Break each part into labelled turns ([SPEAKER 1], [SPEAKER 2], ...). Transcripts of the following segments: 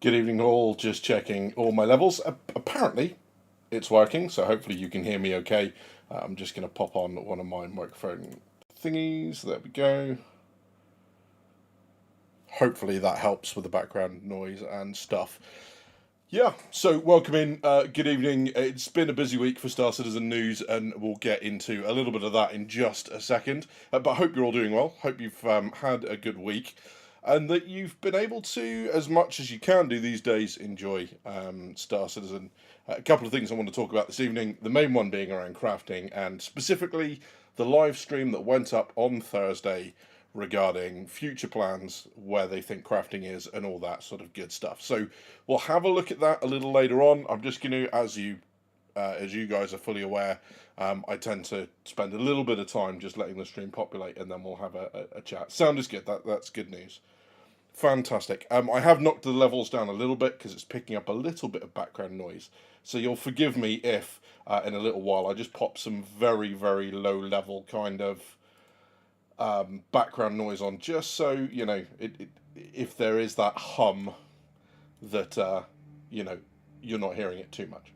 [SPEAKER 1] Good evening all, just checking all my levels. Apparently it's working, so hopefully you can hear me okay. I'm just going to pop on one of my microphone thingies, there we go. Hopefully that helps with the background noise and stuff. Yeah, so welcome in, good evening. It's been a busy week for Star Citizen news, and we'll get into a little bit of that in just a second. But I hope you're all doing well. Hope you've had a good week, and that you've been able to, as much as you can do these days, enjoy Star Citizen. A couple of things I want to talk about this evening. The main one being around crafting, and specifically the live stream that went up on Thursday regarding future plans, where they think crafting is, and all that sort of good stuff. So we'll have a look at that a little later on. I'm just going to, as you guys are fully aware, I tend to spend a little bit of time just letting the stream populate, and then we'll have a chat. Sound is good. That's good news. Fantastic. I have knocked the levels down a little bit because it's picking up a little bit of background noise. So you'll forgive me if, in a little while, I just pop some very, very low level kind of background noise on, just so you know, if there is that hum, that you're not hearing it too much.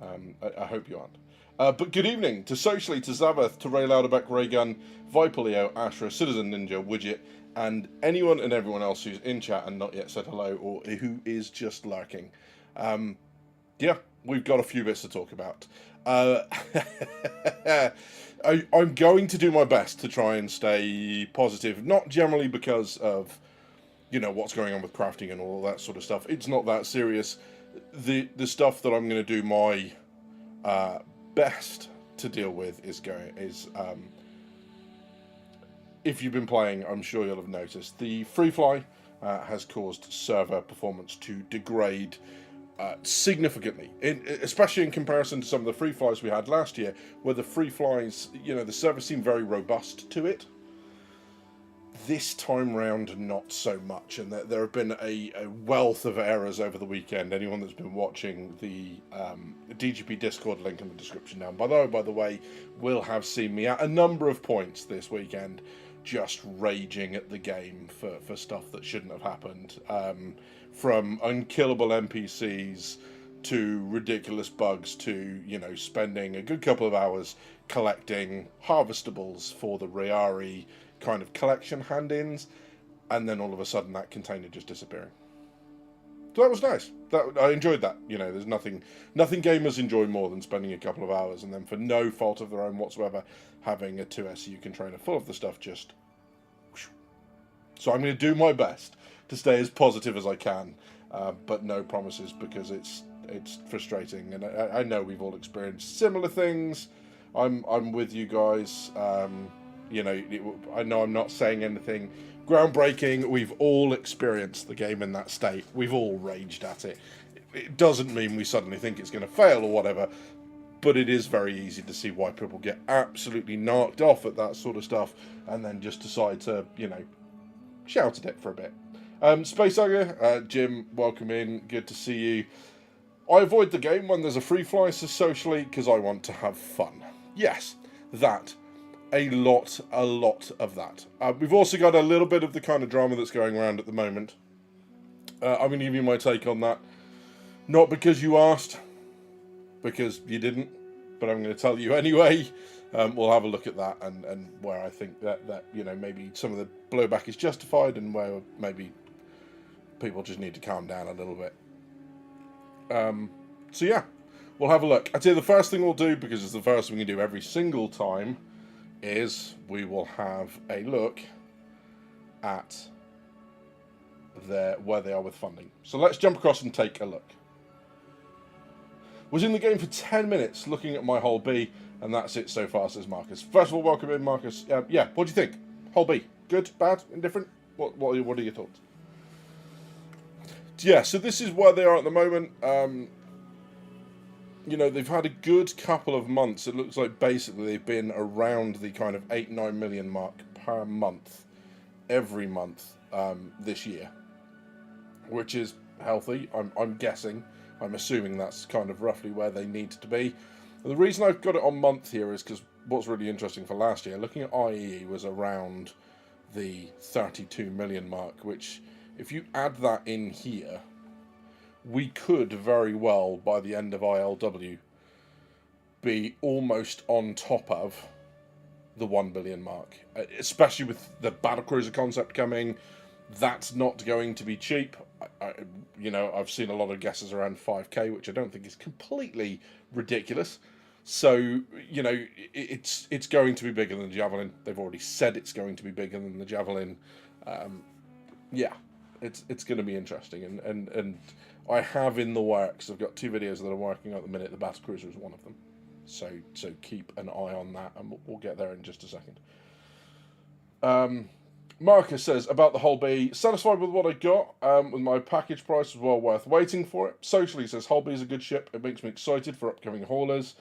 [SPEAKER 1] I hope you aren't. But good evening to Socially, to Zavath, to Ray Louderback, Raygun, Viper Leo, Ashra, Citizen Ninja, Widget, and anyone and everyone else who's in chat and not yet said hello, or who is just lurking. Yeah, we've got a few bits to talk about. I'm going to do my best to try and stay positive, not generally because of, what's going on with crafting and all that sort of stuff. It's not that serious. The stuff that I'm going to do my best to deal with is if you've been playing, I'm sure you'll have noticed, the free fly has caused server performance to degrade significantly, especially in comparison to some of the free flies we had last year, where the free flies, the server seemed very robust to it. This time round, not so much, and there have been a wealth of errors over the weekend. Anyone that's been watching the DGP Discord link in the description down below, by the way, will have seen me at a number of points this weekend just raging at the game for stuff that shouldn't have happened. From unkillable NPCs to ridiculous bugs to, spending a good couple of hours collecting harvestables for the Rayari kind of collection hand-ins, and then all of a sudden that container just disappearing. So that was nice. I enjoyed that. There's nothing gamers enjoy more than spending a couple of hours and then, for no fault of their own whatsoever, having a 2SU container full of the stuff just... So I'm going to do my best to stay as positive as I can, but no promises, because it's frustrating, and I know we've all experienced similar things. I'm with you guys. I know I'm not saying anything groundbreaking. We've all experienced the game in that state. We've all raged at it. It doesn't mean we suddenly think it's going to fail or whatever, but it is very easy to see why people get absolutely knocked off at that sort of stuff and then just decide to, shout at it for a bit. Space Ogre, Jim, welcome in. Good to see you. I avoid the game when there's a free fly socially because I want to have fun. Yes, that. A lot of that. We've also got a little bit of the kind of drama that's going around at the moment. I'm going to give you my take on that. Not because you asked, because you didn't, but I'm going to tell you anyway. We'll have a look at that and where I think that maybe some of the blowback is justified and where maybe people just need to calm down a little bit. So yeah, we'll have a look. I'd say the first thing we'll do, because it's the first thing we can do every single time, is we will have a look at where they are with funding. So let's jump across and take a look. Was in the game for 10 minutes looking at my whole B, and that's it so far, says Marcus. First of all, welcome in, Marcus. Yeah, what do you think? Whole B? Good? Bad? Indifferent? What are your thoughts? Yeah, so this is where they are at the moment. They've had a good couple of months. It looks like basically they've been around the kind of 8-9 million mark per month, every month this year, which is healthy. I'm guessing. I'm assuming that's kind of roughly where they need to be. And the reason I've got it on month here is because what's really interesting for last year, looking at IEE, was around the 32 million mark, which, if you add that in here, we could very well, by the end of ILW, be almost on top of the 1 billion mark, especially with the battlecruiser concept coming. That's not going to be cheap. I've seen a lot of guesses around 5k, which I don't think is completely ridiculous. So, it's going to be bigger than the Javelin. They've already said it's going to be bigger than the Javelin. Yeah, it's going to be interesting. And I have in the works, I've got 2 videos that I'm working on at the minute. The battlecruiser is one of them. So keep an eye on that, and we'll get there in just a second. Marcus says, about the Hull B, satisfied with what I got, with my package price was well worth waiting for it. Socially says, Hull B is a good ship, it makes me excited for upcoming haulers.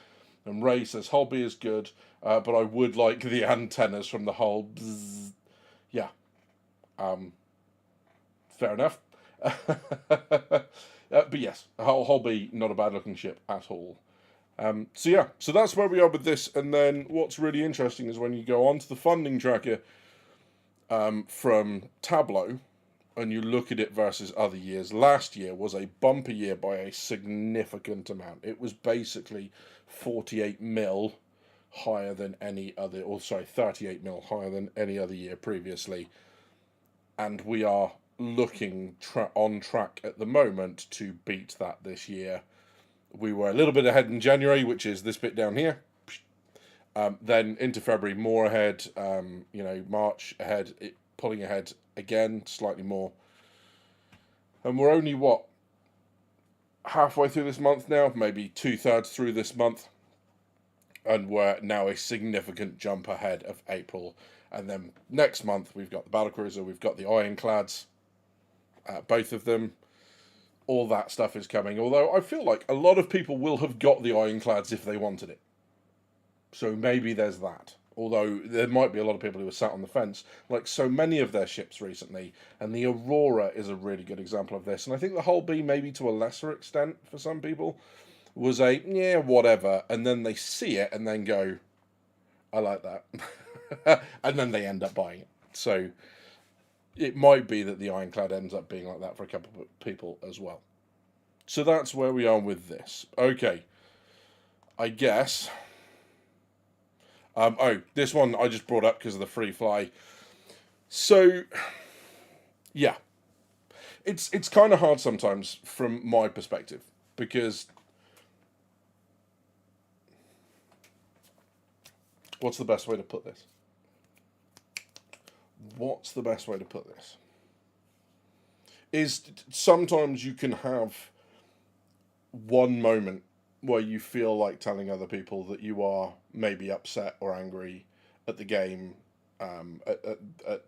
[SPEAKER 1] And Ray says, Hull B is good, but I would like the antennas from the Hull. Bzzz. Yeah. Fair enough. But yes, Hull B, not a bad looking ship at all. So that's where we are with this. And then what's really interesting is when you go onto the funding tracker from Tableau and you look at it versus other years. Last year was a bumper year by a significant amount. It was basically 48 mil higher than any other, 38 mil higher than any other year previously. And we are looking on track at the moment to beat that this year. We were a little bit ahead in January, which is this bit down here. Then into February, more ahead. March ahead, pulling ahead again, slightly more. And we're only, halfway through this month now? Maybe 2/3 through this month. And we're now a significant jump ahead of April. And then next month, we've got the battlecruiser, we've got the ironclads, both of them. All that stuff is coming. Although I feel like a lot of people will have got the ironclads if they wanted it. So maybe there's that. Although there might be a lot of people who are sat on the fence, like so many of their ships recently. And the Aurora is a really good example of this. And I think the Hull B, maybe to a lesser extent for some people, was whatever. And then they see it and then go, I like that. And then they end up buying it. So it might be that the ironclad ends up being like that for a couple of people as well. So that's where we are with this. Okay. I guess. This one I just brought up because of the free fly. So, yeah. It's kind of hard sometimes from my perspective. Because what's the best way to put this? What's the best way to put this? Is sometimes you can have one moment where you feel like telling other people that you are maybe upset or angry at the game, at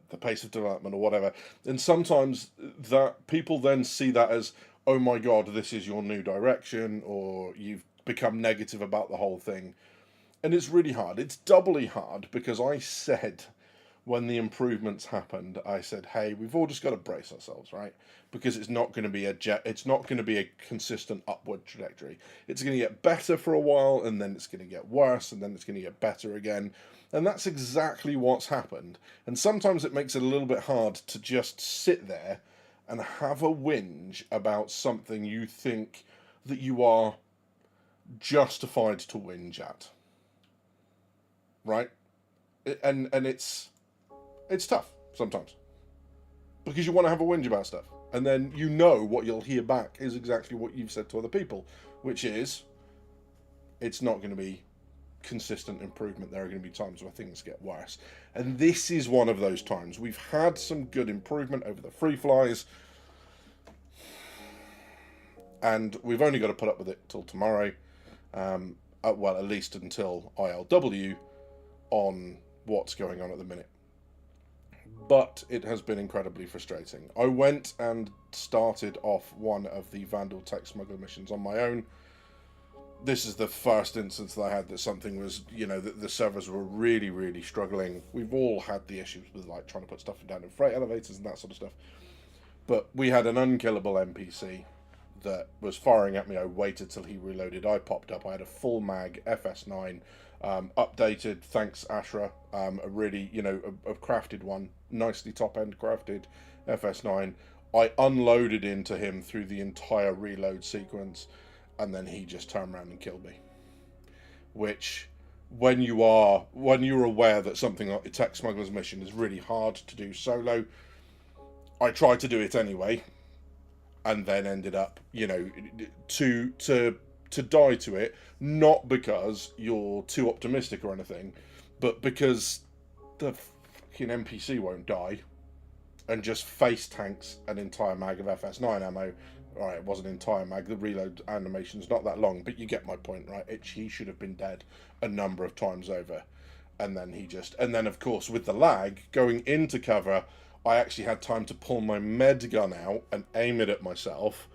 [SPEAKER 1] the pace of development or whatever. And sometimes that people then see that as, oh my God, this is your new direction, or you've become negative about the whole thing. And it's really hard. It's doubly hard because I said, when the improvements happened, I said, hey, we've all just got to brace ourselves, right? Because it's not going to be a consistent upward trajectory. It's going to get better for a while, and then it's going to get worse, and then it's going to get better again. And that's exactly what's happened. And sometimes it makes it a little bit hard to just sit there and have a whinge about something you think that you are justified to whinge at. Right? And it's tough sometimes. Because you want to have a whinge about stuff. And then what you'll hear back is exactly what you've said to other people. Which is, it's not going to be consistent improvement. There are going to be times where things get worse. And this is one of those times. We've had some good improvement over the free flies. And we've only got to put up with it till tomorrow. At least until ILW on what's going on at the minute. But it has been incredibly frustrating. I went and started off one of the Vandal tech smuggler missions on my own. This is the first instance that I had that something was, the servers were really, really struggling. We've all had the issues with trying to put stuff down in freight elevators and that sort of stuff. But we had an unkillable NPC that was firing at me. I waited till he reloaded. I popped up. I had a full mag FS9. Updated, thanks Ashra, a really, a crafted one, nicely top-end crafted FS9, I unloaded into him through the entire reload sequence, and then he just turned around and killed me. Which, when you're aware that something like a tech smuggler's mission is really hard to do solo, I tried to do it anyway, and then ended up, to die to it, not because you're too optimistic or anything, but because the fucking NPC won't die and just face tanks an entire mag of FS9 ammo. Alright, it wasn't an entire mag, the reload animation's not that long, but you get my point, right? He should have been dead a number of times over. And then of course, with the lag, going into cover, I actually had time to pull my med gun out and aim it at myself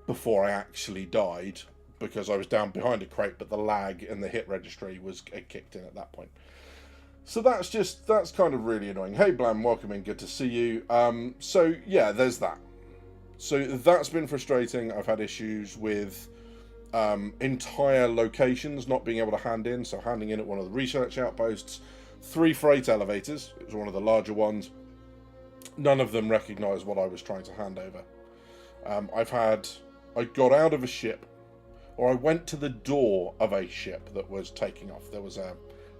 [SPEAKER 1] before I actually died, because I was down behind a crate, but the lag and the hit registry was kicked in at that point. So that's kind of really annoying. Hey Blam, welcome in, good to see you. So yeah, there's that. So that's been frustrating. I've had issues with entire locations not being able to hand in. So handing in at one of the research outposts, 3 freight elevators. It was one of the larger ones. None of them recognised what I was trying to hand over. I got out of a ship, or I went to the door of a ship that was taking off. There was a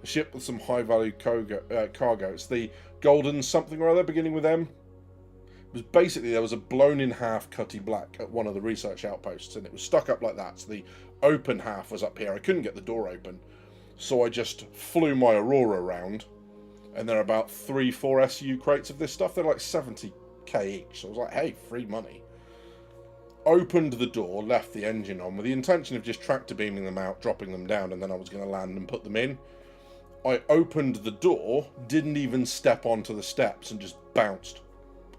[SPEAKER 1] ship with some high-value cargo. It's the Golden something or other, beginning with M. It was basically, there was a blown-in-half Cutty Black at one of the research outposts, and it was stuck up like that. So the open half was up here. I couldn't get the door open, so I just flew my Aurora around, and there are about 3-4 SU crates of this stuff. They're like 70k each. So I was like, hey, free money. Opened the door, left the engine on, with the intention of just tractor beaming them out, dropping them down, and then I was going to land and put them in. I opened the door, didn't even step onto the steps, and just bounced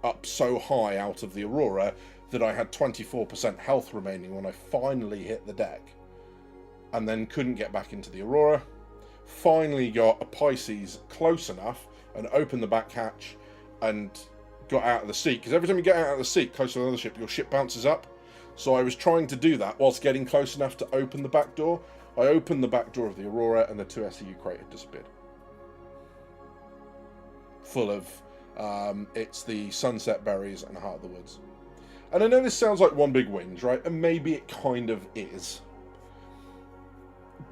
[SPEAKER 1] up so high out of the Aurora that I had 24% health remaining when I finally hit the deck, and then couldn't get back into the Aurora. Finally got a Pisces close enough and opened the back hatch and got out of the seat, because every time you get out of the seat close to another ship, your ship bounces up. So I was trying to do that whilst getting close enough to open the back door. I opened the back door of the Aurora, and the 2 SCU crate had disappeared. Full of, it's the sunset berries and Heart of the Woods. And I know this sounds like one big whinge, right? And maybe it kind of is.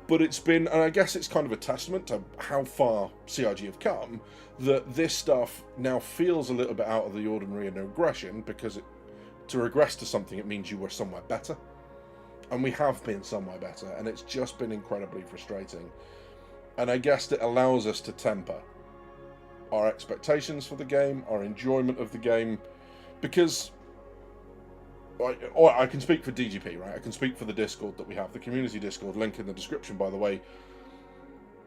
[SPEAKER 1] But it's been, and I guess it's kind of a testament to how far CRG have come, that this stuff now feels a little bit out of the ordinary and aggression, because to regress to something, it means you were somewhere better. And we have been somewhere better, and it's just been incredibly frustrating. And I guess it allows us to temper our expectations for the game, our enjoyment of the game, because I can speak for DGP, right? I can speak for the Discord that we have, the community Discord, link in the description, by the way.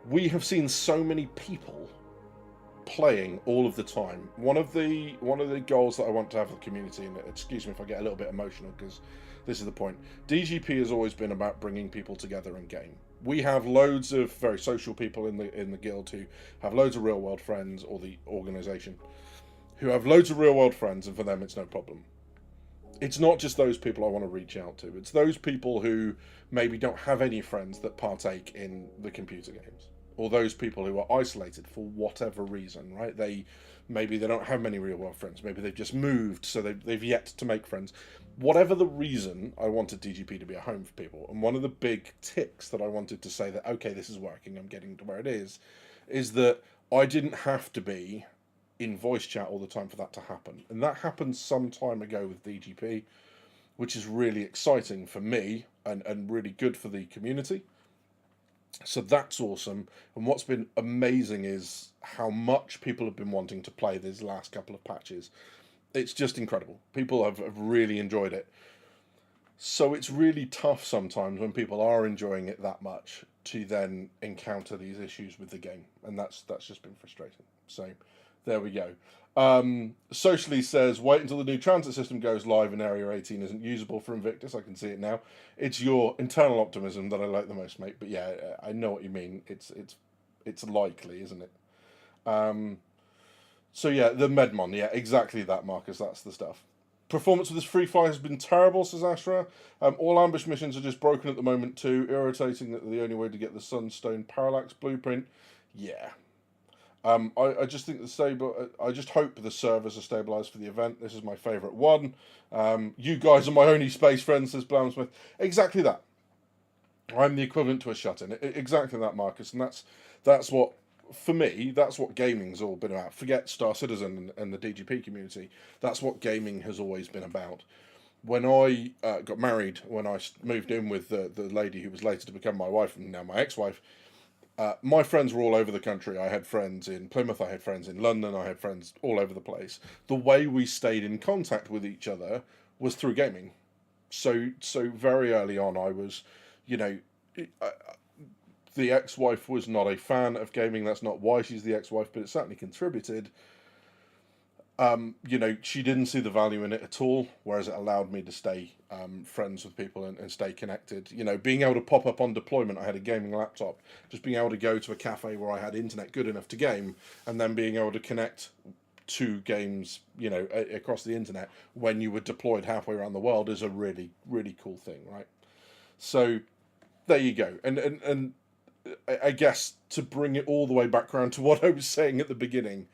[SPEAKER 1] We have seen so many people playing all of the time. One of the goals that I want to have for the community, and excuse me if I get a little bit emotional, because this is the point. DGP has always been about bringing people together in game. We have loads of very social people in the guild who have loads of real world friends, or the organization, who have loads of real world friends, and for them it's no problem. It's not just those people I want to reach out to. It's those people who maybe don't have any friends that partake in the computer games, or those people who are isolated for whatever reason, right? Maybe they don't have many real world friends. Maybe they've just moved, so they've yet to make friends. Whatever the reason, I wanted DGP to be a home for people. And one of the big ticks that I wanted to say that, okay, this is working, I'm getting to where it is that I didn't have to be in voice chat all the time for that to happen. And that happened some time ago with DGP, which is really exciting for me and really good for the community. So that's awesome. And what's been amazing is how much people have been wanting to play these last couple of patches. It's just incredible. People have really enjoyed it. So it's really tough sometimes when people are enjoying it that much to then encounter these issues with the game. And that's just been frustrating. So there we go. Socially says, wait until the new transit system goes live and Area 18 isn't usable for Invictus. I can see it now. It's your internal optimism that I like the most, mate. But yeah, I know what you mean. It's likely, isn't it? So yeah, the Medmon. Yeah, exactly that, Marcus. That's the stuff. Performance of this free fly has been terrible, says Ashra. All ambush missions are just broken at the moment too. Irritating that the only way to get the Sunstone Parallax blueprint. Yeah. I just think the stable. I just hope the servers are stabilised for the event. This is my favourite one. You guys are my only space friends, says Blamsmith. Exactly that. I'm the equivalent to a shut-in. Exactly that, Marcus, and that's what, for me, that's what gaming's all been about. Forget Star Citizen and the DGP community. That's what gaming has always been about. When I got married, when I moved in with the lady who was later to become my wife and now my ex-wife, my friends were all over the country. I had friends in Plymouth, I had friends in London, I had friends all over the place. The way we stayed in contact with each other was through gaming. So very early on, I was, you know, the ex-wife was not a fan of gaming. That's not why she's the ex-wife, but it certainly contributed. She didn't see the value in it at all, whereas it allowed me to stay friends with people and stay connected. Being able to pop up on deployment, I had a gaming laptop, just being able to go to a cafe where I had internet good enough to game, and then being able to connect to games, across the internet when you were deployed halfway around the world is a really, really cool thing, right? So there you go. And I guess to bring it all the way back around to what I was saying at the beginning,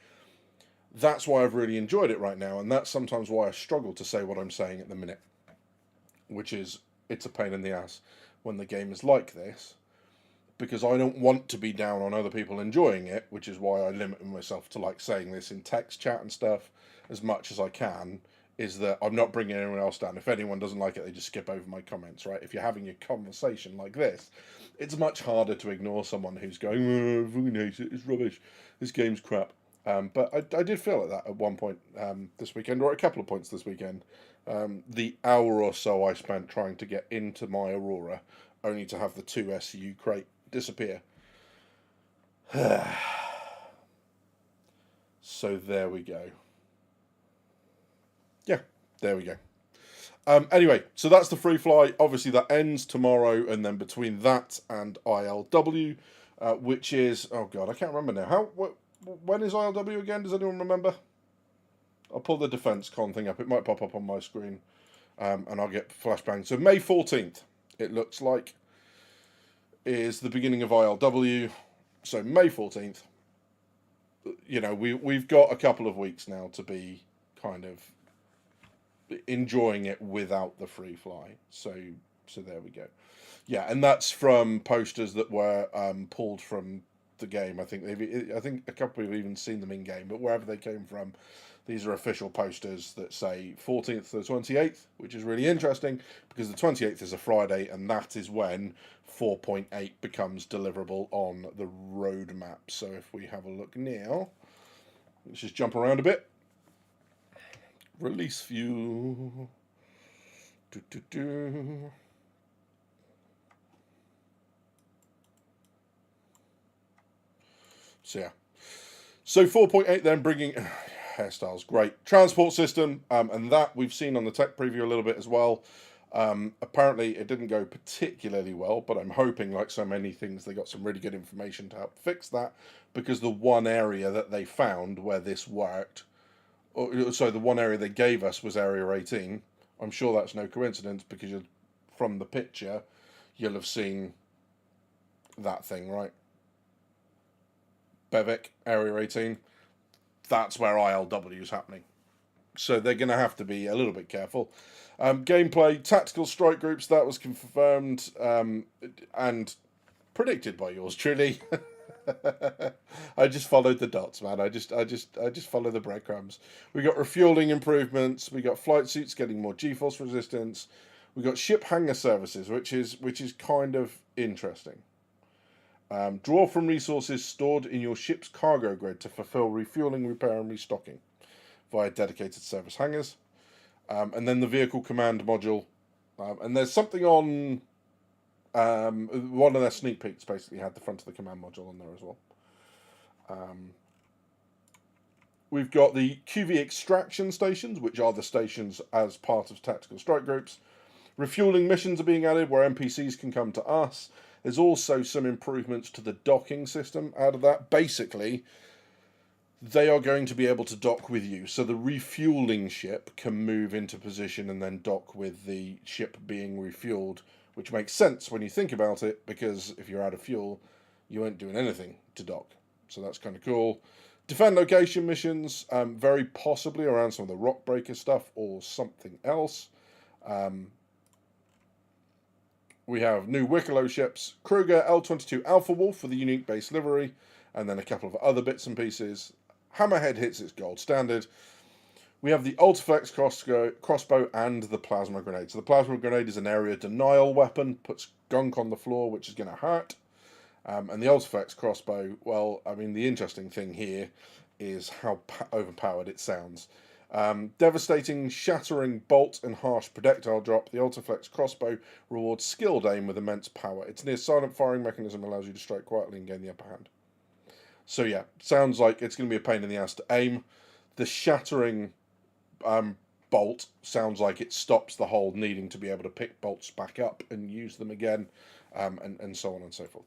[SPEAKER 1] that's why I've really enjoyed it right now, and that's sometimes why I struggle to say what I'm saying at the minute, which is it's a pain in the ass when the game is like this, because I don't want to be down on other people enjoying it, which is why I limit myself to like saying this in text chat and stuff as much as I can, is that I'm not bringing anyone else down. If anyone doesn't like it, they just skip over my comments, right? If you're having a conversation like this, it's much harder to ignore someone who's going, oh, I fucking hate it, it's rubbish, this game's crap. But I did feel like that at one point this weekend, or a couple of points this weekend. The hour or so I spent trying to get into my Aurora, only to have the 2 SCU crate disappear. So there we go. Yeah, there we go. Anyway, so that's the free fly. Obviously, that ends tomorrow, and then between that and ILW, which is, oh god, I can't remember now. When is ILW again? Does anyone remember? I'll pull the Defence Con thing up. It might pop up on my screen, and I'll get flashbang. So May 14th, it looks like, is the beginning of ILW. So May 14th. We've got a couple of weeks now to be kind of enjoying it without the free fly. So there we go. Yeah, and that's from posters that were pulled from the game. I think a couple have even seen them in game, but wherever they came from, these are official posters that say 14th to the 28th, which is really interesting because the 28th is a Friday, and that is when 4.8 becomes deliverable on the roadmap. So if we have a look now, let's just jump around a bit. Release view. So yeah. So 4.8 then bringing hairstyles, great. Transport system, and that we've seen on the tech preview a little bit as well. Apparently it didn't go particularly well, but I'm hoping, like so many things, they got some really good information to help fix that, because the one area that they found where this worked, the one area they gave us was Area 18. I'm sure that's no coincidence, because from the picture, you'll have seen that thing, right? Bevik, Area 18. That's where ILW is happening. So they're going to have to be a little bit careful. Gameplay, tactical strike groups, that was confirmed and predicted by yours truly. I just followed the dots, man. I just follow the breadcrumbs. We got refueling improvements. We got flight suits getting more G-force resistance. We got ship hangar services, which is kind of interesting. Draw from resources stored in your ship's cargo grid to fulfill refueling, repair, and restocking via dedicated service hangars. And then the vehicle command module. And there's something on one of their sneak peeks basically had the front of the command module on there as well. We've got the QV extraction stations, which are the stations as part of tactical strike groups. Refueling missions are being added where NPCs can come to us. There's also some improvements to the docking system out of that. Basically, they are going to be able to dock with you. So the refueling ship can move into position and then dock with the ship being refueled, which makes sense when you think about it, because if you're out of fuel, you ain't doing anything to dock. So that's kind of cool. Defend location missions, very possibly around some of the rock breaker stuff or something else. We have new Wicklow ships, Kruger L-22 Alpha Wolf for the unique base livery, and then a couple of other bits and pieces. Hammerhead hits its gold standard. We have the Ultiflex crossbow and the plasma grenade. So the plasma grenade is an area denial weapon, puts gunk on the floor, which is going to hurt. And the Ultiflex crossbow, well, I mean, the interesting thing here is how overpowered it sounds. Devastating, shattering bolt and harsh projectile drop. The Ultiflex crossbow rewards skilled aim with immense power. Its near silent firing mechanism allows you to strike quietly and gain the upper hand. So yeah, sounds like it's going to be a pain in the ass to aim. The shattering bolt sounds like it stops the hole needing to be able to pick bolts back up and use them again, and so on and so forth.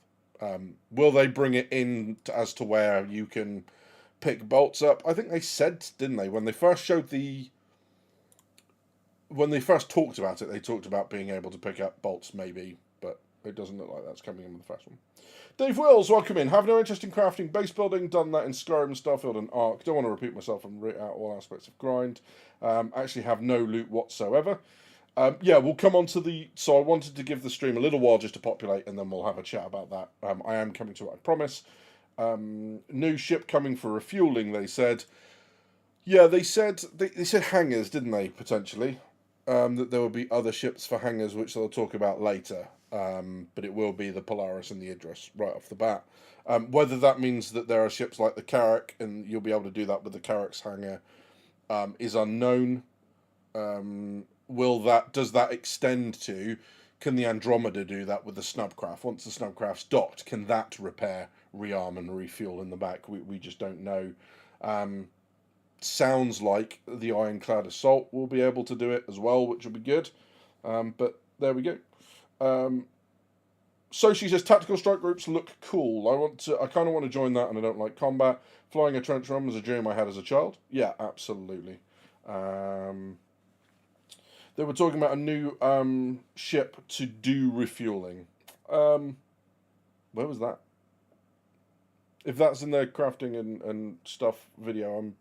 [SPEAKER 1] Will they bring it in as to where you can pick bolts up? I think they said, didn't they, when they first showed when they first talked about it, they talked about being able to pick up bolts, maybe, but it doesn't look like that's coming in with the first one. Dave Wills, welcome in. Have no interest in crafting, base building, done that in Squadron, Starfield and Ark. Don't want to repeat myself and root out all aspects of grind. Actually have no loot whatsoever. Yeah, we'll come on to so I wanted to give the stream a little while just to populate, and then we'll have a chat about that. I am coming to it, I promise. New ship coming for refueling, they said. Yeah, they said hangars, didn't they, potentially? That there will be other ships for hangars, which they'll talk about later. But it will be the Polaris and the Idris right off the bat. Whether that means that there are ships like the Carrack, and you'll be able to do that with the Carrack's hangar, is unknown. Does that extend to, can the Andromeda do that with the Snubcraft? Once the Snubcraft's docked, can that repair, rearm and refuel in the back? We just don't know. Sounds like the Ironclad Assault will be able to do it as well, which will be good. But there we go. So she says tactical strike groups look cool. I kind of want to join that, and I don't like combat. Flying a trench run was a dream I had as a child. Yeah, absolutely. They were talking about a new ship to do refueling. Where was that? If that's in their crafting and stuff video,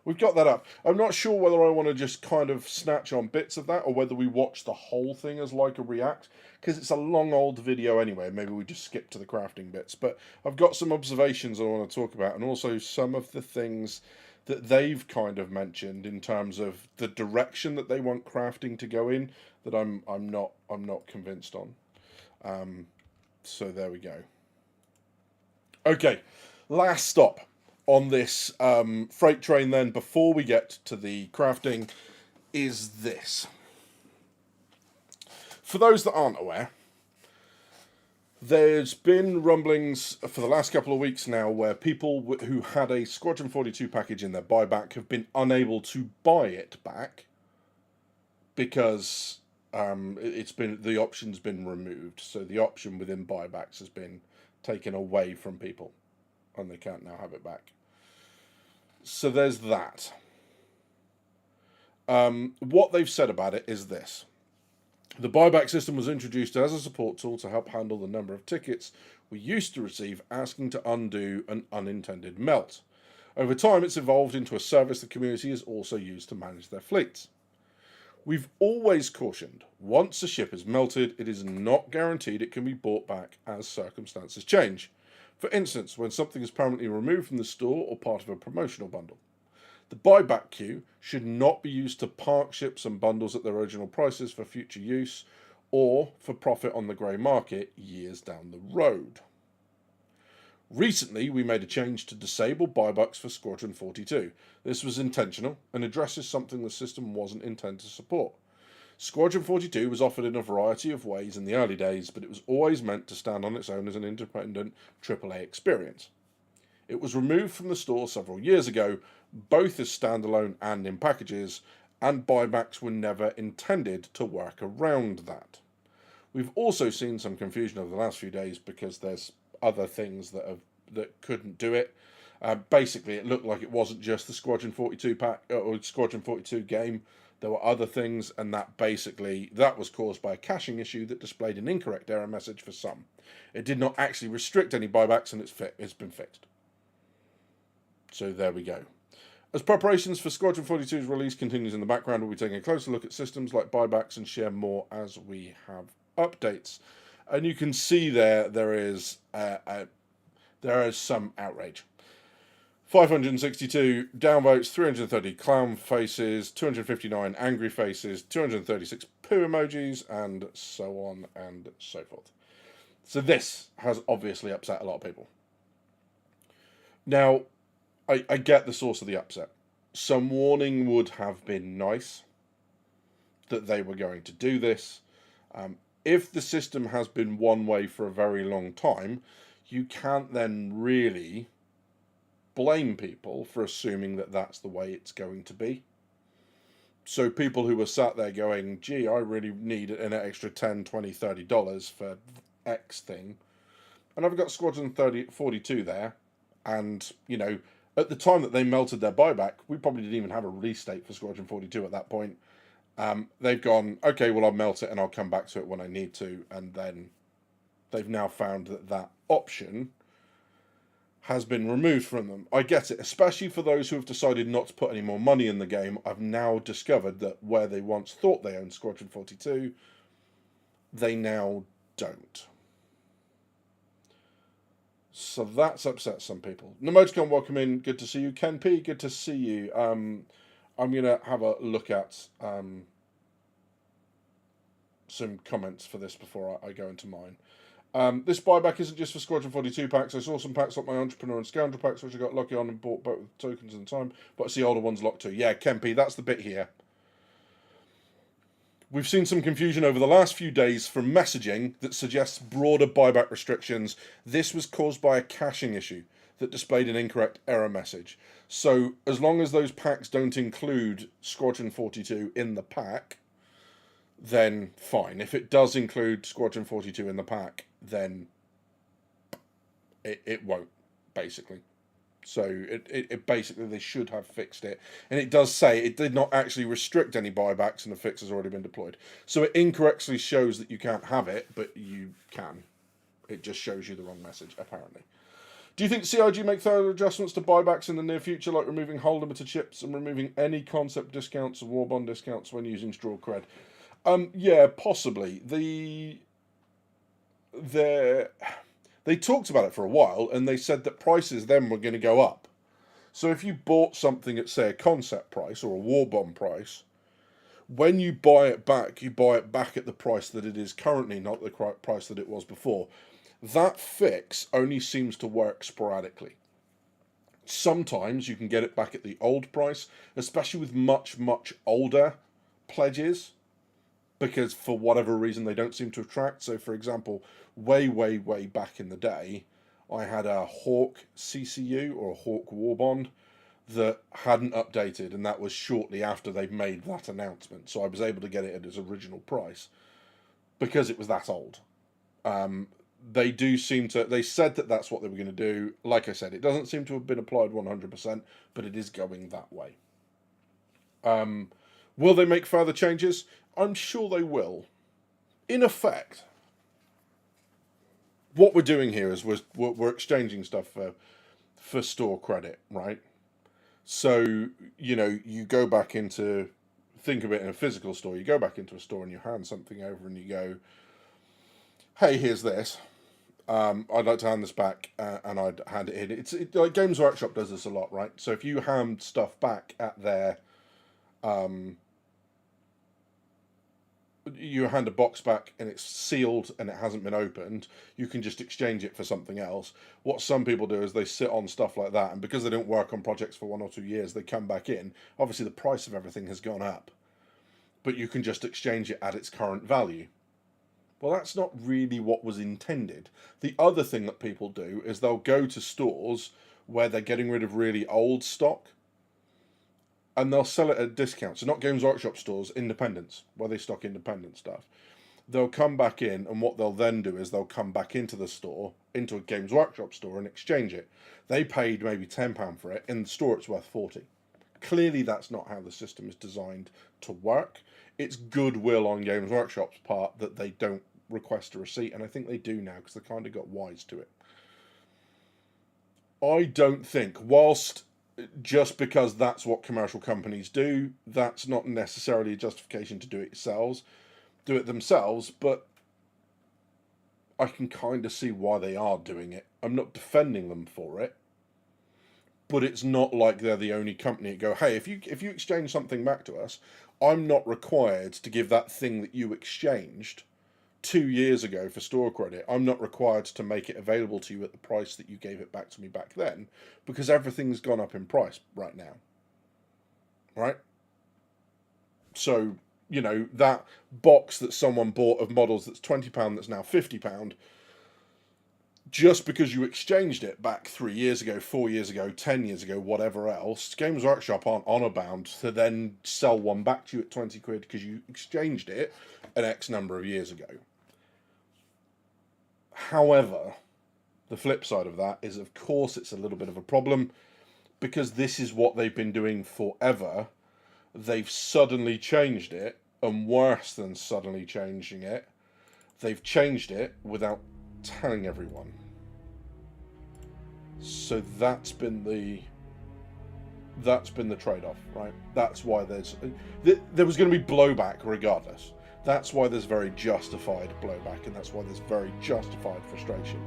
[SPEAKER 1] we've got that up. I'm not sure whether I want to just kind of snatch on bits of that, or whether we watch the whole thing as like a react, because it's a long old video anyway. Maybe we just skip to the crafting bits. But I've got some observations I want to talk about, and also some of the things that they've kind of mentioned in terms of the direction that they want crafting to go in, that I'm not convinced on. So there we go. Okay, last stop on this freight train then, before we get to the crafting, is this. For those that aren't aware, there's been rumblings for the last couple of weeks now where people who had a Squadron 42 package in their buyback have been unable to buy it back because the option's been removed. So the option within buybacks has been taken away from people, and they can't now have it back. So there's that. What they've said about it is this. The buyback system was introduced as a support tool to help handle the number of tickets we used to receive asking to undo an unintended melt. Over time, it's evolved into a service the community has also used to manage their fleets. We've always cautioned, once a ship is melted, it is not guaranteed it can be bought back as circumstances change. For instance, when something is permanently removed from the store or part of a promotional bundle. The buyback queue should not be used to park ships and bundles at their original prices for future use or for profit on the grey market years down the road. Recently, we made a change to disable buybacks for Squadron 42. This was intentional and addresses something the system wasn't intended to support. Squadron 42 was offered in a variety of ways in the early days, but it was always meant to stand on its own as an independent AAA experience. It was removed from the store several years ago, both as standalone and in packages, and buybacks were never intended to work around that. We've also seen some confusion over the last few days because there's other things that couldn't do it. Basically, it looked like it wasn't just the Squadron 42 pack or Squadron 42 game. There were other things, and that was caused by a caching issue that displayed an incorrect error message for some. It did not actually restrict any buybacks, and it's been fixed. So there we go. As preparations for Squadron 42's release continues in the background, we'll be taking a closer look at systems like buybacks and share more as we have updates. And you can see there is some outrage. 562 downvotes, 330 clown faces, 259 angry faces, 236 poo emojis, and so on and so forth. So this has obviously upset a lot of people. Now, I get the source of the upset. Some warning would have been nice that they were going to do this. If the system has been one way for a very long time, you can't then really blame people for assuming that that's the way it's going to be. So people who were sat there going, gee, I really need an extra $10, $20, $30 for X thing. And I've got Squadron 42 there. And, you know, at the time that they melted their buyback, we probably didn't even have a release date for Squadron 42 at that point. They've gone, okay, well, I'll melt it and I'll come back to it when I need to. And then they've now found that that option has been removed from them. I get it, especially for those who have decided not to put any more money in the game. I've now discovered that where they once thought they owned Squadron 42, they now don't. So that's upset some people. Nemoticon, welcome in. Good to see you. Ken P, good to see you. I'm going to have a look at some comments for this before I go into mine. This buyback isn't just for Squadron 42 packs. I saw some packs like my Entrepreneur and Scoundrel packs, which I got lucky on and bought both with tokens in time. But I see older ones locked too. Yeah, Ken P, that's the bit here. We've seen some confusion over the last few days from messaging that suggests broader buyback restrictions. This was caused by a caching issue that displayed an incorrect error message. So as long as those packs don't include Squadron 42 in the pack, then fine. If it does include Squadron 42 in the pack, then it won't, basically. So it basically, they should have fixed it. And it does say it did not actually restrict any buybacks and the fix has already been deployed. So it incorrectly shows that you can't have it, but you can. It just shows you the wrong message, apparently. Do you think CIG make thorough adjustments to buybacks in the near future, like removing whole limited ships and removing any concept discounts or war bond discounts when using straw cred? Yeah, possibly. They talked about it for a while, and they said that prices then were going to go up. So if you bought something at, say, a concept price or a war bond price, when you buy it back at the price that it is currently, not the price that it was before. That fix only seems to work sporadically. Sometimes you can get it back at the old price, especially with much, much older pledges, because for whatever reason they don't seem to attract. So, for example, way back in the day, I had a Hawk CCU or a Hawk War Bond that hadn't updated, and that was shortly after they'd made that announcement. So I was able to get it at its original price because it was that old. They do seem to. They said that that's what they were going to do. Like I said, it doesn't seem to have been applied 100%, but it is going that way. Will they make further changes? I'm sure they will. In effect, what we're doing here is we're exchanging stuff for store credit, right? So, you know, you go back into, think of it in a physical store, you go back into a store and you hand something over and you go, hey, here's this. I'd like to hand this back, and I'd hand it in. It's like Games Workshop does this a lot, right? So if you hand stuff back at their, you hand a box back and it's sealed and it hasn't been opened, you can just exchange it for something else. What some people do is they sit on stuff like that, and because they don't work on projects for 1 or 2 years, they come back in. Obviously, the price of everything has gone up, but you can just exchange it at its current value. Well, that's not really what was intended. The other thing that people do is they'll go to stores where they're getting rid of really old stock, and they'll sell it at a discount. So not Games Workshop stores, independents, where they stock independent stuff. They'll come back in, and what they'll then do is they'll come back into the store, into a Games Workshop store, and exchange it. They paid maybe £10 for it. In the store, it's worth 40. Clearly, that's not how the system is designed to work. It's goodwill on Games Workshop's part that they don't request a receipt, and I think they do now because they kind of got wise to it. I don't think, whilst just because that's what commercial companies do, that's not necessarily a justification to do it themselves, but I can kind of see why they are doing it. I'm not defending them for it, but it's not like they're the only company that go, hey, if you exchange something back to us, I'm not required to give that thing that you exchanged 2 years ago for store credit. I'm not required to make it available to you at the price that you gave it back to me back then, because everything's gone up in price right now. Right? So, you know, that box that someone bought of models that's £20 that's now £50, just because you exchanged it back 3 years ago, 4 years ago, 10 years ago, whatever else, Games Workshop aren't honour bound to then sell one back to you at 20 quid because you exchanged it an X number of years ago. However, the flip side of that is, of course, it's a little bit of a problem because this is what they've been doing forever. They've suddenly changed it, and worse than suddenly changing it, they've changed it without telling everyone. So that's been the trade-off, right? That's why there was going to be blowback regardless. That's why there's very justified blowback, and that's why there's very justified frustration.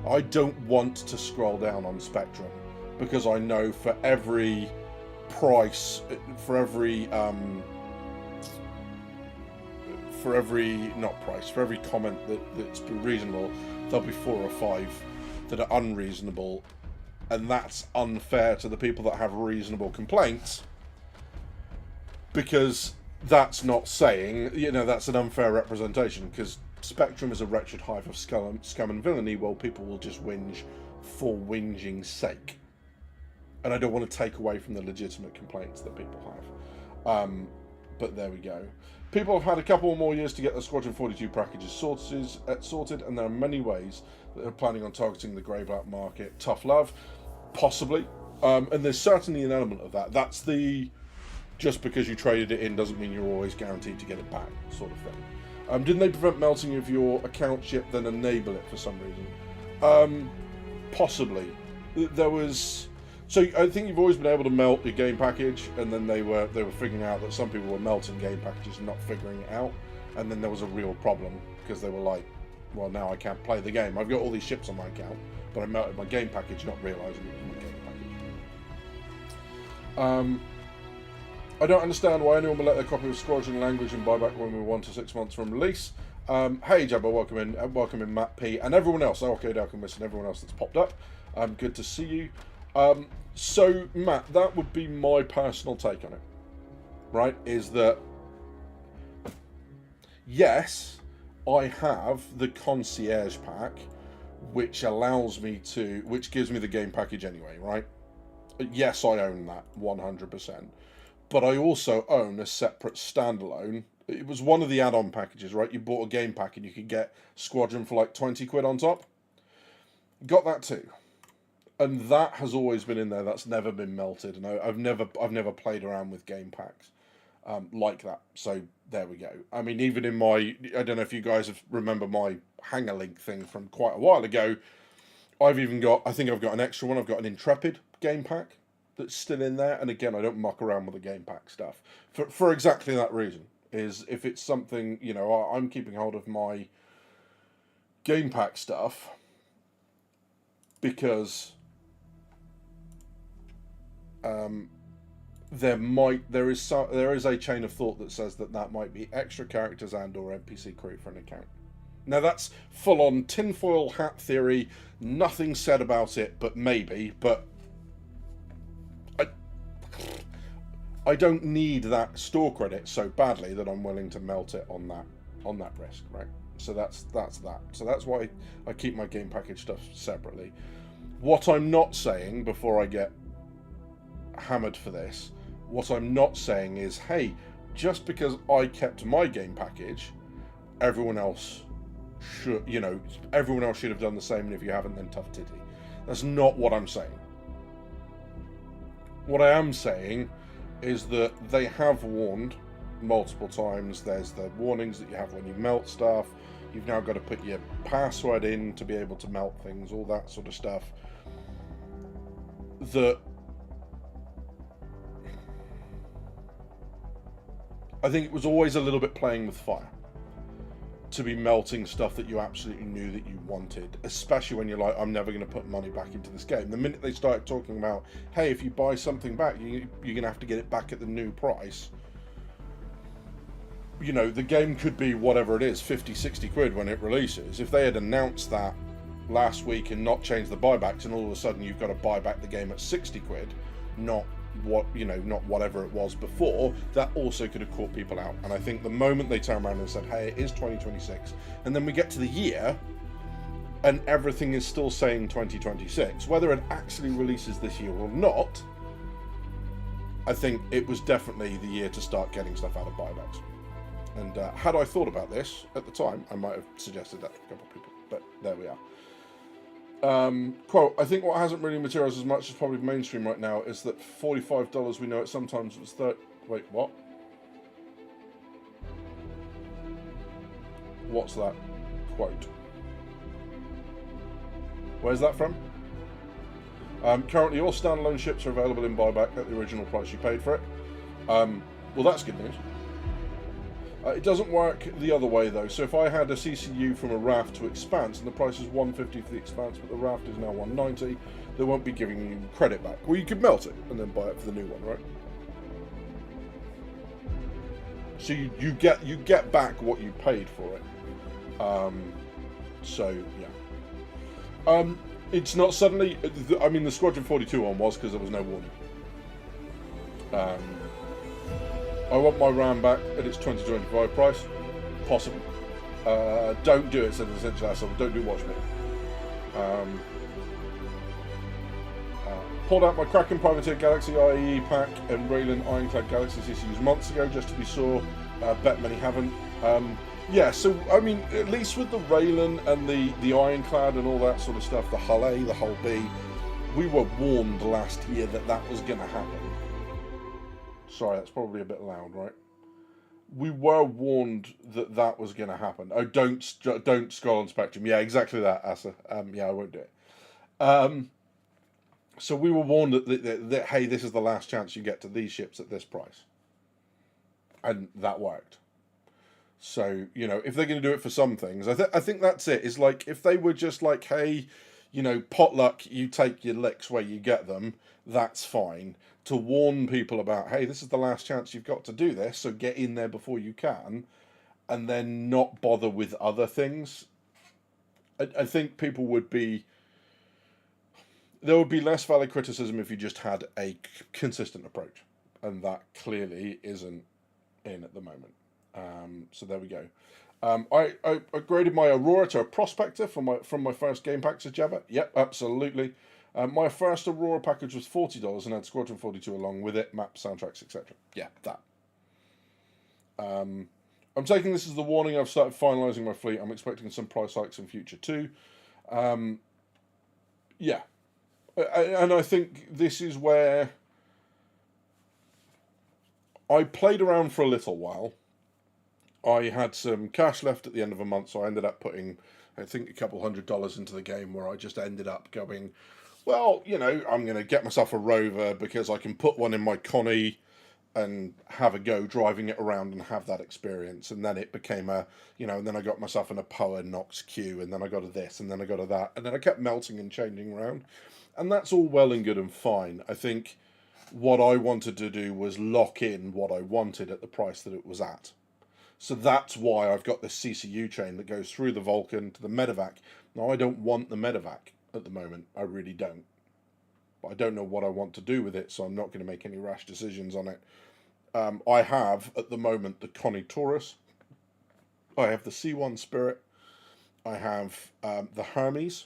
[SPEAKER 1] I don't want to scroll down on Spectrum because I know for every price, for every comment that's been reasonable, there'll be 4 or 5 that are unreasonable, and that's unfair to the people that have reasonable complaints, because that's not saying, you know, that's an unfair representation, because Spectrum is a wretched hive of scum and villainy. Well, people will just whinge for whinging's sake, and I don't want to take away from the legitimate complaints that people have. But there we go. People have had a couple more years to get the Squadron 42 packages sorted, and there are many ways that they're planning on targeting the grey black market. Tough love, possibly, and there's certainly an element of that. That's the just because you traded it in doesn't mean you're always guaranteed to get it back sort of thing. Didn't they prevent melting of your account chip, then enable it for some reason? Possibly. There was. So I think you've always been able to melt your game package, and then they were figuring out that some people were melting game packages and not figuring it out, and then there was a real problem because they were like, well, now I can't play the game. I've got all these chips on my account, but I melted my game package, not realising it was my game package. I don't understand why anyone will let their copy of Squadron language and buyback when we're 1 to 6 months from release. Hey Jabba, welcome in Matt P, and everyone else, Arcade Alchemist, and everyone else that's popped up. Good to see you. So, Matt, that would be my personal take on it, right? Is that, yes, I have the concierge pack, which gives me the game package anyway, right? Yes, I own that 100%. But I also own a separate standalone. It was one of the add-on packages, right? You bought a game pack and you could get Squadron for like 20 quid on top. Got that too. And that has always been in there. That's never been melted, and I've never played around with game packs like that. So there we go. I mean, even in I don't know if you guys remember my Hanger Link thing from quite a while ago. I think I've got an extra one. I've got an Intrepid game pack that's still in there. And again, I don't muck around with the game pack stuff for exactly that reason. Is if it's something, you know, I'm keeping hold of my game pack stuff because. There is a chain of thought that says that might be extra characters and or NPC crew for an account. Now that's full on tinfoil hat theory. Nothing said about it, but maybe. But I don't need that store credit so badly that I'm willing to melt it on that risk, right? So that's that. So that's why I keep my game package stuff separately. What I'm not saying, before I get hammered for this, what I'm not saying is, hey, just because I kept my game package, everyone else should have done the same, and if you haven't, then tough titty. That's not what I'm saying. What I am saying is that they have warned multiple times. There's the warnings that you have when you melt stuff. You've now got to put your password in to be able to melt things, all that sort of stuff. That I think it was always a little bit playing with fire. To be melting stuff that you absolutely knew that you wanted, especially when you're like, I'm never going to put money back into this game. The minute they started talking about, hey, if you buy something back, you're going to have to get it back at the new price. You know, the game could be whatever it is, 50, 60 quid when it releases. If they had announced that last week and not changed the buybacks, and all of a sudden you've got to buy back the game at 60 quid, not whatever it was before, that also could have caught people out. And I think the moment they turn around and said, hey, it is 2026, and then we get to the year and everything is still saying 2026, whether it actually releases this year or not, I think it was definitely the year to start getting stuff out of buybacks. And had I thought about this at the time, I might have suggested that to a couple of people, but there we are. Quote, I think what hasn't really materialized as much as probably mainstream right now is that $45 we know it sometimes was 30. Wait, what? What's that quote? Where's that from? Currently all standalone ships are available in buyback at the original price you paid for it. Well, that's good news. It doesn't work the other way though. So if I had a CCU from a raft to Expanse and the price is $150 for the Expanse, but the raft is now $190, they won't be giving you credit back. Well, you could melt it and then buy it for the new one, right? So you get back what you paid for it. So yeah. It's not suddenly. I mean, the Squadron 42 one was because there was no warning. I want my RAM back at its 2025 price. Possible. Don't do it, said the essential asshole. Don't do watch me. Pulled out my Kraken Privateer Galaxy IE pack and Raylan Ironclad Galaxy CCUs months ago just to be sure. Bet many haven't. Yeah, so I mean, at least with the Raylan and the Ironclad and all that sort of stuff, the Hull A, the Hull B, we were warned last year that that was going to happen. Sorry, that's probably a bit loud, right? We were warned that that was going to happen. Oh, don't scroll on Spectrum. Yeah, exactly that, Asa. Yeah, I won't do it. So we were warned that hey, this is the last chance you get to these ships at this price, and that worked. So you know, if they're going to do it for some things, I think that's it. It's like if they were just like, hey, you know, potluck, you take your licks where you get them. That's fine. To warn people about, hey, this is the last chance you've got to do this, so get in there before you can, and then not bother with other things. I think people would be. There would be less valid criticism if you just had a consistent approach, and that clearly isn't in at the moment. So there we go. I upgraded my Aurora to a Prospector from my first game pack, said Jabba. Yep, absolutely. My first Aurora package was $40 and had Squadron 42 along with it, maps, soundtracks, etc. Yeah, that. I'm taking this as the warning. I've started finalising my fleet. I'm expecting some price hikes in future too. Yeah. And I think this is where I played around for a little while. I had some cash left at the end of a month, so I ended up putting, I think, a couple $100 into the game where I just ended up going, well, you know, I'm going to get myself a Rover because I can put one in my Connie and have a go driving it around and have that experience. And then it became a, you know, and then I got myself an Apoa Nox Q, and then I got a this, and then I got a that. And then I kept melting and changing around. And that's all well and good and fine. I think what I wanted to do was lock in what I wanted at the price that it was at. So that's why I've got this CCU chain that goes through the Vulcan to the medevac. Now, I don't want the medevac at the moment. I really don't. But I don't know what I want to do with it, so I'm not going to make any rash decisions on it. I have, at the moment, the Connie Taurus. I have the C1 Spirit. I have the Hermes,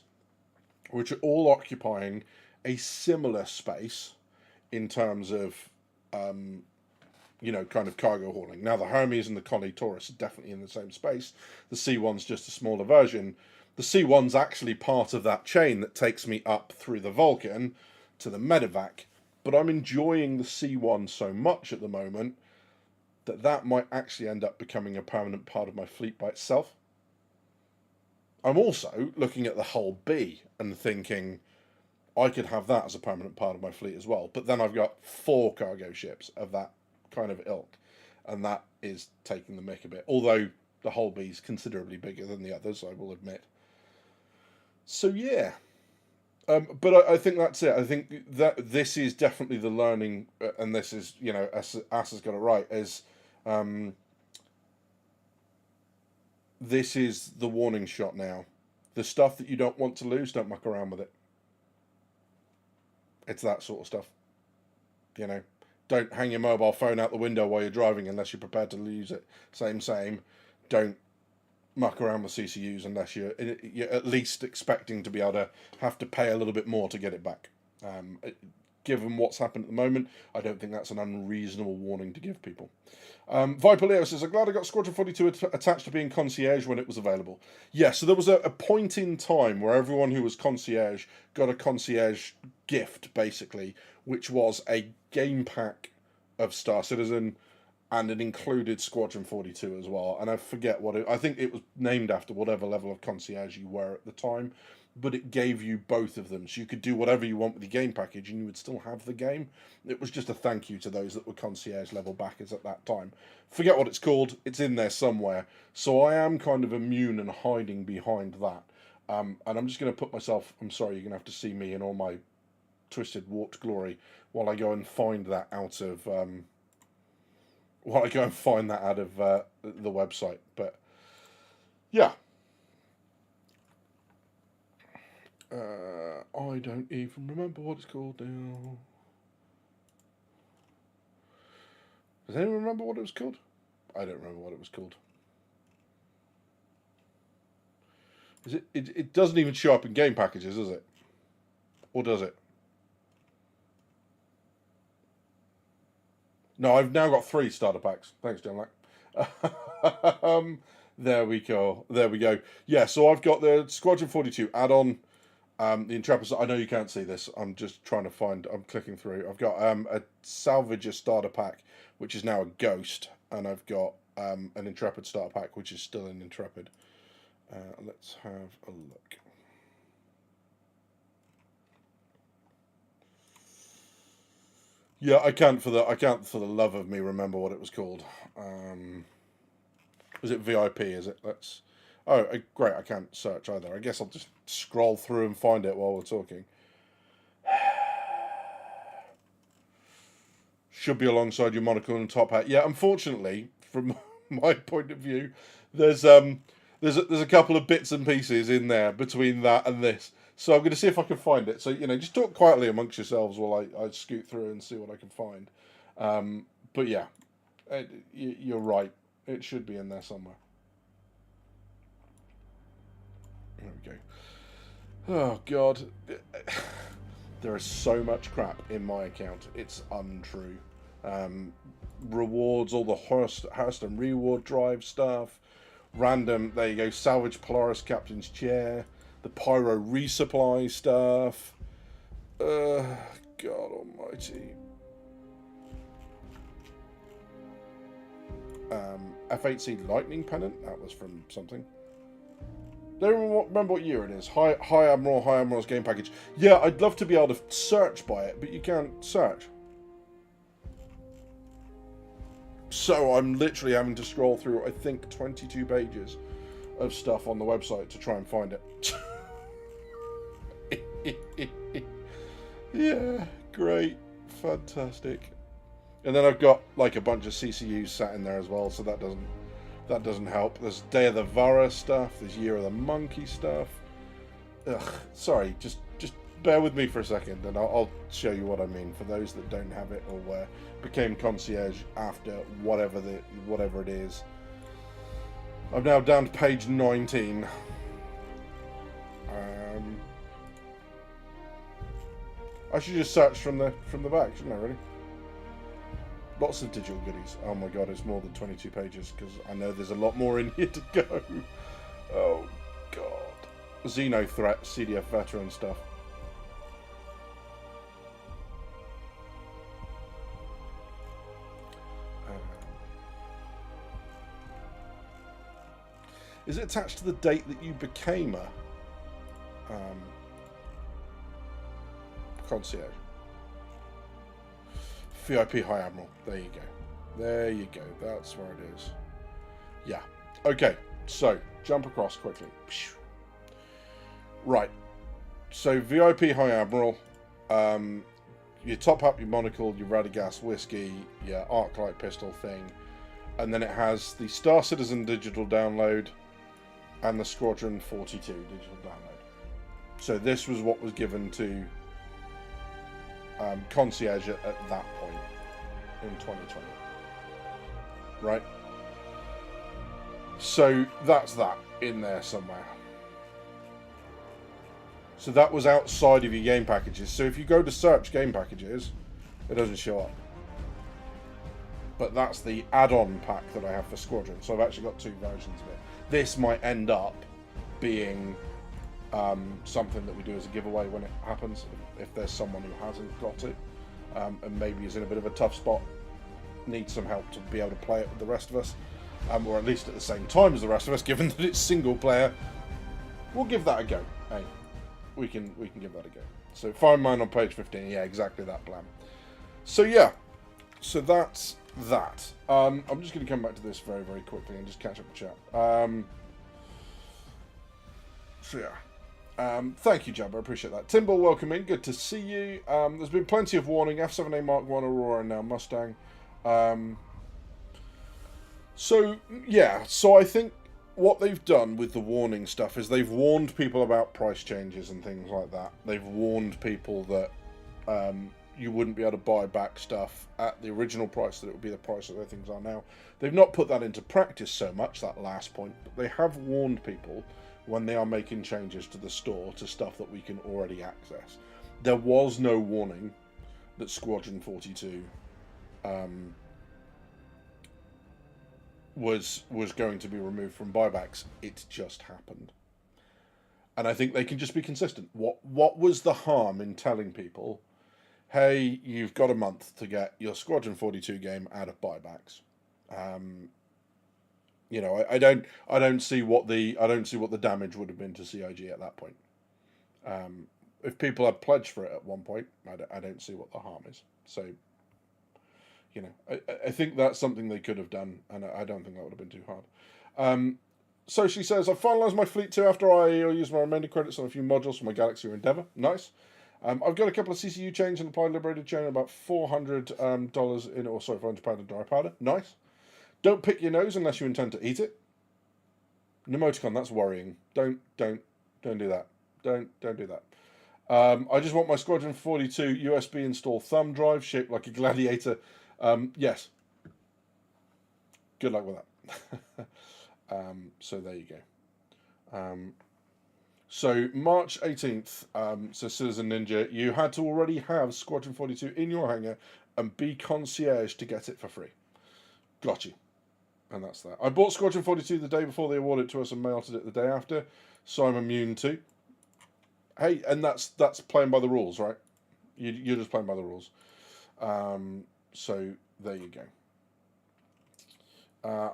[SPEAKER 1] which are all occupying a similar space in terms of, you know, kind of cargo hauling. Now, the Hermes and the Connie Taurus are definitely in the same space. The C1's just a smaller version. The C1's actually part of that chain that takes me up through the Vulcan to the medevac. But I'm enjoying the C1 so much at the moment that might actually end up becoming a permanent part of my fleet by itself. I'm also looking at the Hull B and thinking I could have that as a permanent part of my fleet as well. But then I've got 4 cargo ships of that kind of ilk. and that is taking the mick a bit. Although the Holby is considerably bigger than the others, I will admit. So yeah, but I think that's it. I think that this is definitely the learning, and this is, you know, Ass has got it right. Is this is the warning shot now. The stuff that you don't want to lose, don't muck around with it. It's that sort of stuff. You know, don't hang your mobile phone out the window while you're driving unless you're prepared to lose it. Same. Don't muck around with CCUs unless you're at least expecting to be able to have to pay a little bit more to get it back. Given what's happened at the moment, I don't think that's an unreasonable warning to give people. Viper Leo says, I'm glad I got Squadron 42 attached to being concierge when it was available. Yeah, so there was a point in time where everyone who was concierge got a concierge gift, basically, which was a game pack of Star Citizen, and it included Squadron 42 as well. And I forget what I think it was named after whatever level of concierge you were at the time, but it gave you both of them, so you could do whatever you want with the game package and you would still have the game. It was just a thank you to those that were concierge level backers at that time. Forget what it's called, it's in there somewhere. So I am kind of immune and hiding behind that. And I'm just going to put myself, I'm sorry, you're going to have to see me in all my twisted, warped glory while I go and find that out of... the website. But yeah, I don't even remember what it's called now. Does anyone remember what it was called? I don't remember what it was called. Is it? It doesn't even show up in game packages, does it? Or does it? No, I've now got 3 starter packs. Thanks, John Lack. There we go. There we go. Yeah, so I've got the Squadron 42 add-on, the Intrepid. I know you can't see this. I'm just trying to find. I'm clicking through. I've got a Salvager starter pack, which is now a Ghost, and I've got an Intrepid starter pack, which is still an Intrepid. Let's have a look. Yeah, I can't for the love of me remember what it was called. Was it VIP? Is it? Let's. Oh, great! I can't search either. I guess I'll just scroll through and find it while we're talking. Should be alongside your monocle and top hat. Yeah, unfortunately, from my point of view, there's a couple of bits and pieces in there between that and this. So I'm going to see if I can find it. So, you know, just talk quietly amongst yourselves while I scoot through and see what I can find. But yeah, you're right. It should be in there somewhere. There we go. Oh, God. There is so much crap in my account. It's untrue. Rewards, all the Hurston reward drive stuff. Random, there you go, salvage Polaris Captain's Chair. The Pyro resupply stuff. God almighty. F8C Lightning Pennant. That was from something. Don't remember what year it is. High Admiral's game package. Yeah, I'd love to be able to search by it, but you can't search. So I'm literally having to scroll through, I think, 22 pages of stuff on the website to try and find it. Yeah, great, fantastic. And then I've got like a bunch of CCUs sat in there as well, so that doesn't help. There's Day of the Vara stuff. There's Year of the Monkey stuff. Ugh, sorry, just bear with me for a second, and I'll show you what I mean for those that don't have it or became concierge after whatever it is. I'm now down to page 19. I should just search from the back, shouldn't I? Really? Lots of digital goodies. Oh my god, it's more than 22 pages because I know there's a lot more in here to go. Oh god. Xeno Threat, CDF veteran stuff. Is it attached to the date that you became a concierge? VIP High Admiral. There you go. There you go. That's where it is. Yeah. Okay. So, jump across quickly. Right. So, VIP High Admiral. You top up your monocle, your Radagast whiskey, your Arclight pistol thing. And then it has the Star Citizen digital download and the Squadron 42 digital download. So this was what was given to Concierge at that point in 2020. Right? So that's that in there somewhere. So that was outside of your game packages. So if you go to search game packages, it doesn't show up. But that's the add-on pack that I have for Squadron. So I've actually got 2 versions of it. This might end up being something that we do as a giveaway when it happens, if there's someone who hasn't got it, and maybe is in a bit of a tough spot, needs some help to be able to play it with the rest of us, or at least at the same time as the rest of us, given that it's single player. We'll give that a go. Hey, we can give that a go. So find mine on page 15. Yeah, exactly that plan. So yeah, so that's that. I'm just going to come back to this very, very quickly and just catch up with chat. So yeah, thank you, Jabba. I appreciate that. Timber, welcome in. Good to see you. There's been plenty of warning. F7A Mark 1 Aurora and now Mustang. So yeah, so I think what they've done with the warning stuff is they've warned people about price changes and things like that. They've warned people that you wouldn't be able to buy back stuff at the original price, that it would be the price that things are now. They've not put that into practice so much, that last point, but they have warned people when they are making changes to the store to stuff that we can already access. There was no warning that Squadron 42 was going to be removed from buybacks. It just happened. And I think they can just be consistent. What was the harm in telling people, hey, you've got a month to get your Squadron 42 game out of buybacks? You know, I don't see what the damage would have been to CIG at that point. If people had pledged for it at one point, I don't see what the harm is. So, you know, I think that's something they could have done, and I don't think that would have been too hard. So she says, I finalised my fleet too after I used my remaining credits on a few modules for my Galaxy or Endeavour. Nice. I've got a couple of CCU chains and applied liberated chain, about $400 in, or sorry, £400 in dry powder. Nice. Don't pick your nose unless you intend to eat it. Nemoticon, that's worrying. Don't do that. Don't do that. I just want my Squadron 42 USB install thumb drive shaped like a gladiator. Yes. Good luck with that. So there you go. So March 18th, so Citizen Ninja, you had to already have Squadron 42 in your hangar and be concierge to get it for free. Got you. And that's that. I bought Squadron 42 the day before they awarded it to us and mailed it the day after, so I'm immune too. Hey, and that's playing by the rules, right? You're just playing by the rules. So there you go.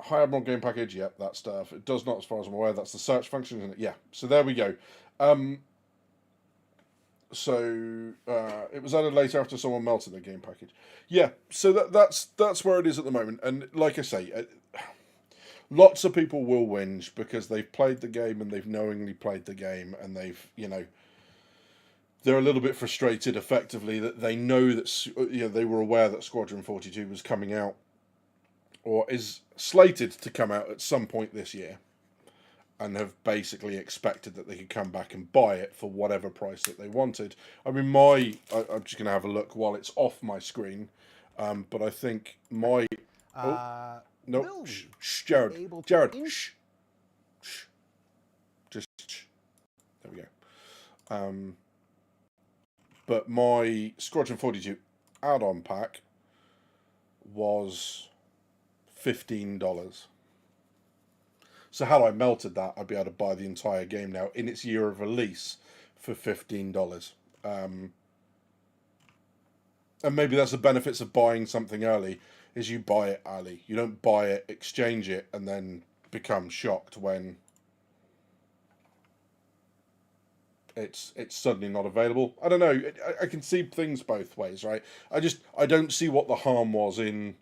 [SPEAKER 1] High Admiral game package, yep, that stuff. It does not, as far as I'm aware. That's the search function, isn't it? Yeah. So there we go. It was added later after someone melted the game package. Yeah. So that's where it is at the moment. And like I say, lots of people will whinge because they've played the game and they've knowingly played the game and they've, you know, they're a little bit frustrated effectively that they know that, you know, they were aware that Squadron 42 was coming out or is slated to come out at some point this year and have basically expected that they could come back and buy it for whatever price that they wanted. I mean, I'm just going to have a look while it's off my screen, but I think my... no, shh, Jared, shh. Just shh. There we go. But my Squadron 42 add-on pack was $15. So had I melted that, I'd be able to buy the entire game now in its year of release for $15. And maybe that's the benefits of buying something early, is you buy it early. You don't buy it, exchange it, and then become shocked when it's suddenly not available. I don't know. I can see things both ways, right? I don't see what the harm was in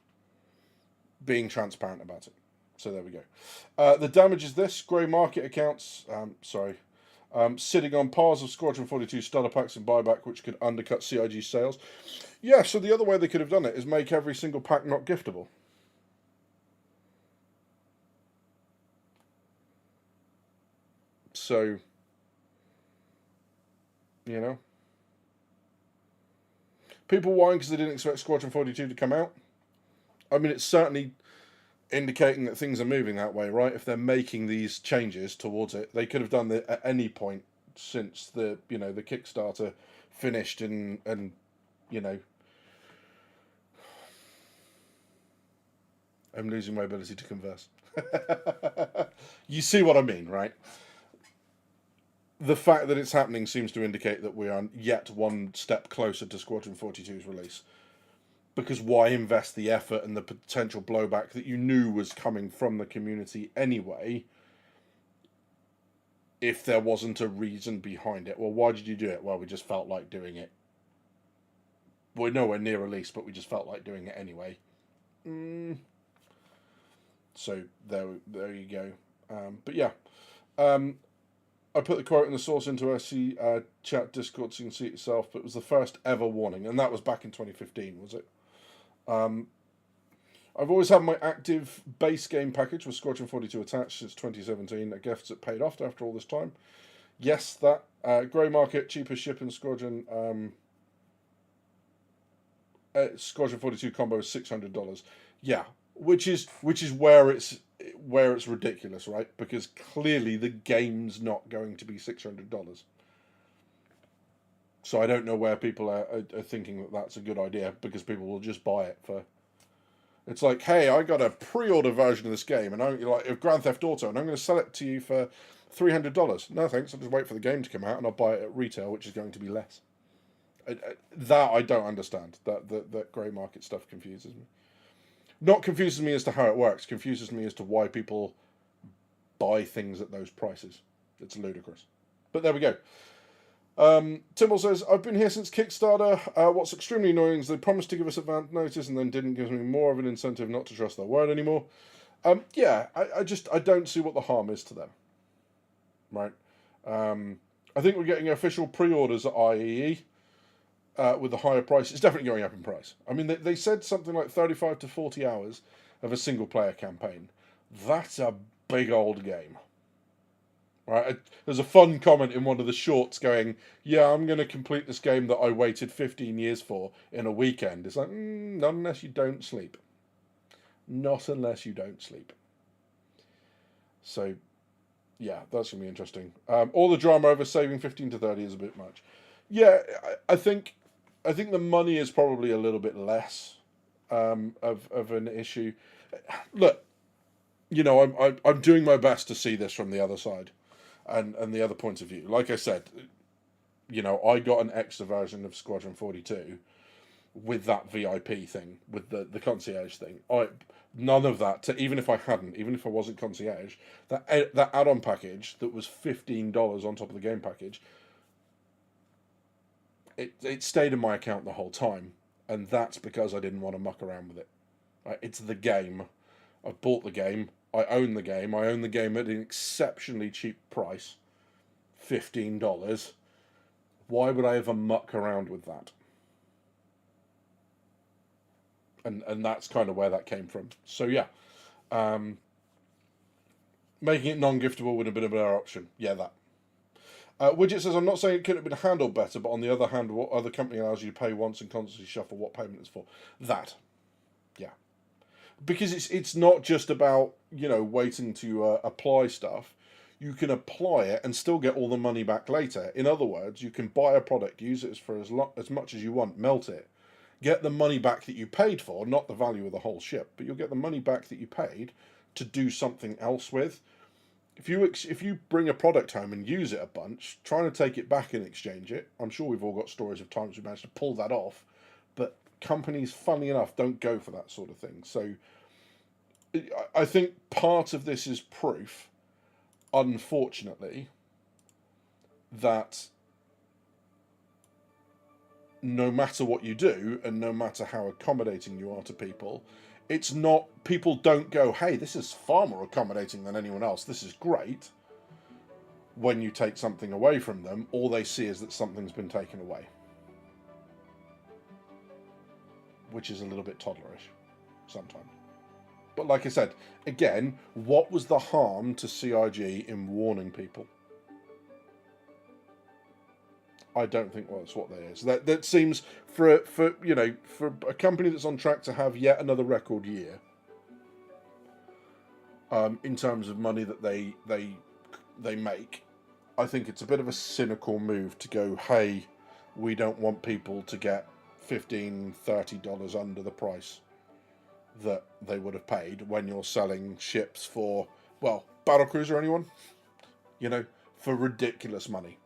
[SPEAKER 1] being transparent about it. So there we go. The damage is this: grey market accounts. Sitting on piles of Squadron 42 starter packs and buyback, which could undercut CIG sales. Yeah, so the other way they could have done it is make every single pack not giftable. So, you know, people whine because they didn't expect Squadron 42 to come out. I mean, it's certainly indicating that things are moving that way, right? If they're making these changes towards it, they could have done it at any point since the Kickstarter finished and I'm losing my ability to converse. You see what I mean, right? The fact that it's happening seems to indicate that we are yet one step closer to Squadron 42's release. Because why invest the effort and the potential blowback that you knew was coming from the community anyway, if there wasn't a reason behind it? Well, why did you do it? Well, we just felt like doing it. We're nowhere near release, but we just felt like doing it anyway. So there you go. But yeah, I put the quote and the source into our chat Discord so you can see it yourself. But it was the first ever warning, and that was back in 2015, was it? I've always had my active base game package with Squadron 42 attached since 2017. A gift that paid off after all this time. Yes, that grey market cheapest shipping Squadron. Squadron 42 combo is $600. Yeah, which is where it's ridiculous, right? Because clearly the game's not going to be $600. So I don't know where people are thinking that that's a good idea, because people will just buy it for. It's like, hey, I got a pre-order version of this game, and I'm like Grand Theft Auto, and I'm going to sell it to you for $300. No thanks, I'll just wait for the game to come out, and I'll buy it at retail, which is going to be less. That I don't understand. That grey market stuff confuses me. Not confuses me as to how it works. Confuses me as to why people buy things at those prices. It's ludicrous. But there we go. Timble says, I've been here since Kickstarter. What's extremely annoying is they promised to give us advance notice and then didn't give me more of an incentive not to trust their word anymore. I don't see what the harm is to them. Right? I think we're getting official pre-orders at IEE with the higher price. It's definitely going up in price. I mean, they said something like 35 to 40 hours of a single-player campaign. That's a big old game. Right, there's a fun comment in one of the shorts going, yeah, I'm going to complete this game that I waited 15 years for in a weekend. It's like, not unless you don't sleep. Not unless you don't sleep. So, yeah, that's going to be interesting. All the drama over saving 15 to 30 is a bit much. Yeah, I think the money is probably a little bit less of an issue. Look, I'm doing my best to see this from the other side. And the other point of view. Like I said, I got an extra version of Squadron 42 with that VIP thing, with the concierge thing. None of that, even if I wasn't concierge, that add-on package that was $15 on top of the game package, it stayed in my account the whole time. And that's because I didn't want to muck around with it. It's the game. I bought the game. I own the game. I own the game at an exceptionally cheap price, $15. Why would I ever muck around with that? And that's kind of where that came from. So yeah, making it non-giftable would have been a better option. Yeah, that. Widget says, I'm not saying it could have been handled better, but on the other hand, what other company allows you to pay once and constantly shuffle what payment is for? That. Yeah. Because it's not just about, waiting to apply stuff. You can apply it and still get all the money back later. In other words, you can buy a product, use it for as much as you want, melt it, get the money back that you paid for, not the value of the whole ship, but you'll get the money back that you paid to do something else with. If you bring a product home and use it a bunch, trying to take it back and exchange it, I'm sure we've all got stories of times we managed to pull that off, but companies, funnily enough, don't go for that sort of thing. So I think part of this is proof, unfortunately, that no matter what you do and no matter how accommodating you are to people, It's not, people don't go, hey, this is far more accommodating than anyone else, this is great. When you take something away from them, all they see is that something's been taken away. Which is a little bit toddlerish sometimes. But like I said, again, what was the harm to CIG in warning people? I don't think that's what that is. That seems for a company that's on track to have yet another record year, in terms of money that they make, I think it's a bit of a cynical move to go, hey, we don't want people to get $15, $30 under the price that they would have paid when you're selling ships for, well, battlecruiser, anyone? For ridiculous money.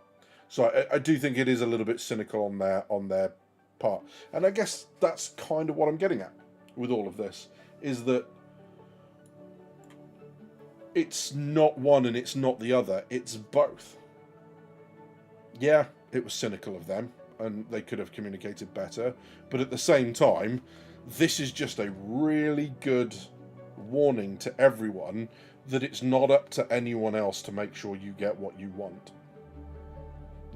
[SPEAKER 1] So I do think it is a little bit cynical on their part. And I guess that's kind of what I'm getting at with all of this, is that it's not one and it's not the other, it's both. Yeah, it was cynical of them, and they could have communicated better, but at the same time, this is just a really good warning to everyone that it's not up to anyone else to make sure you get what you want.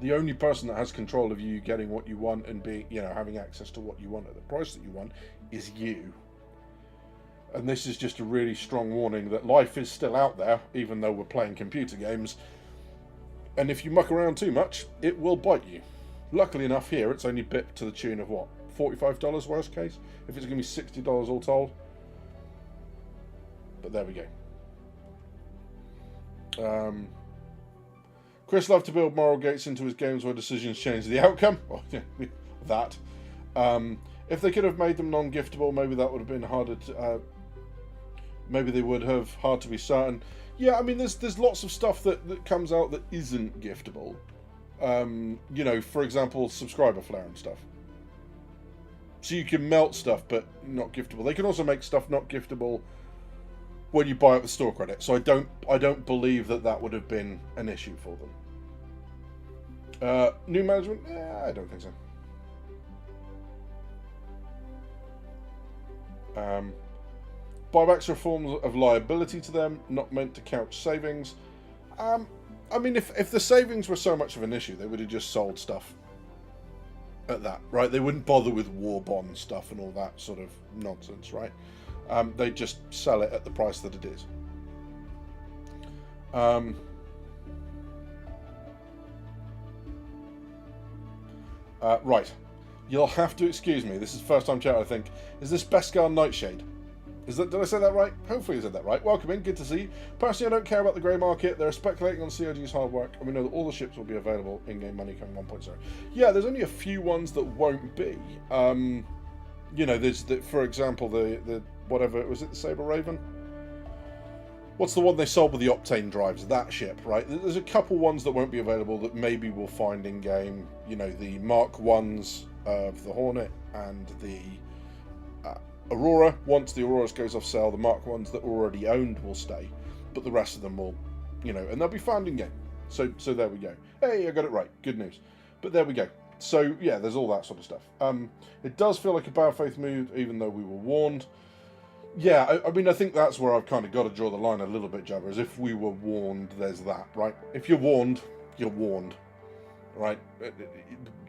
[SPEAKER 1] The only person that has control of you getting what you want and having access to what you want at the price that you want is you. And this is just a really strong warning that life is still out there, even though we're playing computer games. And if you muck around too much, it will bite you. Luckily enough here, it's only bit to the tune of what? $45 worst case? If it's going to be $60 all told. But there we go. Chris loved to build moral gates into his games where decisions change the outcome. Well, yeah, that. If they could have made them non-giftable, maybe that would have been harder to... maybe they would have, hard to be certain. Yeah, I mean, there's lots of stuff that comes out that isn't giftable. For example, subscriber flare and stuff. So you can melt stuff, but not giftable. They can also make stuff not giftable when you buy it with store credit. So I don't believe that would have been an issue for them. New management? I don't think so. Buybacks are forms of liability to them, not meant to couch savings. I mean, if the savings were so much of an issue, they would have just sold stuff at that, right? They wouldn't bother with war bond stuff and all that sort of nonsense, right? They'd just sell it at the price that it is. Right. You'll have to excuse me. This is first time chat, I think. Is this Beskar Nightshade? Did I say that right? Hopefully I said that right. Welcome in, good to see you. Personally, I don't care about the grey market. They're speculating on CIG's hard work, and we know that all the ships will be available in-game money coming 1.0. Yeah, there's only a few ones that won't be. There's, for example, the whatever, was it the Saber Raven? What's the one they sold with the Octane drives? That ship, right? There's a couple ones that won't be available that maybe we'll find in-game. The Mark 1s of the Hornet and the... Aurora. Once the Auroras goes off sale, the Mark 1s that are already owned will stay, but the rest of them will, and they'll be found in game. So there we go. Hey, I got it right. Good news. But there we go. So yeah, there's all that sort of stuff. It does feel like a bad faith move, even though we were warned. Yeah, I mean, I think that's where I've kind of got to draw the line a little bit, Jabber. Is if we were warned, there's that, right? If you're warned, right?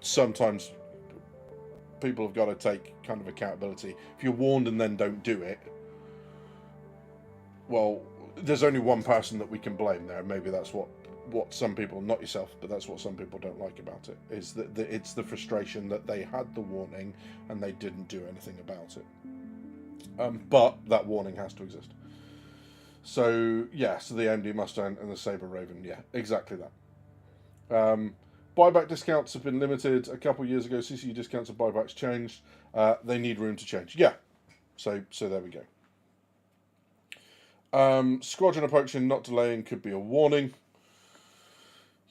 [SPEAKER 1] Sometimes people have got to take kind of accountability. If you're warned and then don't do it, well, there's only one person that we can blame there. Maybe that's what some people, not yourself, but that's what some people don't like about it, is that it's the frustration that they had the warning and they didn't do anything about it. But that warning has to exist. So yeah, so the AMD Mustang and the Saber Raven, yeah, exactly that. Buyback discounts have been limited. A couple of years ago, CCU discounts and buybacks changed. They need room to change. Yeah. So there we go. Squadron approaching, not delaying, could be a warning.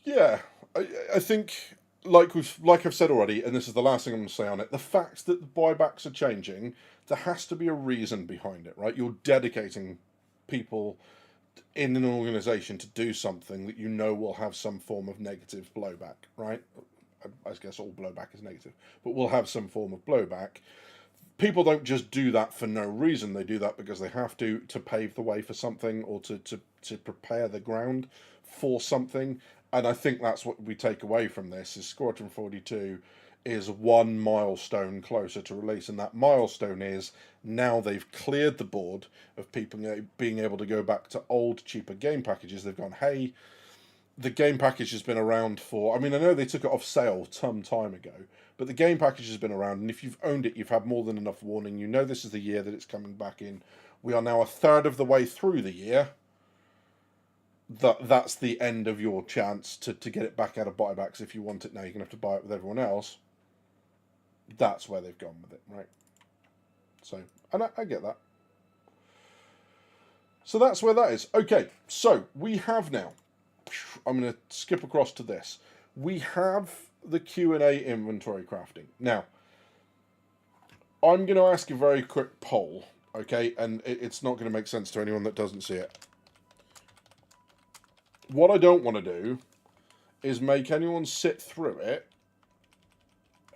[SPEAKER 1] Yeah. I think, like I've said already, and this is the last thing I'm going to say on it, the fact that the buybacks are changing, there has to be a reason behind it, right? You're dedicating people in an organisation to do something that will have some form of negative blowback, right? I guess all blowback is negative, but will have some form of blowback. people don't just do that for no reason. They do that because they have to pave the way for something, or to prepare the ground for something. And I think that's what we take away from this, is Squadron 42 is one milestone closer to release, and that milestone is now they've cleared the board of people being able to go back to old, cheaper game packages. They've gone, hey, the game package has been around for, I mean, I know they took it off sale some time ago, but the game package has been around, and if you've owned it, you've had more than enough warning. You know this is the year that it's coming back in. We are now a third of the way through the year. That's the end of your chance to get it back out of buybacks. If you want it now, you're going to have to buy it with everyone else. That's where they've gone with it, right? So, and I get that. So that's where that is. Okay, so we have now, I'm going to skip across to this. We have the Q&A inventory crafting. Now, I'm going to ask a very quick poll, okay? And it's not going to make sense to anyone that doesn't see it. What I don't want to do is make anyone sit through it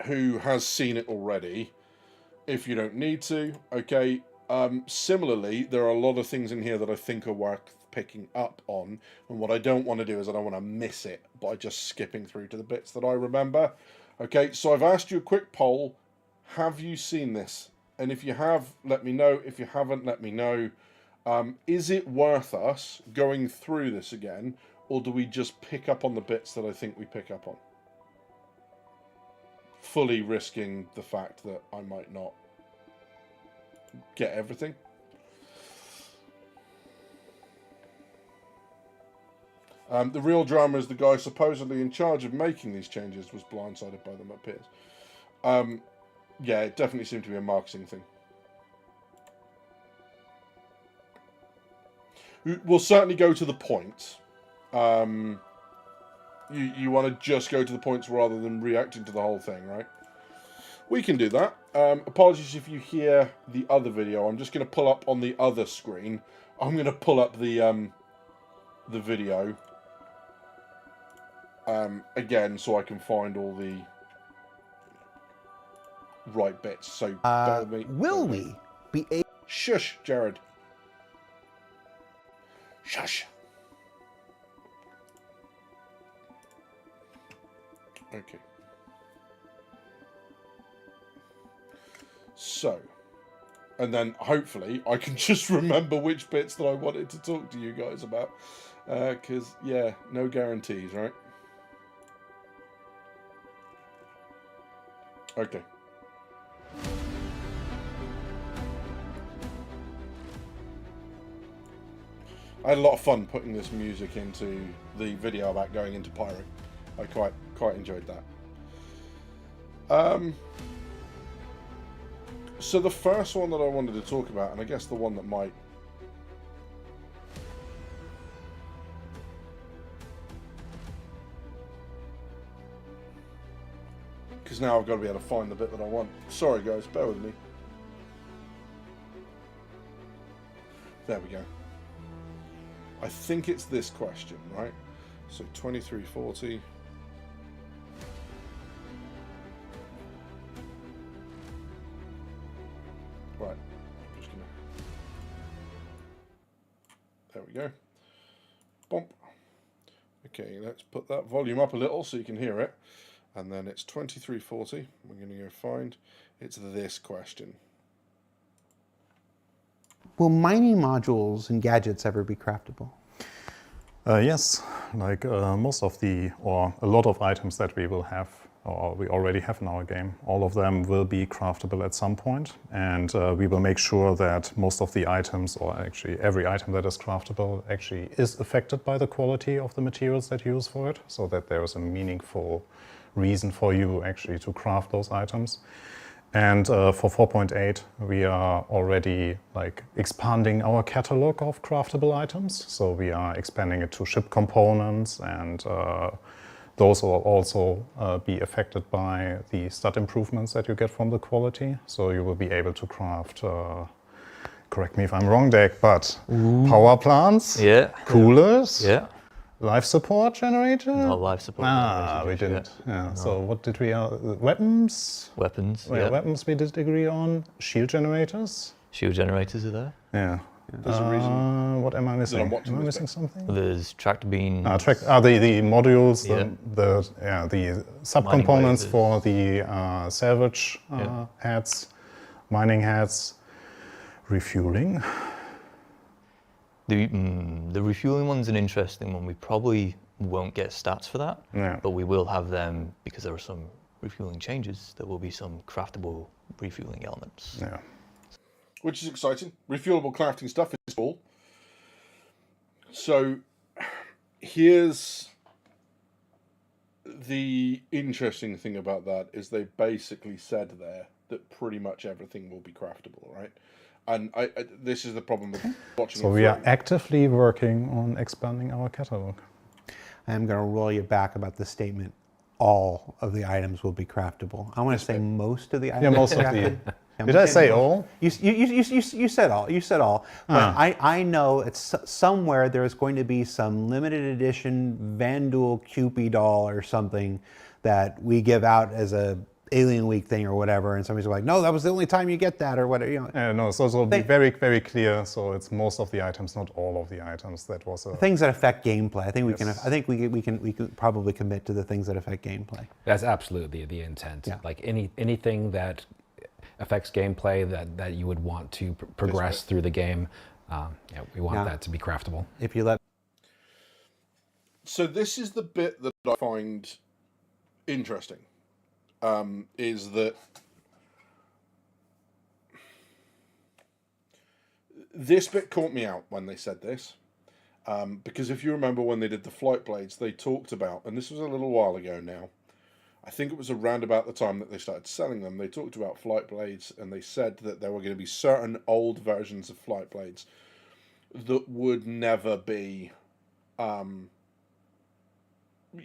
[SPEAKER 1] who has seen it already, if you don't need to, okay? Similarly, there are a lot of things in here that I think are worth picking up on, and what I don't want to do is I don't want to miss it by just skipping through to the bits that I remember. Okay, so I've asked you a quick poll. Have you seen this? And if you have, let me know. If you haven't, let me know. Is it worth us going through this again, or do we just pick up on the bits that I think we pick up on? Fully risking the fact that I might not get everything. The real drama is the guy supposedly in charge of making these changes was blindsided by them, it appears. Yeah, it definitely seemed to be a marketing thing. We'll certainly go to the point. You want to just go to the points rather than reacting to the whole thing, right? We can do that. Apologies if you hear the other video. I'm just going to pull up on the other screen. I'm going to pull up the video again so I can find all the right bits. So bear with me.
[SPEAKER 2] Will we be able?
[SPEAKER 1] Shush, Jared. Shush. Okay. So, and then hopefully I can just remember which bits that I wanted to talk to you guys about. Because, yeah, no guarantees, right? Okay. I had a lot of fun putting this music into the video about going into Pyro. I quite enjoyed that. So the first one that I wanted to talk about, and I guess the one that might... Because now I've got to be able to find the bit that I want. Sorry guys, bear with me. There we go. I think it's this question, right? So 2340. Right, I'm just gonna... There we go. Bump. Okay, let's put that volume up a little so you can hear it. And then it's 2340. We're going to go find. It's this question.
[SPEAKER 2] Will mining modules and gadgets ever be craftable?
[SPEAKER 3] Yes, like most of the, or a lot of items that we will have, or we already have in our game, all of them will be craftable at some point, and we will make sure that most of the items, or actually every item that is craftable, actually is affected by the quality of the materials that you use for it, so that there is a meaningful reason for you actually to craft those items. And for 4.8, we are already like expanding our catalog of craftable items. So we are expanding it to ship components, and those will also be affected by the stat improvements that you get from the quality. So you will be able to craft, correct me if I'm wrong, Dick, but power plants,
[SPEAKER 4] yeah,
[SPEAKER 3] coolers,
[SPEAKER 4] yeah,
[SPEAKER 3] Life support generator?
[SPEAKER 4] Not life support.
[SPEAKER 3] We didn't. Yeah. So what did we? Weapons.
[SPEAKER 4] Weapons.
[SPEAKER 3] Well,
[SPEAKER 4] Yeah.
[SPEAKER 3] weapons we did agree on. Shield generators.
[SPEAKER 4] Shield generators are there.
[SPEAKER 3] Yeah.
[SPEAKER 1] There's a reason
[SPEAKER 3] What am I missing?
[SPEAKER 1] I'm watching
[SPEAKER 3] Am I
[SPEAKER 1] this
[SPEAKER 3] missing something?
[SPEAKER 4] There's tractor beams.
[SPEAKER 3] The modules,
[SPEAKER 4] Yeah.
[SPEAKER 3] the subcomponents
[SPEAKER 4] blazers.
[SPEAKER 3] for the salvage heads, mining heads, refueling.
[SPEAKER 4] The refueling one's an interesting one. We probably won't get stats for that,
[SPEAKER 3] Yeah.
[SPEAKER 4] but we will have them because there are some refueling changes. There will be some craftable refueling elements.
[SPEAKER 3] Yeah.
[SPEAKER 1] which is exciting. Refuelable crafting stuff is cool. So here's the interesting thing about that is they basically said there that pretty much everything will be craftable, right? And I this is the problem with watching.
[SPEAKER 3] So we are actively working on expanding our catalog.
[SPEAKER 2] I'm going to roll you back about the statement, all of the items will be craftable. I want to say most of the items.
[SPEAKER 3] Yeah, most
[SPEAKER 2] will
[SPEAKER 3] of
[SPEAKER 2] be
[SPEAKER 3] the.
[SPEAKER 2] crafted.
[SPEAKER 3] Did I say all?
[SPEAKER 2] You said all. You said all. But I know it's somewhere there's going to be some limited edition Vandal Cupid doll or something that we give out as a Alien Week thing or whatever, and somebody's like, "No, that was the only time you get that," or whatever. You know.
[SPEAKER 3] No, so it'll be very, very clear. So it's most of the items, not all of the items. That was a.
[SPEAKER 2] Things that affect gameplay. I think we can.
[SPEAKER 3] Yes.
[SPEAKER 2] I think we can probably commit to the things that affect gameplay.
[SPEAKER 5] That's absolutely the intent.
[SPEAKER 2] Yeah.
[SPEAKER 5] Like anything that affects gameplay that you would want to progress through the game. We want that to be craftable.
[SPEAKER 2] If you let.
[SPEAKER 1] So this is the bit that I find interesting. Is that this bit caught me out when they said this, because if you remember when they did the flight blades, they talked about, and this was a little while ago now, I think it was around about the time that they started selling them, they talked about flight blades, and they said that there were going to be certain old versions of flight blades that would never be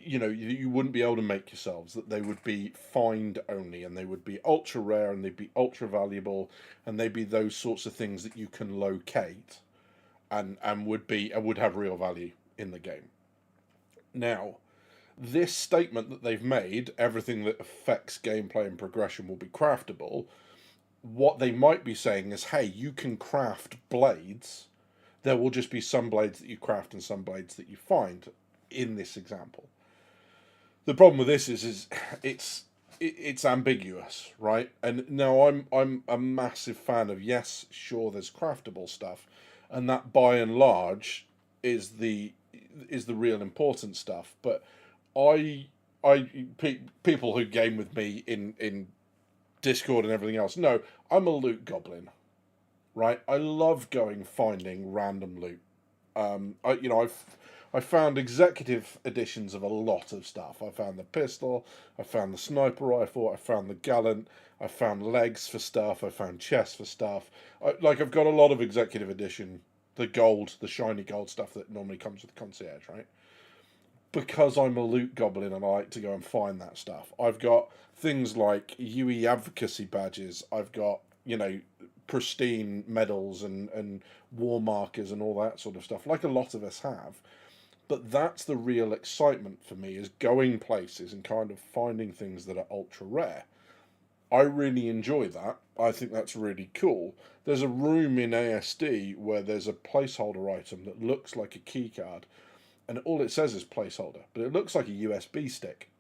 [SPEAKER 1] you wouldn't be able to make yourselves, that they would be find only, and they would be ultra rare, and they'd be ultra valuable, and they'd be those sorts of things that you can locate and would have real value in the game. Now, this statement that they've made, everything that affects gameplay and progression will be craftable, what they might be saying is, hey, you can craft blades, there will just be some blades that you craft and some blades that you find in this example. The problem with this is it's ambiguous, right? And now I'm a massive fan of, yes, sure, there's craftable stuff, and that by and large is the real important stuff. But people who game with me in Discord and everything else know I'm a loot goblin, right? I love finding random loot. I found executive editions of a lot of stuff. I found the pistol, I found the sniper rifle, I found the gallant, I found legs for stuff, I found chests for stuff. I've got a lot of executive edition, the gold, the shiny gold stuff that normally comes with concierge, right? Because I'm a loot goblin and I like to go and find that stuff. I've got things like UE advocacy badges, I've got, pristine medals and war markers and all that sort of stuff, like a lot of us have. But that's the real excitement for me, is going places and kind of finding things that are ultra rare. I really enjoy that. I think that's really cool. There's a room in ASD where there's a placeholder item that looks like a key card, and all it says is placeholder, but it looks like a USB stick.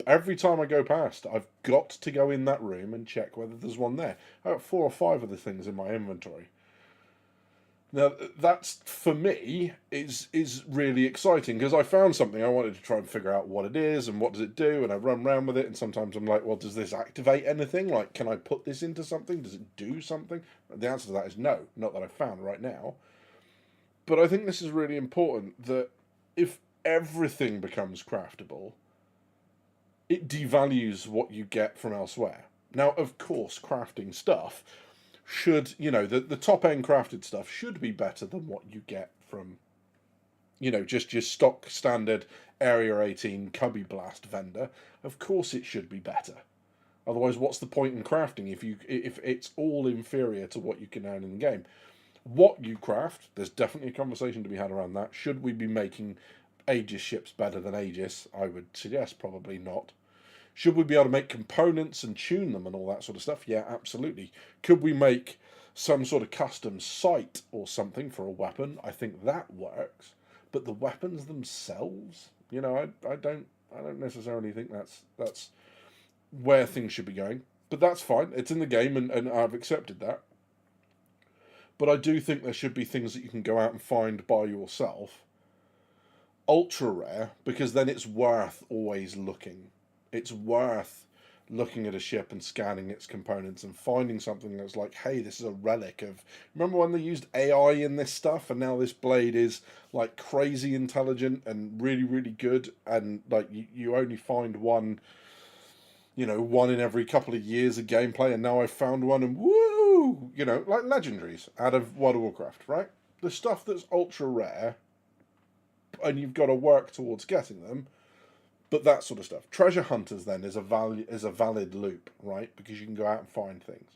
[SPEAKER 1] Every time I go past, I've got to go in that room and check whether there's one there. I have 4 or 5 of the things in my inventory. Now, that's, for me, is really exciting, because I found something, I wanted to try and figure out what it is and what does it do, and I run around with it, and sometimes I'm like, well, does this activate anything? Like, can I put this into something? Does it do something? The answer to that is no, not that I found right now. But I think this is really important, that if everything becomes craftable, it devalues what you get from elsewhere. Now, of course, crafting stuff should, the top end crafted stuff should be better than what you get from, just your stock standard Area 18 Cubby Blast vendor. Of course it should be better. Otherwise, what's the point in crafting if it's all inferior to what you can earn in the game? What you craft, there's definitely a conversation to be had around that. Should we be making Aegis ships better than Aegis? I would suggest probably not. Should we be able to make components and tune them and all that sort of stuff? Yeah, absolutely. Could we make some sort of custom sight or something for a weapon? I think that works. But the weapons themselves, you know, I don't necessarily think that's where things should be going. But that's fine. It's in the game, and I've accepted that. But I do think there should be things that you can go out and find by yourself. Ultra rare, because then it's worth always looking. It's worth looking at a ship and scanning its components and finding something that's like, hey, this is a relic of... Remember when they used AI in this stuff, and now this blade is like crazy intelligent and really, really good, and like you only find one, you know, one in every couple of years of gameplay, and now I've found one, and woo! You know, like legendaries out of World of Warcraft, right? The stuff that's ultra rare, and you've got to work towards getting them, but that sort of stuff. Treasure hunters then is a valid loop, right? Because you can go out and find things,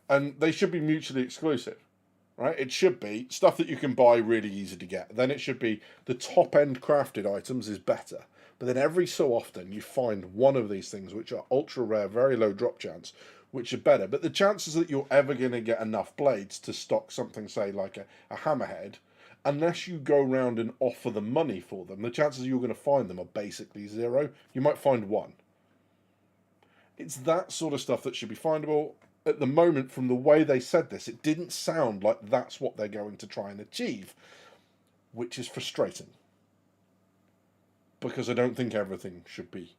[SPEAKER 1] and they should be mutually exclusive, right? It should be stuff that you can buy really easy to get. Then it should be the top end crafted items is better, but then every so often you find one of these things which are ultra rare, very low drop chance, which are better. But the chances that you're ever going to get enough blades to stock something, say like a hammerhead, unless you go around and offer the money for them, the chances you're going to find them are basically zero. You might find one. It's that sort of stuff that should be findable. At the moment, from the way they said this, it didn't sound like that's what they're going to try and achieve, which is frustrating. Because I don't think everything should be...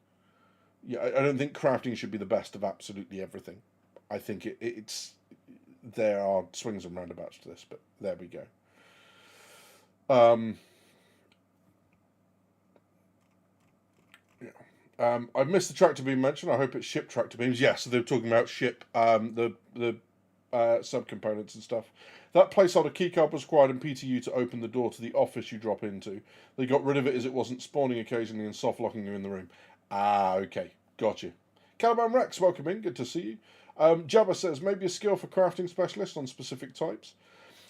[SPEAKER 1] Yeah, I don't think crafting should be the best of absolutely everything. I think it's... There are swings and roundabouts to this, but there we go. I missed the tractor beam mention. I hope it's ship tractor beams. Yeah, so they're talking about ship, the subcomponents and stuff. That placeholder keycard was required in PTU to open the door to the office you drop into. They got rid of it as it wasn't spawning occasionally and soft locking you in the room. Ah, okay. Got you. Caliban Rex, welcome in. Good to see you. Jabba says, maybe a skill for crafting specialists on specific types.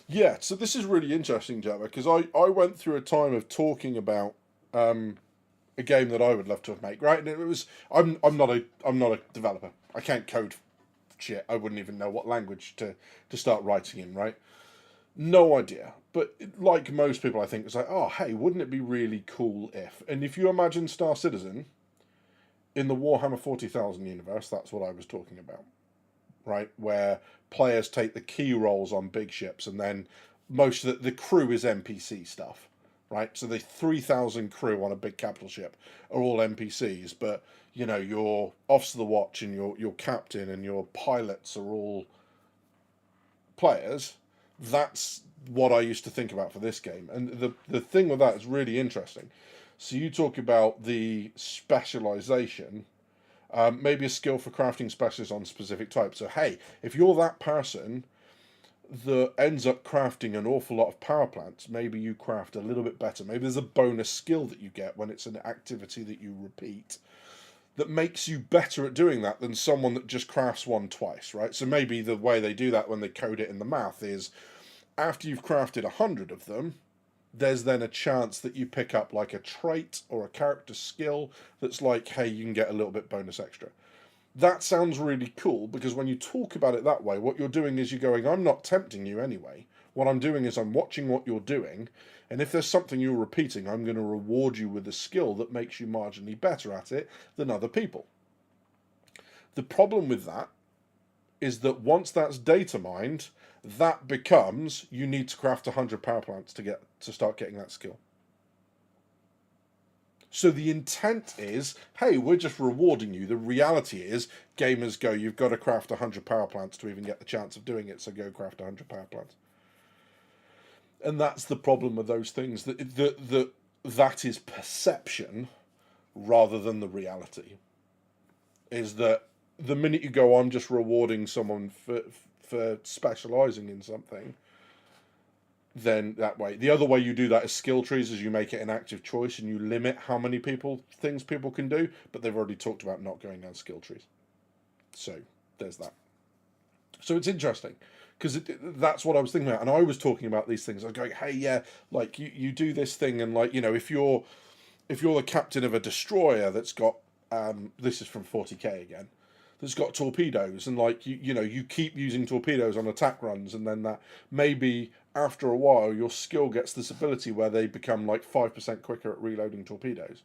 [SPEAKER 1] Yeah, so this is really interesting, Jabba, because I went through a time of talking about a game that I would love to have made, right? And it was I'm not a developer. I can't code shit. I wouldn't even know what language to start writing in, right? No idea. But like most people, I think it's like, oh, hey, wouldn't it be really cool if? And if you imagine Star Citizen in the Warhammer 40,000 universe, that's what I was talking about, right? Where players take the key roles on big ships, and then most of the crew is NPC stuff, right? So the 3,000 crew on a big capital ship are all NPCs, but you know, your officer of the watch and your captain and your pilots are all players. That's what I used to think about for this game, and the thing with that is really interesting. So you talk about the specialization. Maybe a skill for crafting specialists on specific types. So, hey, if you're that person that ends up crafting an awful lot of power plants, maybe you craft a little bit better. Maybe there's a bonus skill that you get when it's an activity that you repeat that makes you better at doing that than someone that just crafts one twice, right? So maybe the way they do that when they code it in the math is after you've crafted 100 of them, there's then a chance that you pick up like a trait or a character skill that's like, hey, you can get a little bit bonus extra. That sounds really cool, because when you talk about it that way, what you're doing is you're going, I'm not tempting you anyway. What I'm doing is I'm watching what you're doing, and if there's something you're repeating, I'm going to reward you with a skill that makes you marginally better at it than other people. The problem with that is that once that's data mined, that becomes you need to craft 100 power plants to start getting that skill. So the intent is, hey, we're just rewarding you. The reality is, gamers go, you've got to craft 100 power plants to even get the chance of doing it, so go craft 100 power plants. And that's the problem with those things, that is perception rather than the reality. Is that the minute you go on just rewarding someone for specializing in something, then that way. The other way you do that is skill trees, is you make it an active choice and you limit how many things people can do, but they've already talked about not going down skill trees. So there's that. So it's interesting, because that's what I was thinking about, and I was talking about these things. I was going, hey, yeah, like you do this thing, and like, you know, if you're the captain of a destroyer that's got this is from 40k again, that's got torpedoes, and like you know, you keep using torpedoes on attack runs, and then that maybe after a while your skill gets this ability where they become like 5% quicker at reloading torpedoes.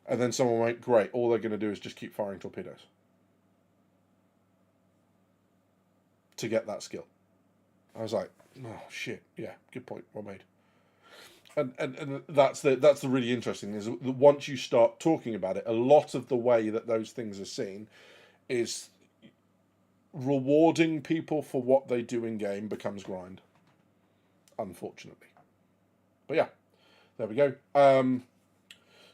[SPEAKER 1] And then someone went, great, all they're going to do is just keep firing torpedoes to get that skill. I was like, oh shit, yeah, good point, well made. And that's the really interesting is that once you start talking about it, a lot of the way that those things are seen is rewarding people for what they do in game becomes grind, unfortunately. But yeah, there we go.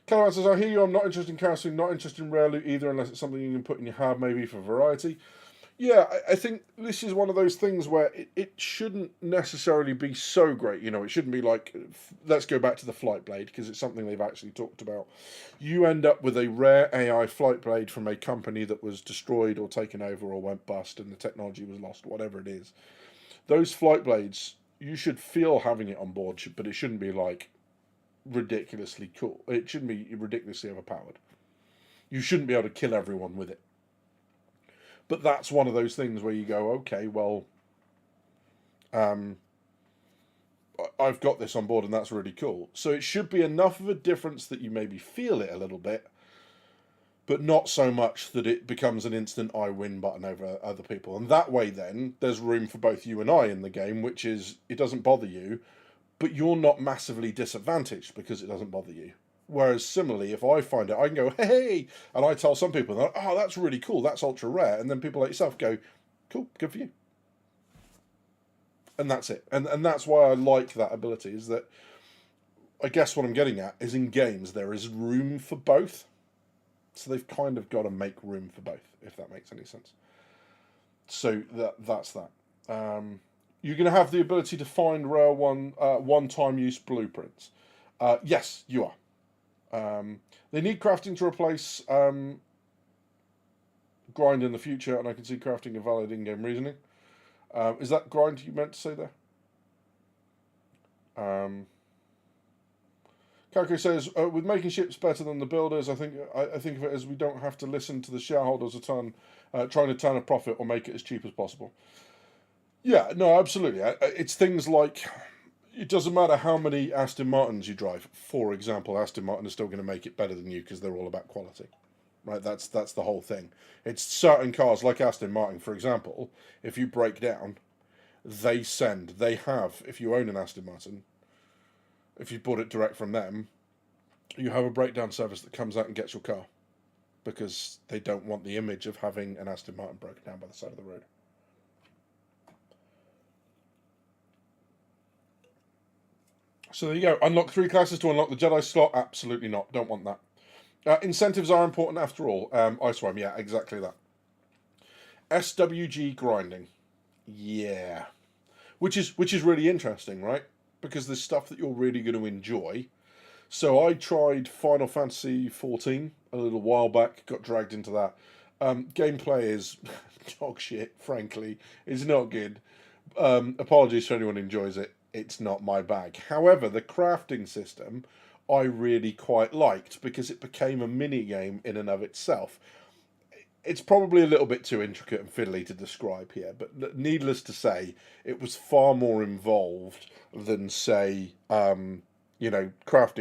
[SPEAKER 1] Calaman says, I hear you, I'm not interested in casting, not interested in rare loot either, unless it's something you can put in your hab, maybe for variety. Yeah, I think this is one of those things where it shouldn't necessarily be so great. You know, it shouldn't be like, let's go back to the Flight Blade, because it's something they've actually talked about. You end up with a rare AI Flight Blade from a company that was destroyed or taken over or went bust and the technology was lost, whatever it is. Those Flight Blades, you should feel having it on board, but it shouldn't be like ridiculously cool. It shouldn't be ridiculously overpowered. You shouldn't be able to kill everyone with it. But that's one of those things where you go, okay, well, I've got this on board and that's really cool. So it should be enough of a difference that you maybe feel it a little bit, but not so much that it becomes an instant I win button over other people. And that way then, there's room for both you and I in the game, which is, it doesn't bother you, but you're not massively disadvantaged because it doesn't bother you. Whereas similarly, if I find it, I can go, hey, and I tell some people, like, oh, that's really cool, that's ultra rare. And then people like yourself go, cool, good for you. And that's it. And that's why I like that ability, is that I guess what I'm getting at is in games, there is room for both. So they've kind of got to make room for both, if that makes any sense. So that's that. You're going to have the ability to find rare one-time use blueprints. Yes, you are. They need crafting to replace grind in the future, and I can see crafting a valid in-game reasoning. Is that grind you meant to say there? Kako says, with making ships better than the builders, I think of it as we don't have to listen to the shareholders a ton, trying to turn a profit or make it as cheap as possible. Yeah, no, absolutely. It's things like, it doesn't matter how many Aston Martins you drive. For example, Aston Martin is still going to make it better than you because they're all about quality, right? That's the whole thing. It's certain cars like Aston Martin, for example. If you break down, they have. If you own an Aston Martin, if you bought it direct from them, you have a breakdown service that comes out and gets your car because they don't want the image of having an Aston Martin broken down by the side of the road. So there you go. Unlock 3 classes to unlock the Jedi slot? Absolutely not. Don't want that. Incentives are important after all. Iceworm, yeah, exactly that. SWG grinding. Yeah. Which is really interesting, right? Because there's stuff that you're really going to enjoy. So I tried Final Fantasy XIV a little while back, got dragged into that. Gameplay is dog shit, frankly. It's not good. Apologies to anyone who enjoys it. It's not my bag. However, the crafting system I really quite liked because it became a mini game in and of itself. It's probably a little bit too intricate and fiddly to describe here, but needless to say, it was far more involved than, say, crafting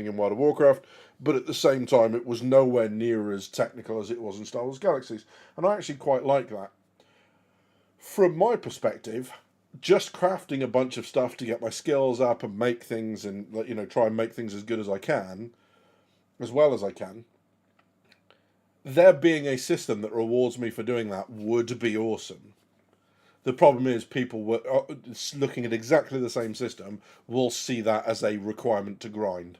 [SPEAKER 1] in World of Warcraft, but at the same time, it was nowhere near as technical as it was in Star Wars Galaxies, and I actually quite like that. From my perspective, just crafting a bunch of stuff to get my skills up and make things and, try and make things as good as I can, as well as I can, there being a system that rewards me for doing that would be awesome. The problem is people looking at exactly the same system will see that as a requirement to grind.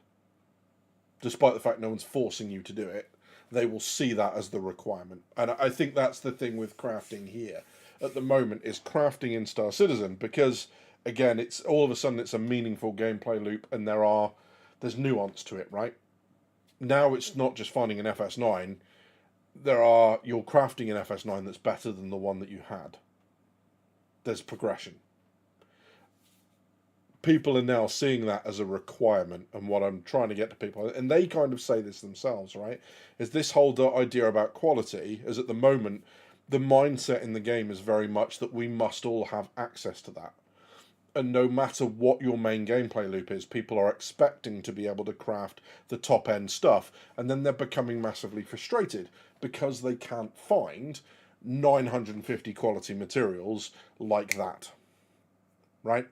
[SPEAKER 1] Despite the fact no one's forcing you to do it, they will see that as the requirement. And I think that's the thing with crafting here at the moment is crafting in Star Citizen, because again, it's all of a sudden it's a meaningful gameplay loop and there's nuance to it, right? Now it's not just finding an FS9. You're crafting an FS9 that's better than the one that you had. there's progression. People are now seeing that as a requirement, and what I'm trying to get to people, and they kind of say this themselves, right, is this whole idea about quality is at the moment, the mindset in the game is very much that we must all have access to that. And no matter what your main gameplay loop is, people are expecting to be able to craft the top end stuff, and then they're becoming massively frustrated because they can't find 950 quality materials like that, right?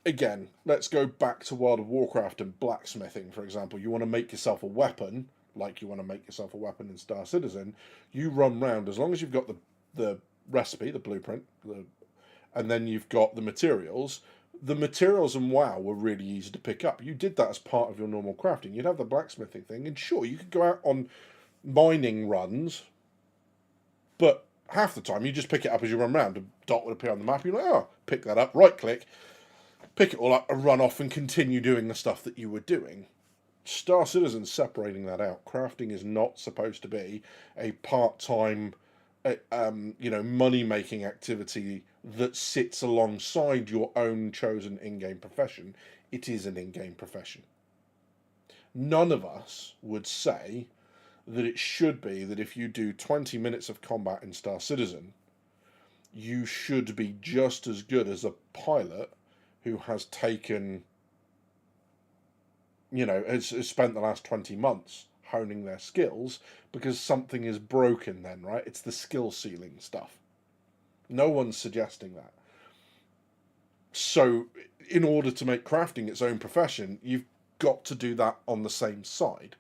[SPEAKER 1] Again, let's go back to World of Warcraft and blacksmithing, for example. You want to make yourself a weapon, like you want to make yourself a weapon in Star Citizen. You run round, as long as you've got the recipe, the blueprint, and then you've got the materials. The materials in WoW were really easy to pick up. You did that as part of your normal crafting. You'd have the blacksmithing thing, and sure, you could go out on mining runs, but half the time you just pick it up as you run around. A dot would appear on the map, you're like, oh, pick that up, right-click, pick it all up and run off and continue doing the stuff that you were doing. Star Citizen's separating that out. Crafting is not supposed to be a part-time, money-making activity that sits alongside your own chosen in-game profession. It is an in-game profession. None of us would say that it should be that if you do 20 minutes of combat in Star Citizen, you should be just as good as a pilot who has taken, has spent the last 20 months honing their skills, because something is broken then, right? It's the skill ceiling stuff. No one's suggesting that. So in order to make crafting its own profession, you've got to do that on the same side.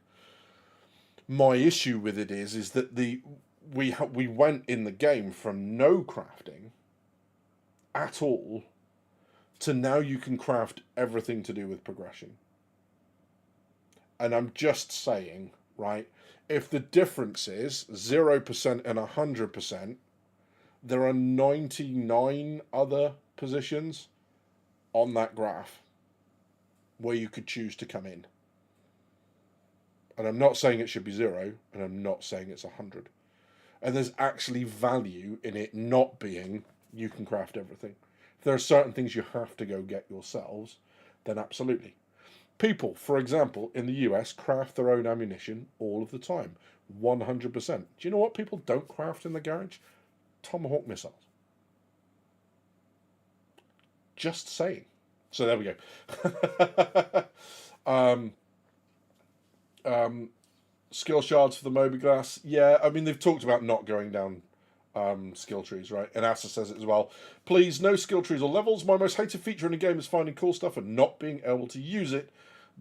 [SPEAKER 1] My issue with it is that we went in the game from no crafting at all to now you can craft everything to do with progression. And I'm just saying, right, if the difference is 0% and 100%, there are 99 other positions on that graph where you could choose to come in. And I'm not saying it should be 0, and I'm not saying it's 100. And there's actually value in it not being you can craft everything. If there are certain things you have to go get yourselves, then absolutely. People, for example, in the US craft their own ammunition all of the time. 100%. Do you know what people don't craft in the garage? Tomahawk missiles. Just saying. So there we go. Skill shards for the Moby-Glass. Yeah, I mean, they've talked about not going down skill trees, right? And Asa says it as well. Please, no skill trees or levels. My most hated feature in a game is finding cool stuff and not being able to use it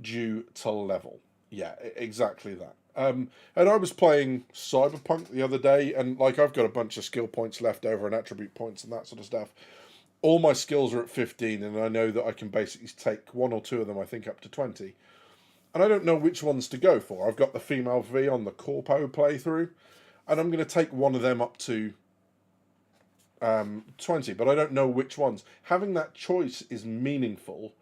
[SPEAKER 1] due to level. Yeah, exactly that. And I was playing Cyberpunk the other day, and like I've got a bunch of skill points left over and attribute points and that sort of stuff. All my skills are at 15, and I know that I can basically take 1 or 2 of them, I think, up to 20. And I don't know which ones to go for. I've got the female V on the Corpo playthrough, and I'm going to take one of them up to 20, but I don't know which ones. Having that choice is meaningful,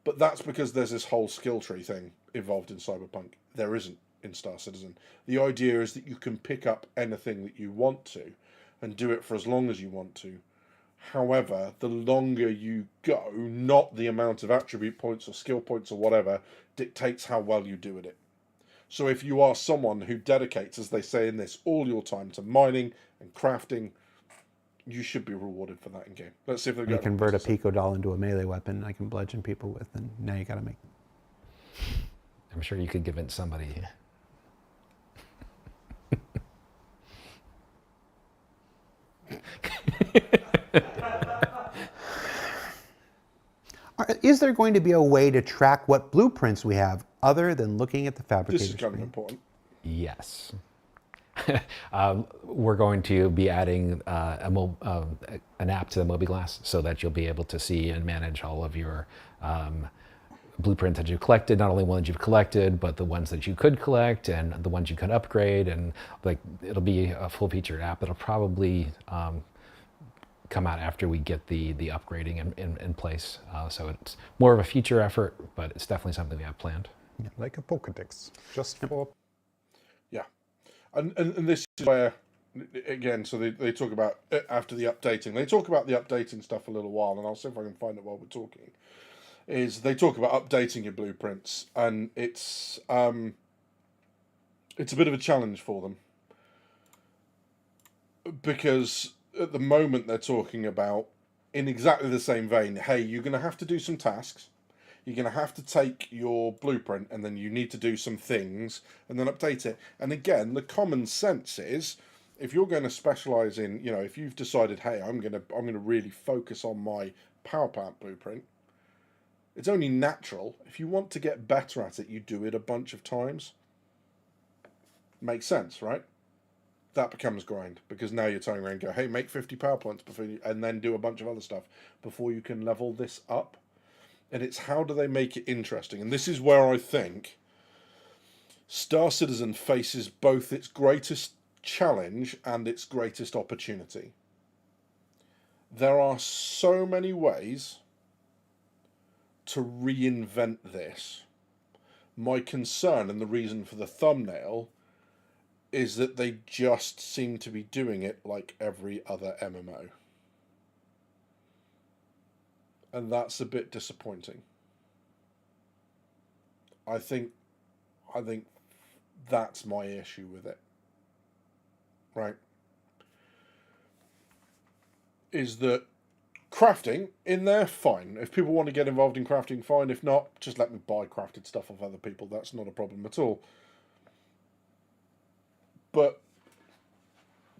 [SPEAKER 1] but that's because there's this whole skill tree thing involved in Cyberpunk. There isn't in Star Citizen. The idea is that you can pick up anything that you want to and do it for as long as you want to. However, the longer you go, not the amount of attribute points or skill points or whatever, dictates how well you do at it. So if you are someone who dedicates, as they say in this, all your time to mining and crafting, you should be rewarded for that in game. Let's see if they've got.
[SPEAKER 2] You convert a Pico doll into a melee weapon I can bludgeon people with, and now you got to make.
[SPEAKER 5] I'm sure you could convince somebody.
[SPEAKER 2] Is there going to be a way to track what blueprints we have other than looking at the fabricator
[SPEAKER 1] This is kind of
[SPEAKER 2] screen?
[SPEAKER 1] important.
[SPEAKER 5] Yes. We're going to be adding an app to the Moby-Glass so that you'll be able to see and manage all of your blueprints that you've collected, not only ones you've collected, but the ones that you could collect and the ones you could upgrade. And like, it'll be a full-featured app that'll probably come out after we get the upgrading in place. So it's more of a future effort, but it's definitely something we have planned.
[SPEAKER 3] Yeah, like a Pokedex, just for...
[SPEAKER 1] Yeah. And this is where again, so they talk about after the updating. They talk about the updating stuff a little while, and I'll see if I can find it while we're talking. Is they talk about updating your blueprints, and it's a bit of a challenge for them, because at the moment they're talking about, in exactly the same vein, hey, you're going to have to do some tasks. You're going to have to take your blueprint and then you need to do some things and then update it. And again, the common sense is, if you're going to specialize in, if you've decided, hey, I'm going to really focus on my power plant blueprint, it's only natural. If you want to get better at it, you do it a bunch of times. Makes sense, right? That becomes grind, because now you're turning around and go, hey, make 50 power plants before and then do a bunch of other stuff before you can level this up. And it's how do they make it interesting? And this is where I think Star Citizen faces both its greatest challenge and its greatest opportunity. There are so many ways to reinvent this. My concern, and the reason for the thumbnail, is that they just seem to be doing it like every other MMO. And that's a bit disappointing. I think that's my issue with it. Right? Is that crafting in there, fine. If people want to get involved in crafting, fine. If not, just let me buy crafted stuff off other people. That's not a problem at all. But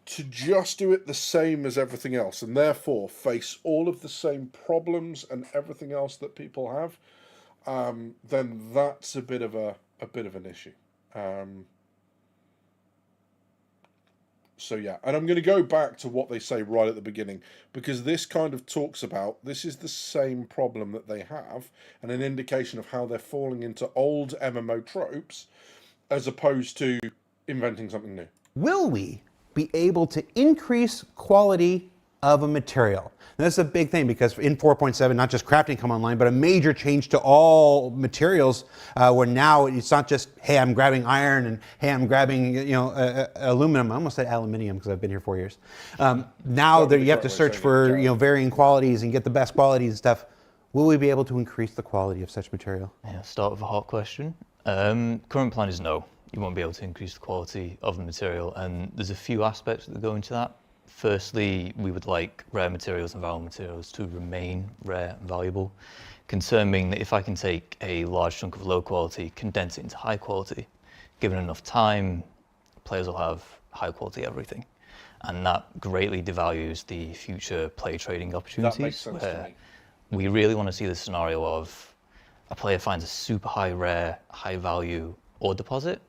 [SPEAKER 1] to just do it the same as everything else, and therefore face all of the same problems and everything else that people have, then that's a bit of an issue. So yeah, and I'm going to go back to what they say right at the beginning, because this kind of talks about, this is the same problem that they have, and an indication of how they're falling into old MMO tropes, as opposed to inventing something new.
[SPEAKER 2] Will we be able to increase quality of a material? And this is a big thing, because in 4.7, not just crafting come online, but a major change to all materials, where now it's not just, hey, I'm grabbing iron, and hey, I'm grabbing aluminum. I almost said aluminium because I've been here 4 years. Now that you have to search for varying qualities and get the best qualities and stuff. Will we be able to increase the quality of such material?
[SPEAKER 4] Yeah, start with a hot question. Current plan is no. You won't be able to increase the quality of the material, and there's a few aspects that go into that. Firstly, we would like rare materials and valuable materials to remain rare and valuable. Concern being that if I can take a large chunk of low quality, condense it into high quality, given enough time, players will have high quality everything. And that greatly devalues the future play trading opportunities.
[SPEAKER 1] That makes sense to me.
[SPEAKER 4] We really want to see the scenario of a player finds a super high rare, high value ore deposit,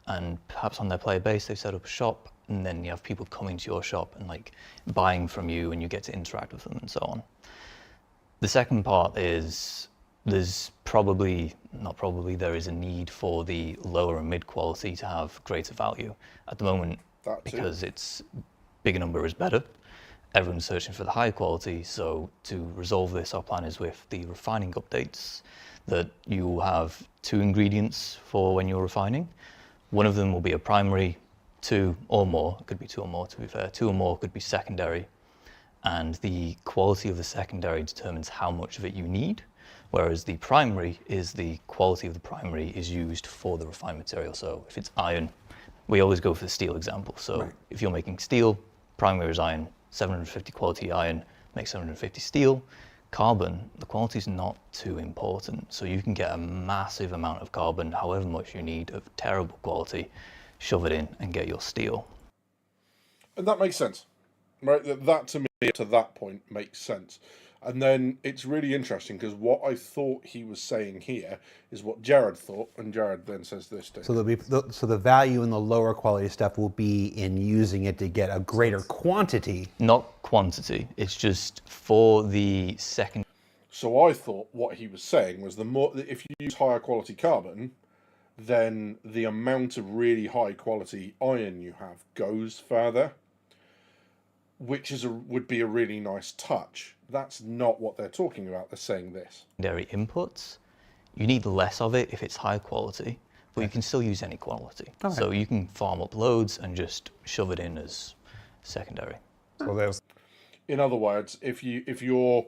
[SPEAKER 4] and perhaps on their player base they set up a shop, and then you have people coming to your shop and like buying from you, and you get to interact with them and so on. The second part is there is a need for the lower and mid quality to have greater value. At the moment, because it's bigger number is better, everyone's searching for the high quality. So to resolve this, our plan is with the refining updates, that you will have 2 ingredients for when you're refining. One of them will be a primary, 2 or more, it could be 2 or more to be fair, 2 or more could be secondary, and the quality of the secondary determines how much of it you need, whereas the primary is the quality of the primary is used for the refined material. So if it's iron, we always go for the steel example. So if you're making steel, primary is iron, 750 quality iron makes 750 steel. Carbon, the quality is not too important, so you can get a massive amount of carbon, however much you need, of terrible quality, shove it in and get your steel.
[SPEAKER 1] And that makes sense, right? That to me, to that point, makes sense. And then it's really interesting, because what I thought he was saying here is what Jared thought, and Jared then says this to him.
[SPEAKER 2] So the value in the lower quality stuff will be in using it to get a greater quantity.
[SPEAKER 4] Not quantity, it's just for the second.
[SPEAKER 1] So I thought what he was saying was, the more, if you use higher quality carbon, then the amount of really high quality iron you have goes further, which would be a really nice touch. That's not what they're talking about. They're saying this.
[SPEAKER 4] Secondary inputs, you need less of it if it's high quality, but you can still use any quality. Okay. So you can farm up loads and just shove it in as secondary.
[SPEAKER 3] So there's
[SPEAKER 1] In other words, if your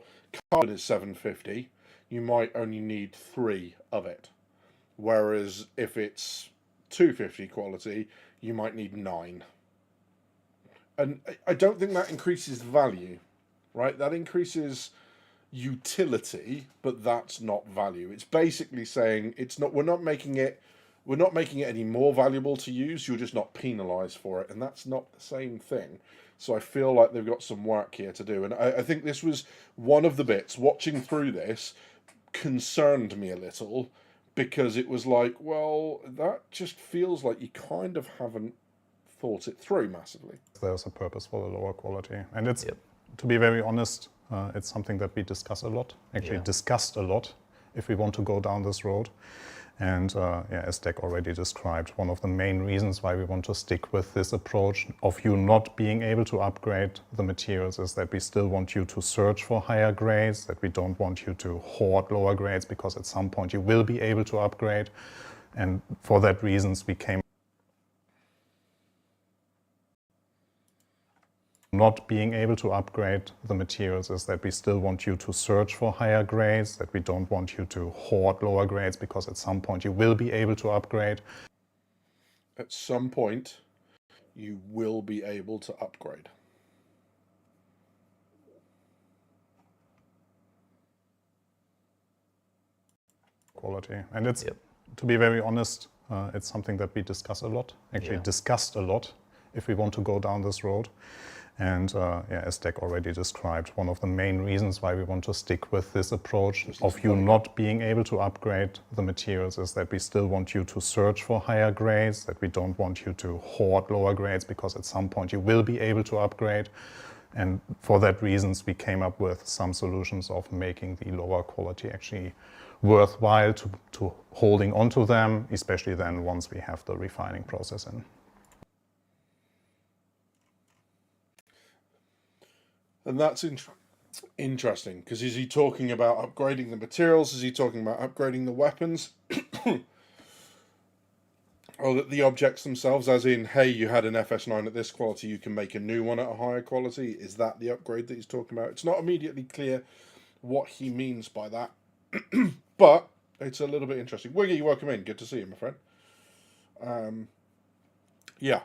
[SPEAKER 1] carbon is 750, you might only need 3 of it. Whereas if it's 250 quality, you might need 9. And I don't think that increases value, right? That increases utility, but that's not value. It's basically saying we're not making it any more valuable to use, you're just not penalized for it, and that's not the same thing. So I feel like they've got some work here to do, and I think this was one of the bits watching through this concerned me a little, because it was like, well, that just feels like you kind of haven't thought it through massively.
[SPEAKER 3] there's a purpose for the lower quality, and it's to be very honest, it's something that we discuss a lot. Actually, discussed a lot if we want to go down this road. And as Deck already described, one of the main reasons why we want to stick with this approach of you not being able to upgrade the materials is that we still want you to search for higher grades, that we don't want you to hoard lower grades, because at some point you will be able to upgrade. And for that reasons, we came not being able to upgrade the materials is that we still want you to search for higher grades, that we don't want you to hoard lower grades, because at some point you will be able to upgrade.
[SPEAKER 1] At some point, you will be able to upgrade.
[SPEAKER 3] Quality. And it's, to be very honest, it's something that we discuss a lot. Actually discussed a lot if we want to go down this road. And as Deck already described, one of the main reasons why we want to stick with this approach of you not being able to upgrade the materials is that we still want you to search for higher grades, that we don't want you to hoard lower grades, because at some point you will be able to upgrade. And for that reasons, we came up with some solutions of making the lower quality actually worthwhile to holding onto them, especially then once we have the refining process in.
[SPEAKER 1] And that's interesting, because is he talking about upgrading the materials? Is he talking about upgrading the weapons? Or the objects themselves, as in, hey, you had an FS9 at this quality, you can make a new one at a higher quality? Is that the upgrade that he's talking about? It's not immediately clear what he means by that, but it's a little bit interesting. Wiggy, welcome in. Good to see you, my friend. Yeah.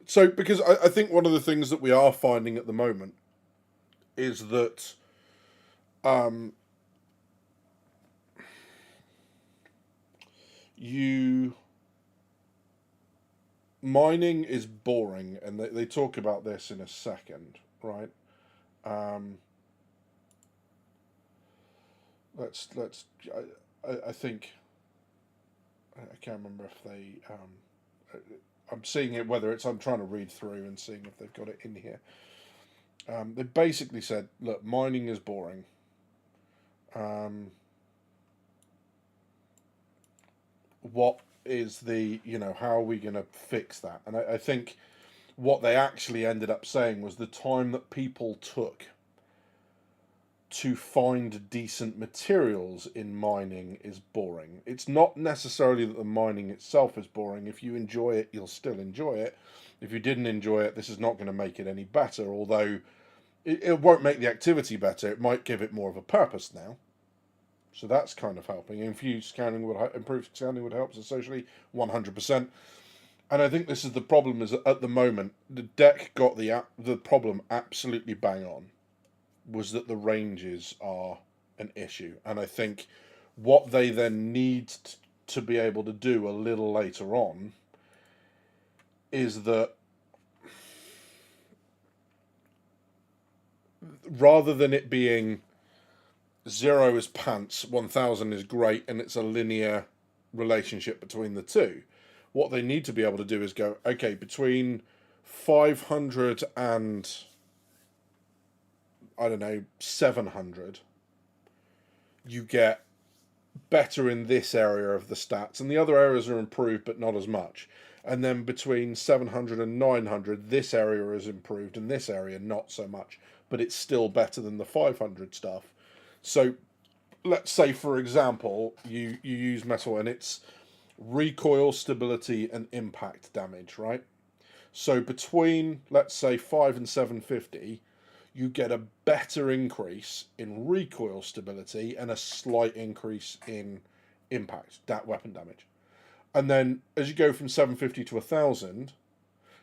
[SPEAKER 1] So, because I think one of the things that we are finding at the moment is that mining is boring, and they talk about this in a second, right? I think I can't remember if they I'm seeing it, whether it's, I'm trying to read through and seeing if they've got it in here. They basically said, look, mining is boring. What is the, how are we going to fix that? And I think what they actually ended up saying was the time that people took to find decent materials in mining is boring. It's not necessarily that the mining itself is boring. If you enjoy it, you'll still enjoy it. If you didn't enjoy it, this is not going to make it any better, although it won't make the activity better. It might give it more of a purpose now. So that's kind of helping. Improved scanning would help. So socially, 100%. And I think this is the problem, is that at the moment, the deck got the problem absolutely bang on, was that the ranges are an issue. And I think what they then need to be able to do a little later on is that rather than it being 0 is pants, 1000 is great, and it's a linear relationship between the two, what they need to be able to do is go, okay, between 500 and, I don't know, 700, you get better in this area of the stats, and the other areas are improved, but not as much. And then between 700 and 900, this area is improved, and this area not so much, but it's still better than the 500 stuff. So let's say, for example, you use metal and it's recoil, stability, and impact damage, right? So between, let's say, 5 and 750, you get a better increase in recoil stability and a slight increase in impact, that weapon damage. And then as you go from 750 to 1000,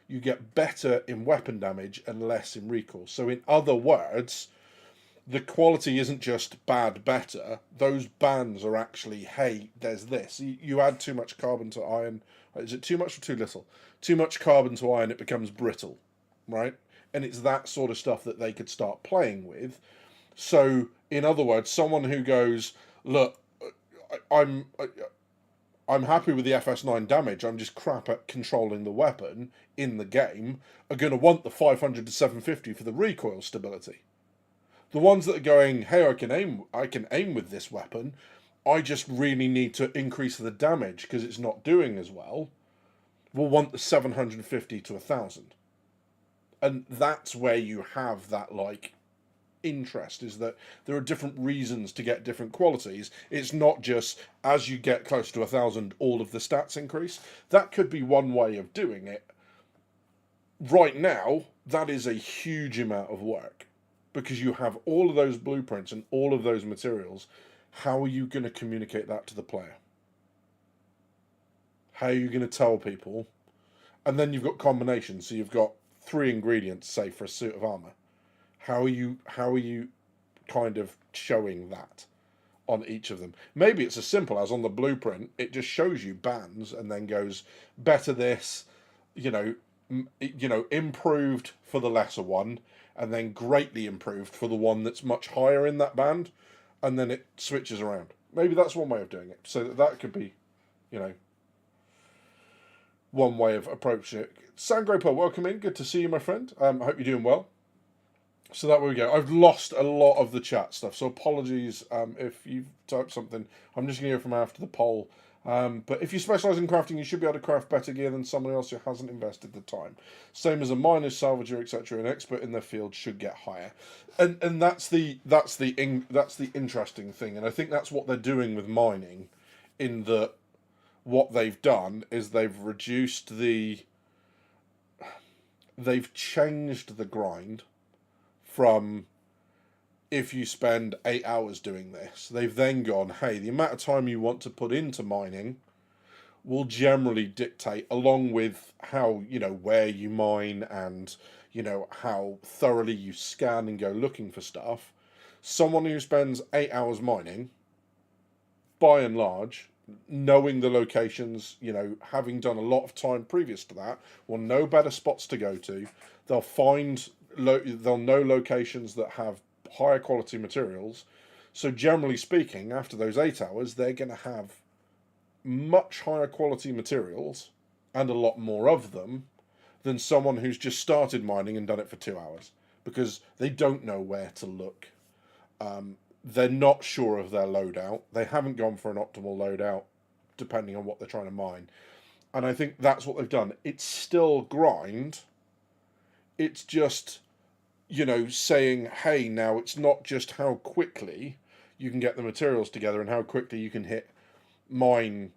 [SPEAKER 1] you get better in weapon damage and less in recoil. So in other words, the quality isn't just bad better. Those bands are actually, hey, there's this. You add too much carbon to iron. Is it too much or too little? Too much carbon to iron, it becomes brittle, right? And it's that sort of stuff that they could start playing with. So, in other words, someone who goes, look, I'm happy with the FS9 damage, I'm just crap at controlling the weapon in the game, are going to want the 500 to 750 for the recoil stability. The ones that are going, hey, I can aim with this weapon, I just really need to increase the damage because it's not doing as well, will want the 750 to 1000. And that's where you have that, like, interest, is that there are different reasons to get different qualities. It's not just as you get close to 1000, all of the stats increase. That could be one way of doing it. Right now, that is a huge amount of work because you have all of those blueprints and all of those materials. How are you going to communicate that to the player? How are you going to tell people? And then you've got combinations. So you've got 3 ingredients, say, for a suit of armor. How are you kind of showing that on each of them? Maybe it's as simple as on the blueprint, it just shows you bands and then goes better this, improved for the lesser one, and then greatly improved for the one that's much higher in that band, and then it switches around. Maybe that's one way of doing it. So that could be, one way of approaching it. Sangroper, welcome in. Good to see you, my friend. I hope you're doing well. So that way we go. I've lost a lot of the chat stuff, so apologies if you've typed something. I'm just going to go from after the poll. But if you specialise in crafting, you should be able to craft better gear than someone else who hasn't invested the time. Same as a miner, salvager, etc. An expert in their field should get higher, and that's the interesting thing. And I think that's what they're doing with mining, in that what they've done is they've changed the grind from, if you spend 8 hours doing this, they've then gone, hey, the amount of time you want to put into mining will generally dictate, along with how, where you mine and, how thoroughly you scan and go looking for stuff. Someone who spends 8 hours mining, by and large, knowing the locations, having done a lot of time previous to that, will know better spots to go to. They'll know locations that have higher quality materials. So generally speaking, after those 8 hours, they're going to have much higher quality materials and a lot more of them than someone who's just started mining and done it for 2 hours, because they don't know where to look. They're not sure of their loadout. They haven't gone for an optimal loadout, depending on what they're trying to mine. And I think that's what they've done. It's still grind. It's just, saying, hey, now it's not just how quickly you can get the materials together and how quickly you can mine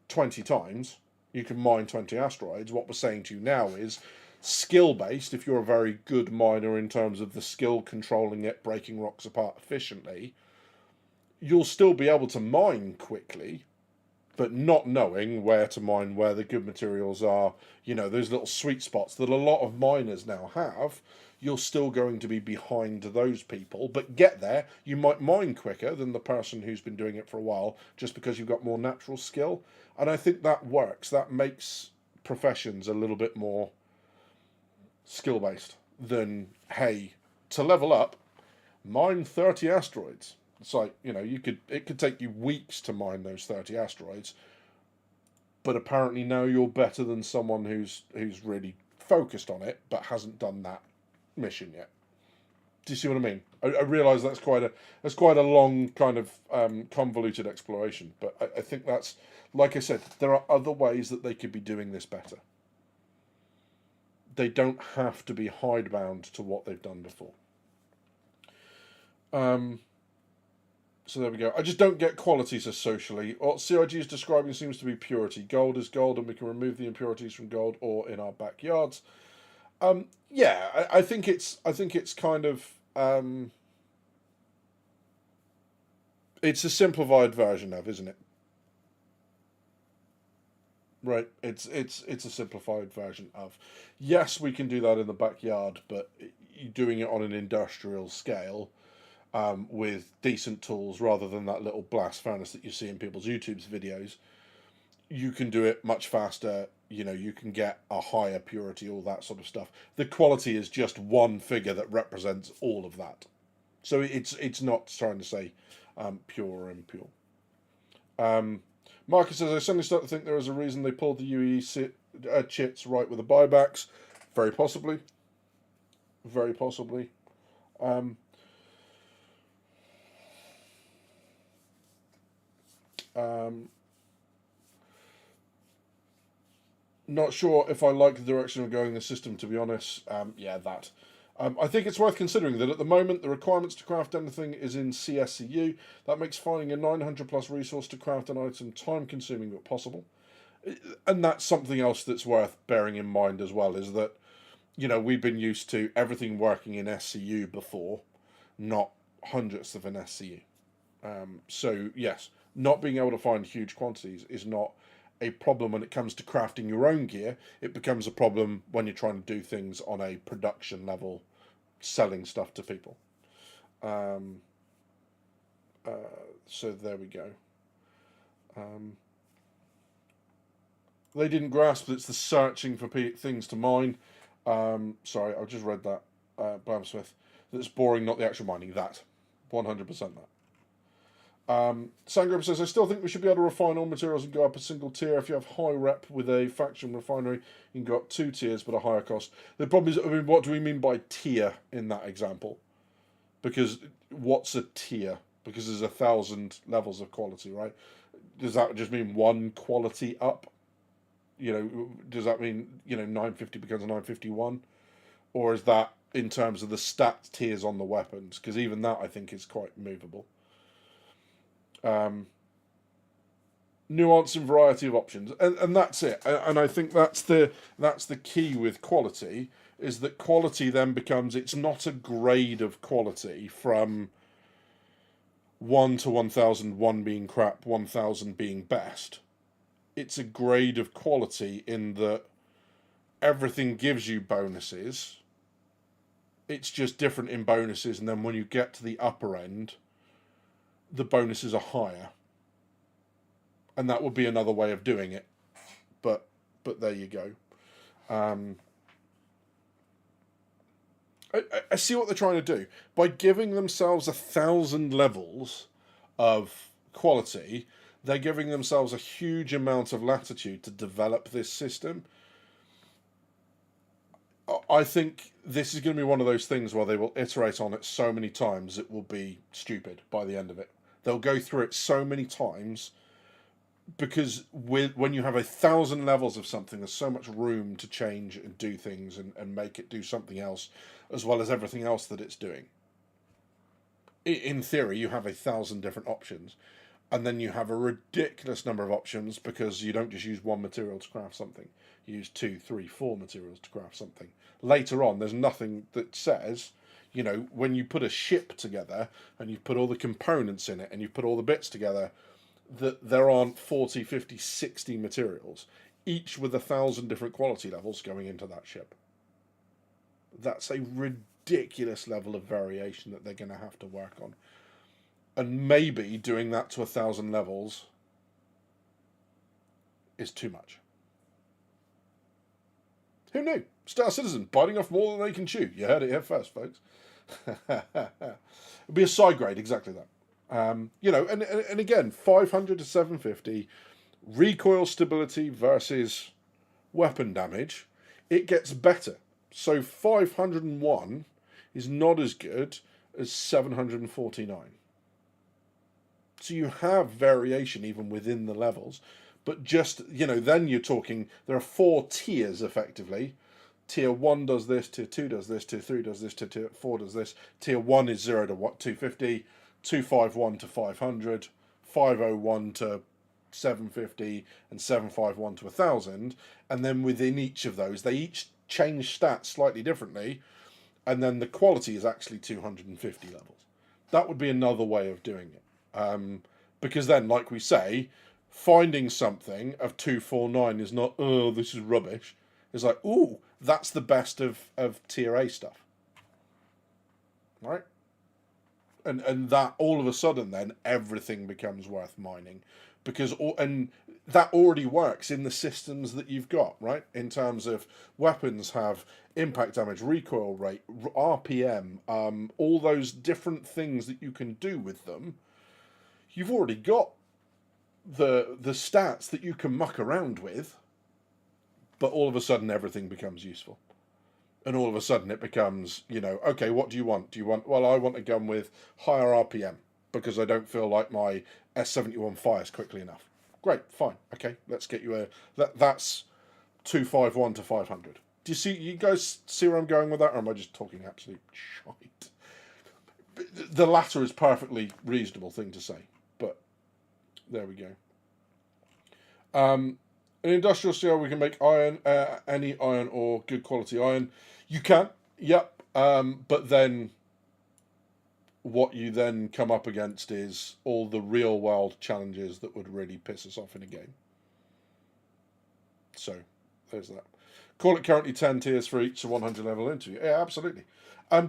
[SPEAKER 1] 20 times. You can mine 20 asteroids. What we're saying to you now is skill-based. If you're a very good miner in terms of the skill controlling it, breaking rocks apart efficiently, you'll still be able to mine quickly, but not knowing where to mine, where the good materials are, those little sweet spots that a lot of miners now have, you're still going to be behind those people. But get there, you might mine quicker than the person who's been doing it for a while, just because you've got more natural skill. And I think that works. That makes professions a little bit more skill-based than, hey, to level up, mine 30 asteroids. It's like, it could take you weeks to mine those 30 asteroids, but apparently now you're better than someone who's really focused on it but hasn't done that mission yet. Do you see what I mean? I realise that's quite a long kind of convoluted exploration, but I think that's, like I said, there are other ways that they could be doing this better. They don't have to be hidebound to what they've done before. So there we go. I just don't get quality so socially. What CIG is describing seems to be purity. Gold is gold, and we can remove the impurities from gold or in our backyards. Yeah, I think it's kind of it's a simplified version of, isn't it? Right. It's a simplified version of. Yes, we can do that in the backyard, but you're doing it on an industrial scale. With decent tools rather than that little blast furnace that you see in people's YouTube's videos. You can do it much faster, you can get a higher purity, all that sort of stuff. The quality is just one figure that represents all of that. So it's not trying to say pure or impure. Marcus says, I suddenly start to think there is a reason they pulled the UE chits right with the buybacks. Very possibly. Very possibly. Not sure if I like the direction of going the system, to be honest. Yeah, that. I think it's worth considering that at the moment the requirements to craft anything is in CSCU. That makes finding a 900 plus resource to craft an item time consuming but possible. And that's something else that's worth bearing in mind as well, is that, we've been used to everything working in SCU before, not hundredths of an SCU. So yes, not being able to find huge quantities is not a problem when it comes to crafting your own gear. It becomes a problem when you're trying to do things on a production level, selling stuff to people. So there we go. They didn't grasp that it's the searching for things to mine. Sorry, I just read that. Blamsmith. That's boring, not the actual mining. That. 100% that. Sangram says, I still think we should be able to refine all materials and go up a single tier. If you have high rep with a faction refinery, you can go up 2 tiers but a higher cost. The problem is, what do we mean by tier in that example? Because what's a tier? Because there's 1,000 levels of quality, right? Does that just mean one quality up? Does that mean, 950 becomes a 951? Or is that in terms of the stat tiers on the weapons? Because even that, I think, is quite movable. Nuance and variety of options, and that's it. And I think that's the key with quality, is that quality then becomes, it's not a grade of quality from 1 to 1,000, 1 being crap, 1,000 being best. It's a grade of quality in that everything gives you bonuses. It's just different in bonuses, and then when you get to the upper end, the bonuses are higher, and that would be another way of doing it, but there you go. I see what they're trying to do by giving themselves 1,000 levels of quality. They're giving themselves a huge amount of latitude to develop this system. I think this is going to be one of those things where they will iterate on it so many times it will be stupid by the end of it. They'll go through it so many times because when you have 1,000 levels of something, there's so much room to change and do things and make it do something else, as well as everything else that it's doing. In theory, you have 1,000 different options, and then you have a ridiculous number of options because you don't just use one material to craft something. You use 2, 3, 4 materials to craft something. Later on, there's nothing that says, when you put a ship together and you put all the components in it and you put all the bits together, that there aren't 40, 50, 60 materials, each with 1,000 different quality levels going into that ship. That's a ridiculous level of variation that they're going to have to work on. And maybe doing that to 1,000 levels is too much. Who knew? Star Citizen biting off more than they can chew. You heard it here first, folks. It'd be a side grade, exactly that. And again, 500 to 750, recoil stability versus weapon damage, it gets better. So 501 is not as good as 749. So you have variation even within the levels, but just, then you're talking, there are 4 tiers effectively. Tier 1 does this, Tier 2 does this, Tier 3 does this, Tier 4 does this. Tier 1 is 0 to 250, 251 to 500, 501 to 750, and 751 to 1000, and then within each of those, they each change stats slightly differently, and then the quality is actually 250 levels. That would be another way of doing it. Because then, like we say, finding something of 249 is not, oh, this is rubbish. It's like, ooh, that's the best of tier A stuff. Right? And that all of a sudden then everything becomes worth mining, because and that already works in the systems that you've got, right? In terms of weapons have impact damage, recoil rate, RPM, all those different things that you can do with them. You've already got the stats that you can muck around with, but all of a sudden everything becomes useful. And all of a sudden it becomes, okay, what do you want? Well, I want a gun with higher RPM because I don't feel like my S71 fires quickly enough. Great, fine. Okay, let's get you that's 251 to 500. Do you guys see where I'm going with that, or am I just talking absolute shite? The latter is perfectly reasonable thing to say, but there we go. An industrial CR, we can make iron, any iron or good quality iron. You can, yep. But then what you then come up against is all the real world challenges that would really piss us off in a game. So there's that. Call it currently 10 tiers for each 100 level interview. Yeah, absolutely.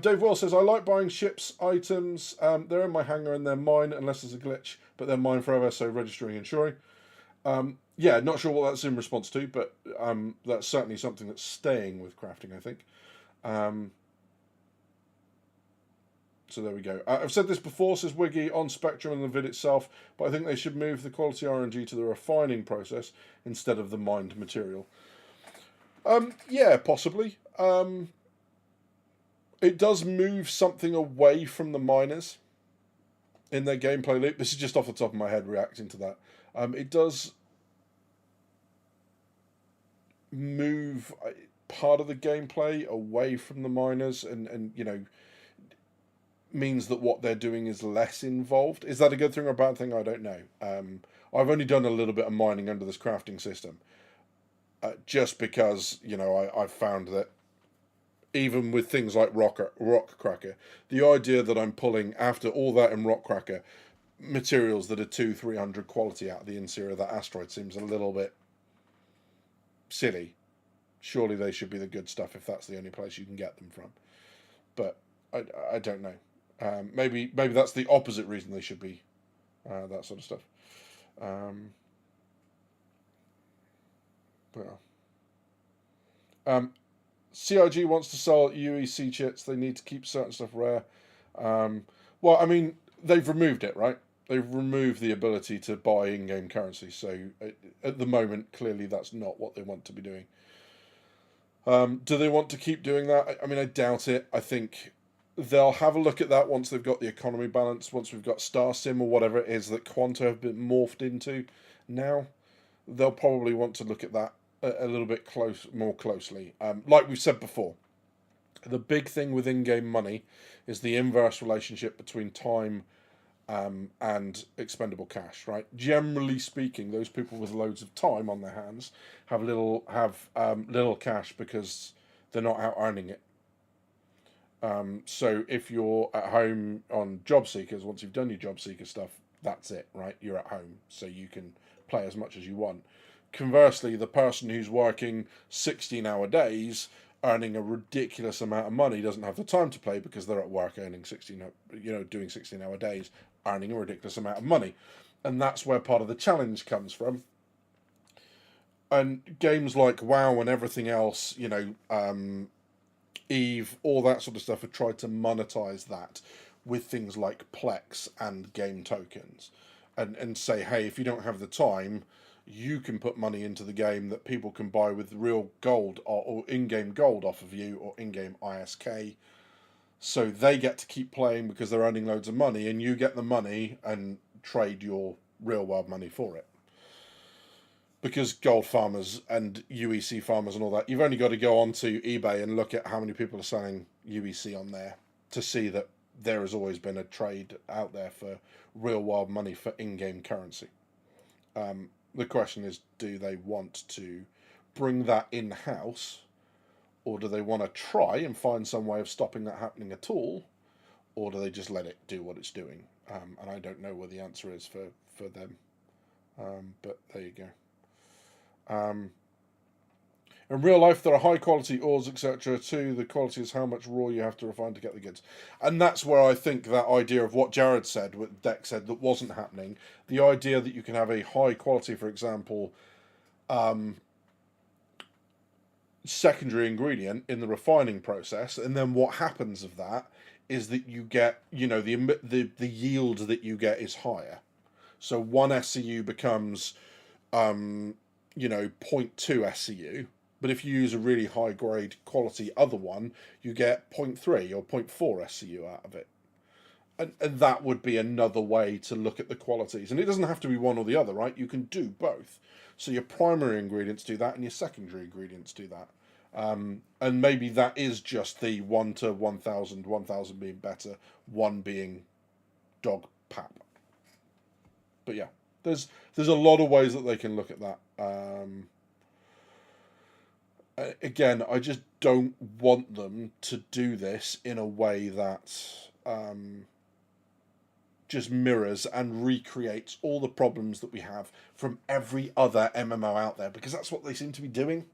[SPEAKER 1] Dave Wall says, I like buying ships items. They're in my hangar and they're mine unless there's a glitch, but they're mine forever, so registering and insuring. Yeah, not sure what that's in response to, but that's certainly something that's staying with crafting, I think. So there we go. I've said this before, says Wiggy, on Spectrum and the vid itself, but I think they should move the quality RNG to the refining process instead of the mined material. Yeah, possibly. It does move something away from the miners in their gameplay loop. This is just off the top of my head reacting to that. It does move part of the gameplay away from the miners and means that what they're doing is less involved. Is that a good thing or a bad thing? I don't know. I've only done a little bit of mining under this crafting system, just because I've found that even with things like rock cracker, the idea that I'm pulling after all that in rock cracker materials that are 200-300 quality out of the interior of that asteroid seems a little bit silly. Surely they should be the good stuff if that's the only place you can get them from. But I don't know. Maybe that's the opposite reason they should be that sort of stuff. CIG wants to sell UEC chits. They need to keep certain stuff rare. Well, I mean, they've removed it, right? They've removed the ability to buy in-game currency. So at the moment, clearly that's not what they want to be doing. Do they want to keep doing that? I mean, I doubt it. I think they'll have a look at that once they've got the economy balance, once we've got Star Sim or whatever it is that Quanta have been morphed into now. They'll probably want to look at that a little bit more closely. Like we've said before, the big thing with in-game money is the inverse relationship between time and expendable cash, right? Generally speaking, those people with loads of time on their hands have little cash because they're not out earning it. So if you're at home on job seekers, once you've done your job seeker stuff, that's it, right? You're at home, so you can play as much as you want. Conversely, the person who's working 16-hour days, earning a ridiculous amount of money, doesn't have the time to play because they're at work earning doing 16-hour days, earning a ridiculous amount of money. And that's where part of the challenge comes from. And games like WoW and everything else, Eve, all that sort of stuff, have tried to monetize that with things like Plex and game tokens. And say, hey, if you don't have the time, you can put money into the game that people can buy with real gold or in-game gold off of you or in-game ISK. So they get to keep playing because they're earning loads of money, and you get the money and trade your real-world money for it. Because gold farmers and UEC farmers and all that, you've only got to go onto eBay and look at how many people are selling UEC on there to see that there has always been a trade out there for real world money for in-game currency. The question is, do they want to bring that in-house, or do they want to try and find some way of stopping that happening at all, or do they just let it do what it's doing? And I don't know what the answer is for them. But there you go. In real life, there are high quality ores, etc. too. The quality is how much raw you have to refine to get the goods. And that's where I think that idea of what Jared said, what Deck said, that wasn't happening. The idea that you can have a high quality, for example, secondary ingredient in the refining process, and then what happens of that is that you get, the yield that you get is higher. So 1 SCU becomes, 0.2 SCU. But if you use a really high grade quality other one, you get 0.3 or 0.4 SCU out of it. And that would be another way to look at the qualities. And it doesn't have to be one or the other, right? You can do both. So your primary ingredients do that and your secondary ingredients do that. And maybe that is just the 1 to 1,000, 1,000 being better, 1 being dog pap. But yeah, there's a lot of ways that they can look at that. Again, I just don't want them to do this in a way that just mirrors and recreates all the problems that we have from every other MMO out there, because that's what they seem to be doing.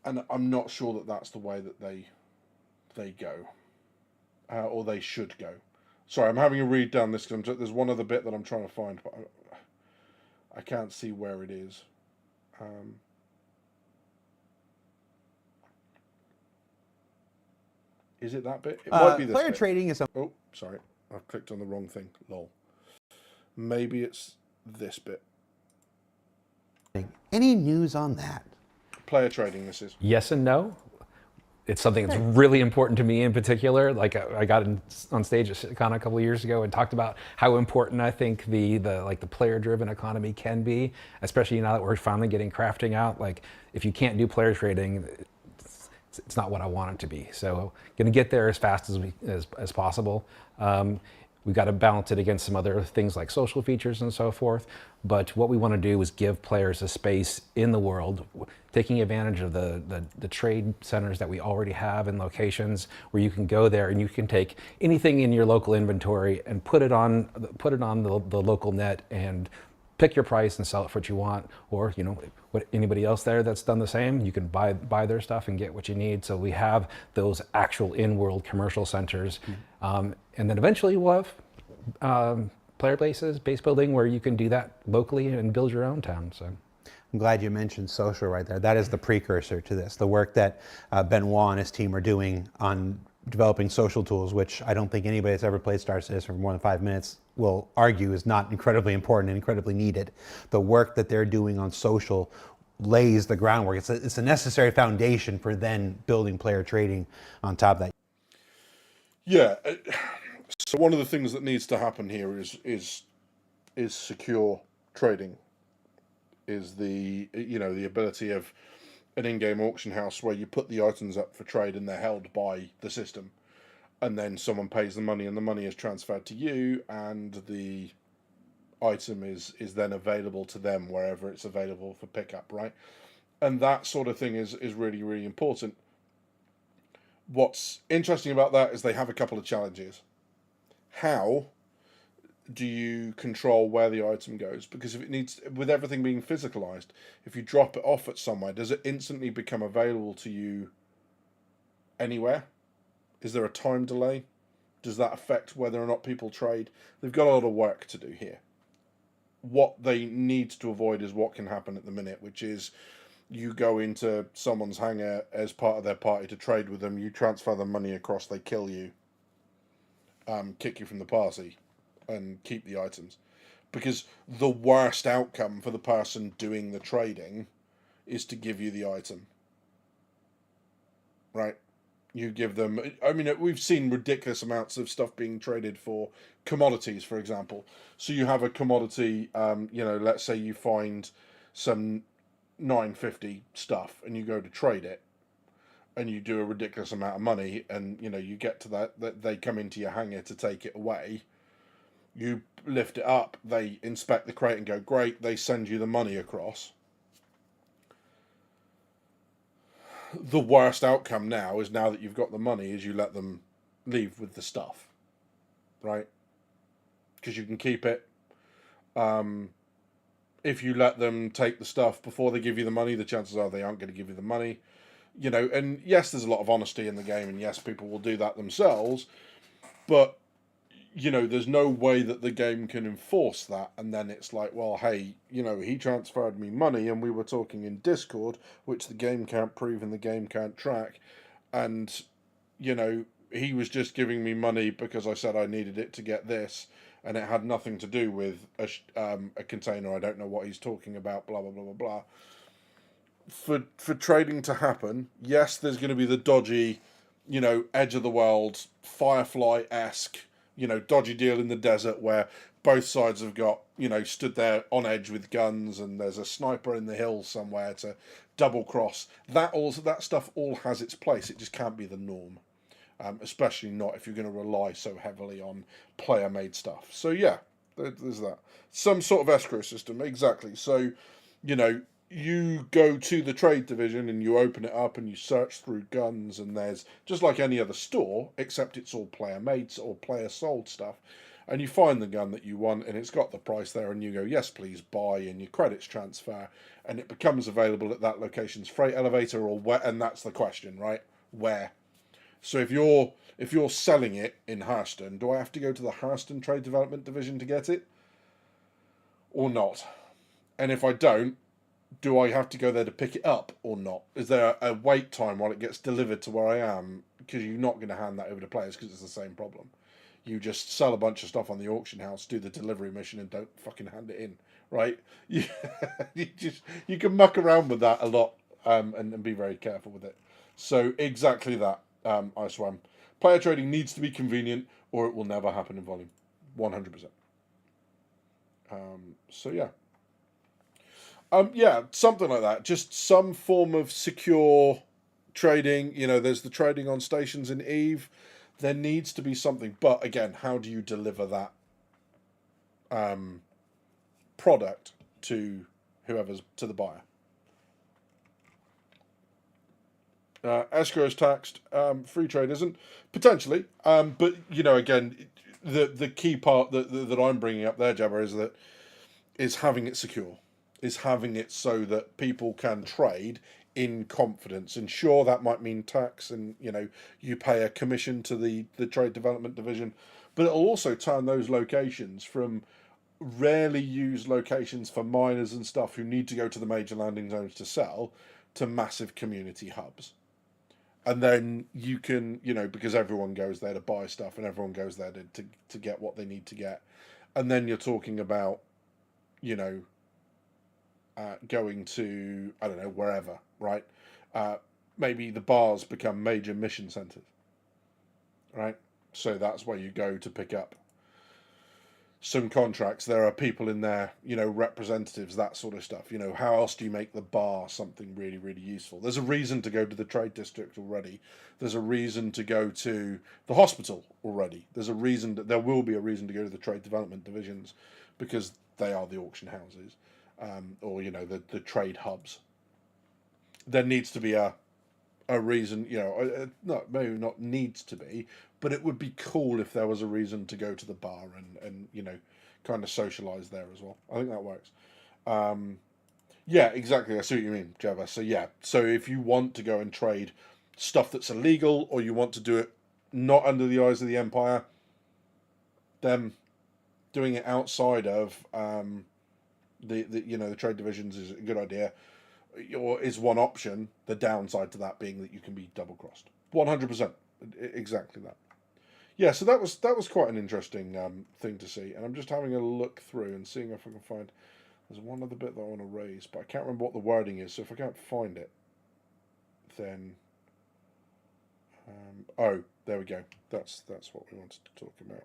[SPEAKER 1] And I'm not sure that that's the way that they go, or they should go. Sorry, I'm having a read down this because there's one other bit that I'm trying to find, but I can't see where it is. Is it that bit? It might be this
[SPEAKER 2] player
[SPEAKER 1] bit.
[SPEAKER 2] trading is
[SPEAKER 1] Oh, sorry. I've clicked on the wrong thing. Lol. Maybe it's this bit.
[SPEAKER 2] Any news on that?
[SPEAKER 1] Player trading, this is.
[SPEAKER 5] Yes and no. It's something that's really important to me in particular. Like I got on stage at CCUs a couple of years ago and talked about how important I think the player-driven economy can be, especially now that we're finally getting crafting out. Like if you can't do player trading, it's not what I want it to be. So going to get there as fast as possible. We've got to balance it against some other things like social features and so forth. But what we want to do is give players a space in the world, taking advantage of the trade centers that we already have in locations where you can go there and you can take anything in your local inventory and put it on the local net and pick your price and sell it for what you want. Or what anybody else there that's done the same, you can buy their stuff and get what you need. So we have those actual in-world commercial centers. And then eventually we'll have player places, base building, where you can do that locally and build your own town. So
[SPEAKER 2] I'm glad you mentioned social right there. That is the precursor to this. The work that Benoit and his team are doing on developing social tools, which I don't think anybody that's ever played Star Citizen for more than 5 minutes will argue is not incredibly important and incredibly needed. The work that they're doing on social lays the groundwork. It's a necessary foundation for then building player trading on top of that.
[SPEAKER 1] Yeah. So one of the things that needs to happen here is secure trading. Is the ability of an in-game auction house where you put the items up for trade and they're held by the system, and then someone pays the money and the money is transferred to you, and the item is then available to them wherever it's available for pickup, right? And that sort of thing is really, really important. What's interesting about that is they have a couple of challenges. How do you control where the item goes? Because if it needs, with everything being physicalized, if you drop it off at somewhere, does it instantly become available to you anywhere? Is there a time delay? Does that affect whether or not people trade? They've got a lot of work to do here. What they need to avoid is what can happen at the minute, which is you go into someone's hangar as part of their party to trade with them, you transfer the money across, they kill you, kick you from the party, and keep the items. Because the worst outcome for the person doing the trading is to give you the item. Right? You give them, I mean, we've seen ridiculous amounts of stuff being traded for commodities, for example. So you have a commodity, let's say you find some 950 stuff and you go to trade it. and you do a ridiculous amount of money, and you get to that they come into your hangar to take it away. You lift it up, they inspect the crate and go, great, they send you the money across. The worst outcome now that you've got the money, is you let them leave with the stuff, right? Because you can keep it. If you let them take the stuff before they give you the money, the chances are they aren't going to give you the money. And yes, there's a lot of honesty in the game, and yes, people will do that themselves, but there's no way that the game can enforce that. And then it's like, well, hey, he transferred me money, and we were talking in Discord, which the game can't prove and the game can't track, and he was just giving me money because I said I needed it to get this, and it had nothing to do with a container. I don't know what he's talking about, blah, blah, blah, blah, blah. For trading to happen, yes, there's going to be the dodgy, edge of the world, Firefly-esque, dodgy deal in the desert where both sides have got, stood there on edge with guns, and there's a sniper in the hills somewhere to double cross. That stuff all has its place. It just can't be the norm. Especially not if you're going to rely so heavily on player-made stuff. So yeah, there's that. Some sort of escrow system, exactly. So, you go to the trade division and you open it up and you search through guns, and there's, just like any other store, except it's all player-made or player-sold stuff, and you find the gun that you want, and it's got the price there, and you go, yes, please, buy, and your credits transfer, and it becomes available at that location's freight elevator, or where, and that's the question, right? Where? So if you're selling it in Hearthstone, do I have to go to the Hearthstone Trade Development Division to get it? Or not? And if I don't, do I have to go there to pick it up or not? Is there a wait time while it gets delivered to where I am? Because you're not going to hand that over to players, because it's the same problem. You just sell a bunch of stuff on the auction house, do the delivery mission, and don't fucking hand it in, right? You can muck around with that a lot, and be very careful with it. So exactly that. I swam. Player trading needs to be convenient, or it will never happen in volume. 100%. So yeah. Yeah, something like that. Just some form of secure trading. There's the trading on stations in EVE. There needs to be something. But again, how do you deliver that product to to the buyer? Escrow is taxed. Free trade isn't, potentially. But again, the key part that I'm bringing up there, Jabba, is having it secure, is having it so that people can trade in confidence. And sure, that might mean tax, and you pay a commission to the trade development division, but it'll also turn those locations from rarely used locations for miners and stuff who need to go to the major landing zones to sell, to massive community hubs. And then you can, because everyone goes there to buy stuff, and everyone goes there to get what they need to get. And then you're talking about, going to, I don't know, wherever, right? Maybe the bars become major mission centers, right? So that's where you go to pick up some contracts. There are people in there, representatives, that sort of stuff. How else do you make the bar something really, really useful? There's a reason to go to the trade district already. There's a reason to go to the hospital already. There will be a reason to go to the trade development divisions, because they are the auction houses, or the trade hubs. There needs to be a reason, maybe not needs to be, but it would be cool if there was a reason to go to the bar and kind of socialise there as well. I think that works. Yeah, exactly. I see what you mean, Java. So yeah, so if you want to go and trade stuff that's illegal, or you want to do it not under the eyes of the Empire, then doing it outside of the trade divisions is a good idea, or is one option. The downside to that being that you can be double crossed. 100%, exactly that. Yeah, so that was quite an interesting thing to see, and I'm just having a look through and seeing if I can find. There's one other bit that I want to raise, but I can't remember what the wording is. So if I can't find it, then oh, there we go. That's what we wanted to talk about.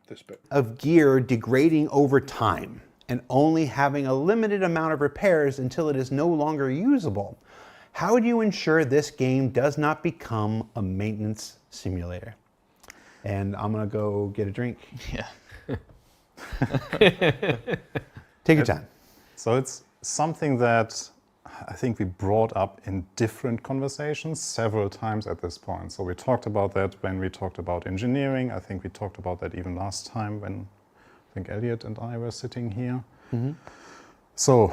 [SPEAKER 1] This bit
[SPEAKER 2] of gear degrading over time and only having a limited amount of repairs until it is no longer usable. How do you ensure this game does not become a maintenance simulator? And I'm gonna go get a drink.
[SPEAKER 4] Yeah.
[SPEAKER 2] Take your time.
[SPEAKER 3] So it's something that I think we brought up in different conversations several times at this point. So we talked about that when we talked about engineering. I think we talked about that even last time when I think Elliot and I were sitting here. So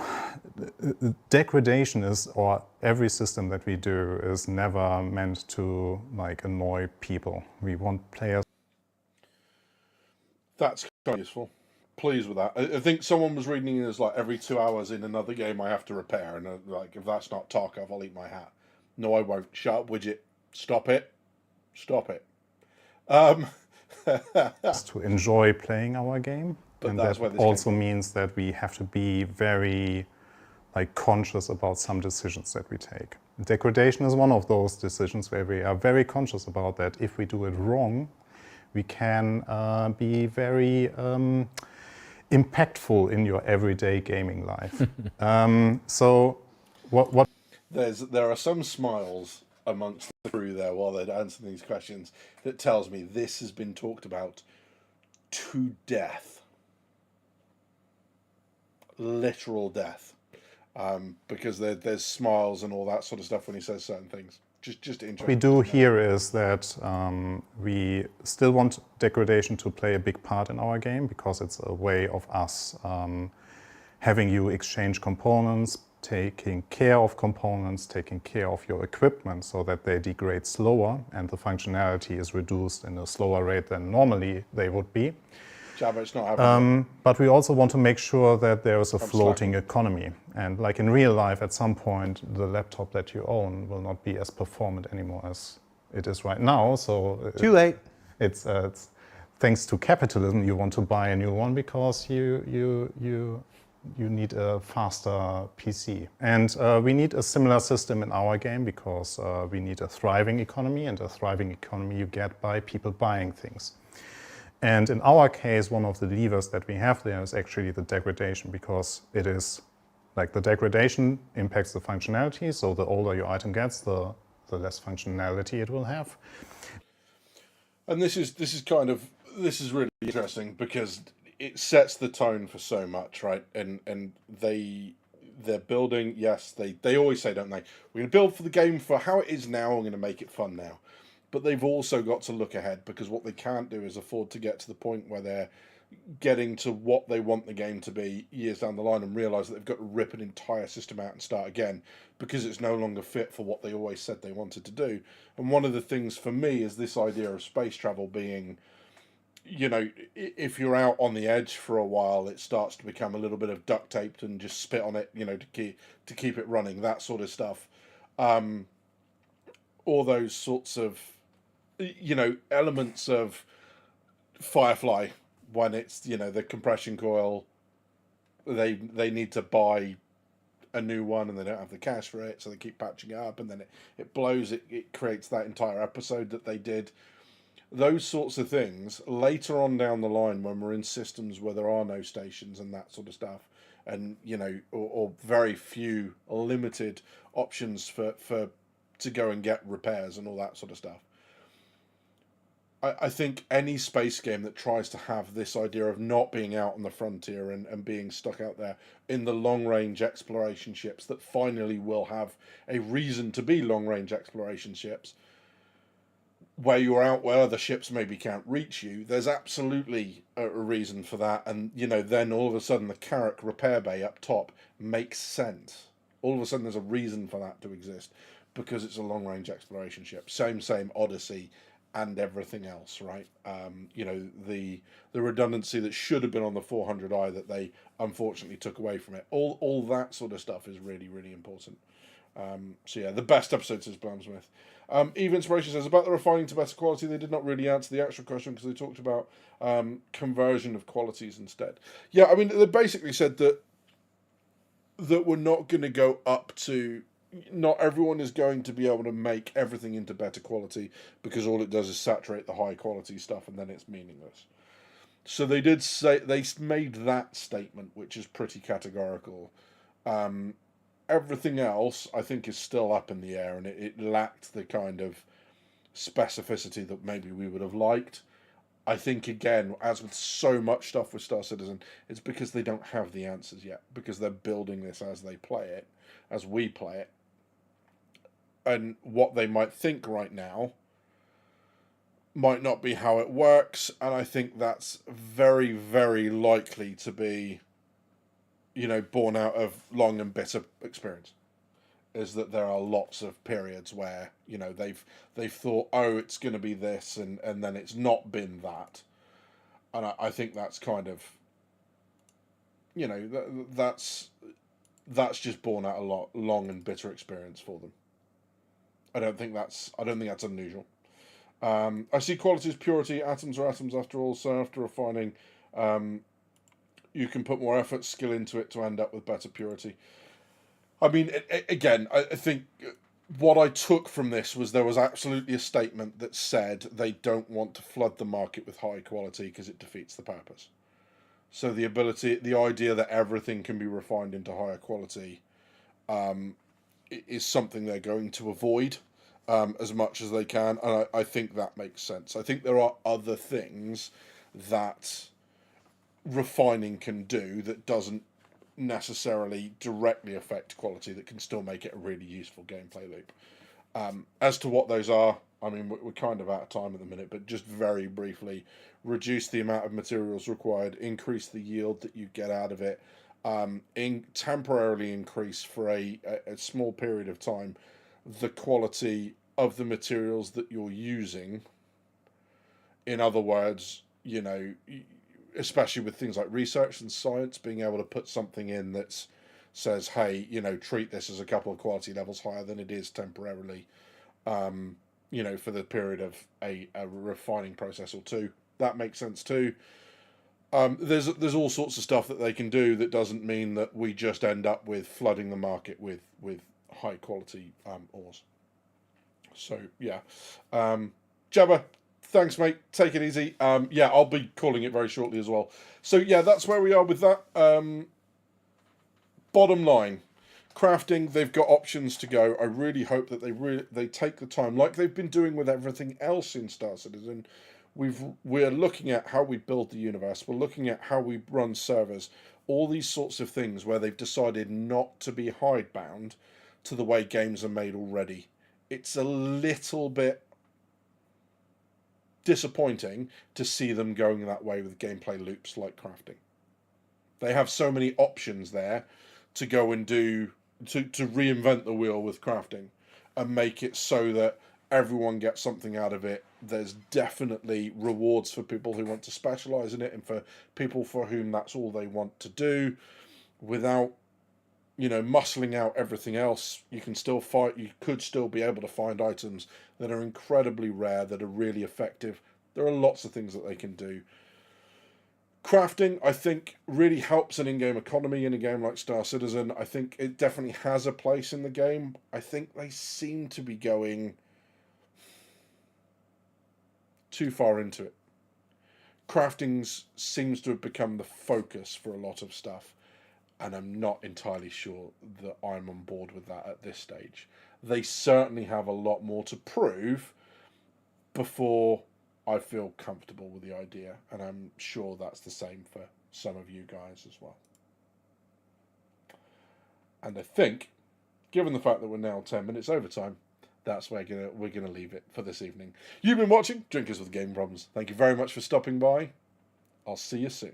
[SPEAKER 3] degradation is, or every system that we do is never meant to like annoy people. We want players.
[SPEAKER 1] That's kind of useful. Pleased with that. I think someone was reading it as like every 2 hours in another game I have to repair, and like if that's not Tarkov, I'll eat my hat. No, I won't. Shut up, widget. Stop it. Stop it.
[SPEAKER 3] To enjoy playing our game,
[SPEAKER 1] But
[SPEAKER 3] and
[SPEAKER 1] that's
[SPEAKER 3] that
[SPEAKER 1] where this
[SPEAKER 3] also
[SPEAKER 1] came from.
[SPEAKER 3] means that we have to be very like conscious about some decisions that we take. Degradation is one of those decisions where we are very conscious about that. If we do it wrong, we can be very impactful in your everyday gaming life. So what
[SPEAKER 1] There are some smiles amongst the crew there while they're answering these questions that tells me this has been talked about to death. Literal death. Because there's smiles and all that sort of stuff when he says certain things. Just interesting.
[SPEAKER 3] we do here is that we still want degradation to play a big part in our game because it's a way of us having you exchange components, taking care of components, taking care of your equipment so that they degrade slower and the functionality is reduced in a slower rate than normally they would be.
[SPEAKER 1] Jabba, it's not happening.
[SPEAKER 3] But we also want to make sure that there is a floating economy. And like in real life, at some point, the laptop that you own will not be as performant anymore as it is right now. So
[SPEAKER 2] Too late.
[SPEAKER 3] it's thanks to capitalism, you want to buy a new one because you need a faster PC. And we need a similar system in our game because we need a thriving economy, and a thriving economy you get by people buying things. And in our case, one of the levers that we have there is actually the degradation, because it is like the degradation impacts the functionality. So the older your item gets, the less functionality it will have.
[SPEAKER 1] And this is really interesting because it sets the tone for so much, right? And they're building. Yes, they always say, don't they? We're going to build for the game for how it is now. We're going to make it fun now. But they've also got to look ahead, because what they can't do is afford to get to the point where they're getting to what they want the game to be years down the line and realise that they've got to rip an entire system out and start again because it's no longer fit for what they always said they wanted to do. And one of the things for me is this idea of space travel being, you know, if you're out on the edge for a while, it starts to become a little bit of duct taped and just spit on it, you know, to keep it running, that sort of stuff. All those sorts of, you know, elements of Firefly, when it's, you know, the compression coil, they need to buy a new one and they don't have the cash for it, so they keep patching it up, and then it blows, it creates that entire episode that they did. Those sorts of things later on down the line, when we're in systems where there are no stations and that sort of stuff, and, you know, or very few limited options for to go and get repairs and all that sort of stuff. I think any space game that tries to have this idea of not being out on the frontier and being stuck out there in the long-range exploration ships that finally will have a reason to be long-range exploration ships, where you're out where other ships maybe can't reach you, there's absolutely a reason for that. And, you know, then all of a sudden the Carrack repair bay up top makes sense. All of a sudden there's a reason for that to exist, because it's a long-range exploration ship. Same Odyssey and everything else, right? You know, the redundancy that should have been on the 400i that they unfortunately took away from it. All that sort of stuff is really, really important. So yeah, the best episode, says Blamsmith. Eve Inspiration says, about the refining to better quality, they did not really answer the actual question because they talked about conversion of qualities instead. Yeah, I mean, they basically said that we're not going to go up to... Not everyone is going to be able to make everything into better quality, because all it does is saturate the high quality stuff and then it's meaningless. So they did say, they made that statement, which is pretty categorical. everything else, I think, is still up in the air, and it lacked the kind of specificity that maybe we would have liked. I think, again, as with so much stuff with Star Citizen, it's because they don't have the answers yet, because they're building this as they play it, as we play it. And what they might think right now might not be how it works, and I think that's very, very likely to be, born out of long and bitter experience. Is that there are lots of periods where they've thought, oh, it's going to be this, and then it's not been that, and I think that's kind of, that's just born out a lot long and bitter experience for them. I don't think that's unusual. I see quality as purity. Atoms are atoms after all. So after refining, you can put more effort, skill into it to end up with better purity. I mean, again, I think what I took from this was there was absolutely a statement that said they don't want to flood the market with high quality because it defeats the purpose. So the idea that everything can be refined into higher quality is something they're going to avoid as much as they can, and I think that makes sense. I think there are other things that refining can do that doesn't necessarily directly affect quality that can still make it a really useful gameplay loop. As to what those are, I mean, we're kind of out of time at the minute, but just very briefly, reduce the amount of materials required, increase the yield that you get out of it, temporarily increase for a small period of time the quality of the materials that you're using. In other words, especially with things like research and science, being able to put something in that says, hey, treat this as a couple of quality levels higher than it is temporarily, for the period of a refining process or two. That makes sense too. There's all sorts of stuff that they can do that doesn't mean that we just end up with flooding the market with high quality ores. So yeah, Jabba, thanks mate, take it easy. I'll be calling it very shortly as well. So yeah, that's where we are with that. Bottom line, crafting, they've got options to go. I really hope that they take the time, like they've been doing with everything else in Star Citizen. We're looking at how we build the universe. We're looking at how we run servers. All these sorts of things where they've decided not to be hidebound to the way games are made already. It's a little bit disappointing to see them going that way with gameplay loops like crafting. They have so many options there to go and do, to reinvent the wheel with crafting and make it so that everyone gets something out of it. There's definitely rewards for people who want to specialize in it and for people for whom that's all they want to do without muscling out everything else. You could still be able to find items that are incredibly rare, that are really effective. There are lots of things that they can do. Crafting, I think, really helps an in-game economy in a game like Star Citizen. I think it definitely has a place in the game. I think they seem to be going too far into it. Crafting seems to have become the focus for a lot of stuff, and I'm not entirely sure that I'm on board with that at this stage. They certainly have a lot more to prove before I feel comfortable with the idea, and I'm sure that's the same for some of you guys as well. And I think, given the fact that we're now 10 minutes over time, that's where we're gonna leave it for this evening. You've been watching Drinkers with Game Problems. Thank you very much for stopping by. I'll see you soon.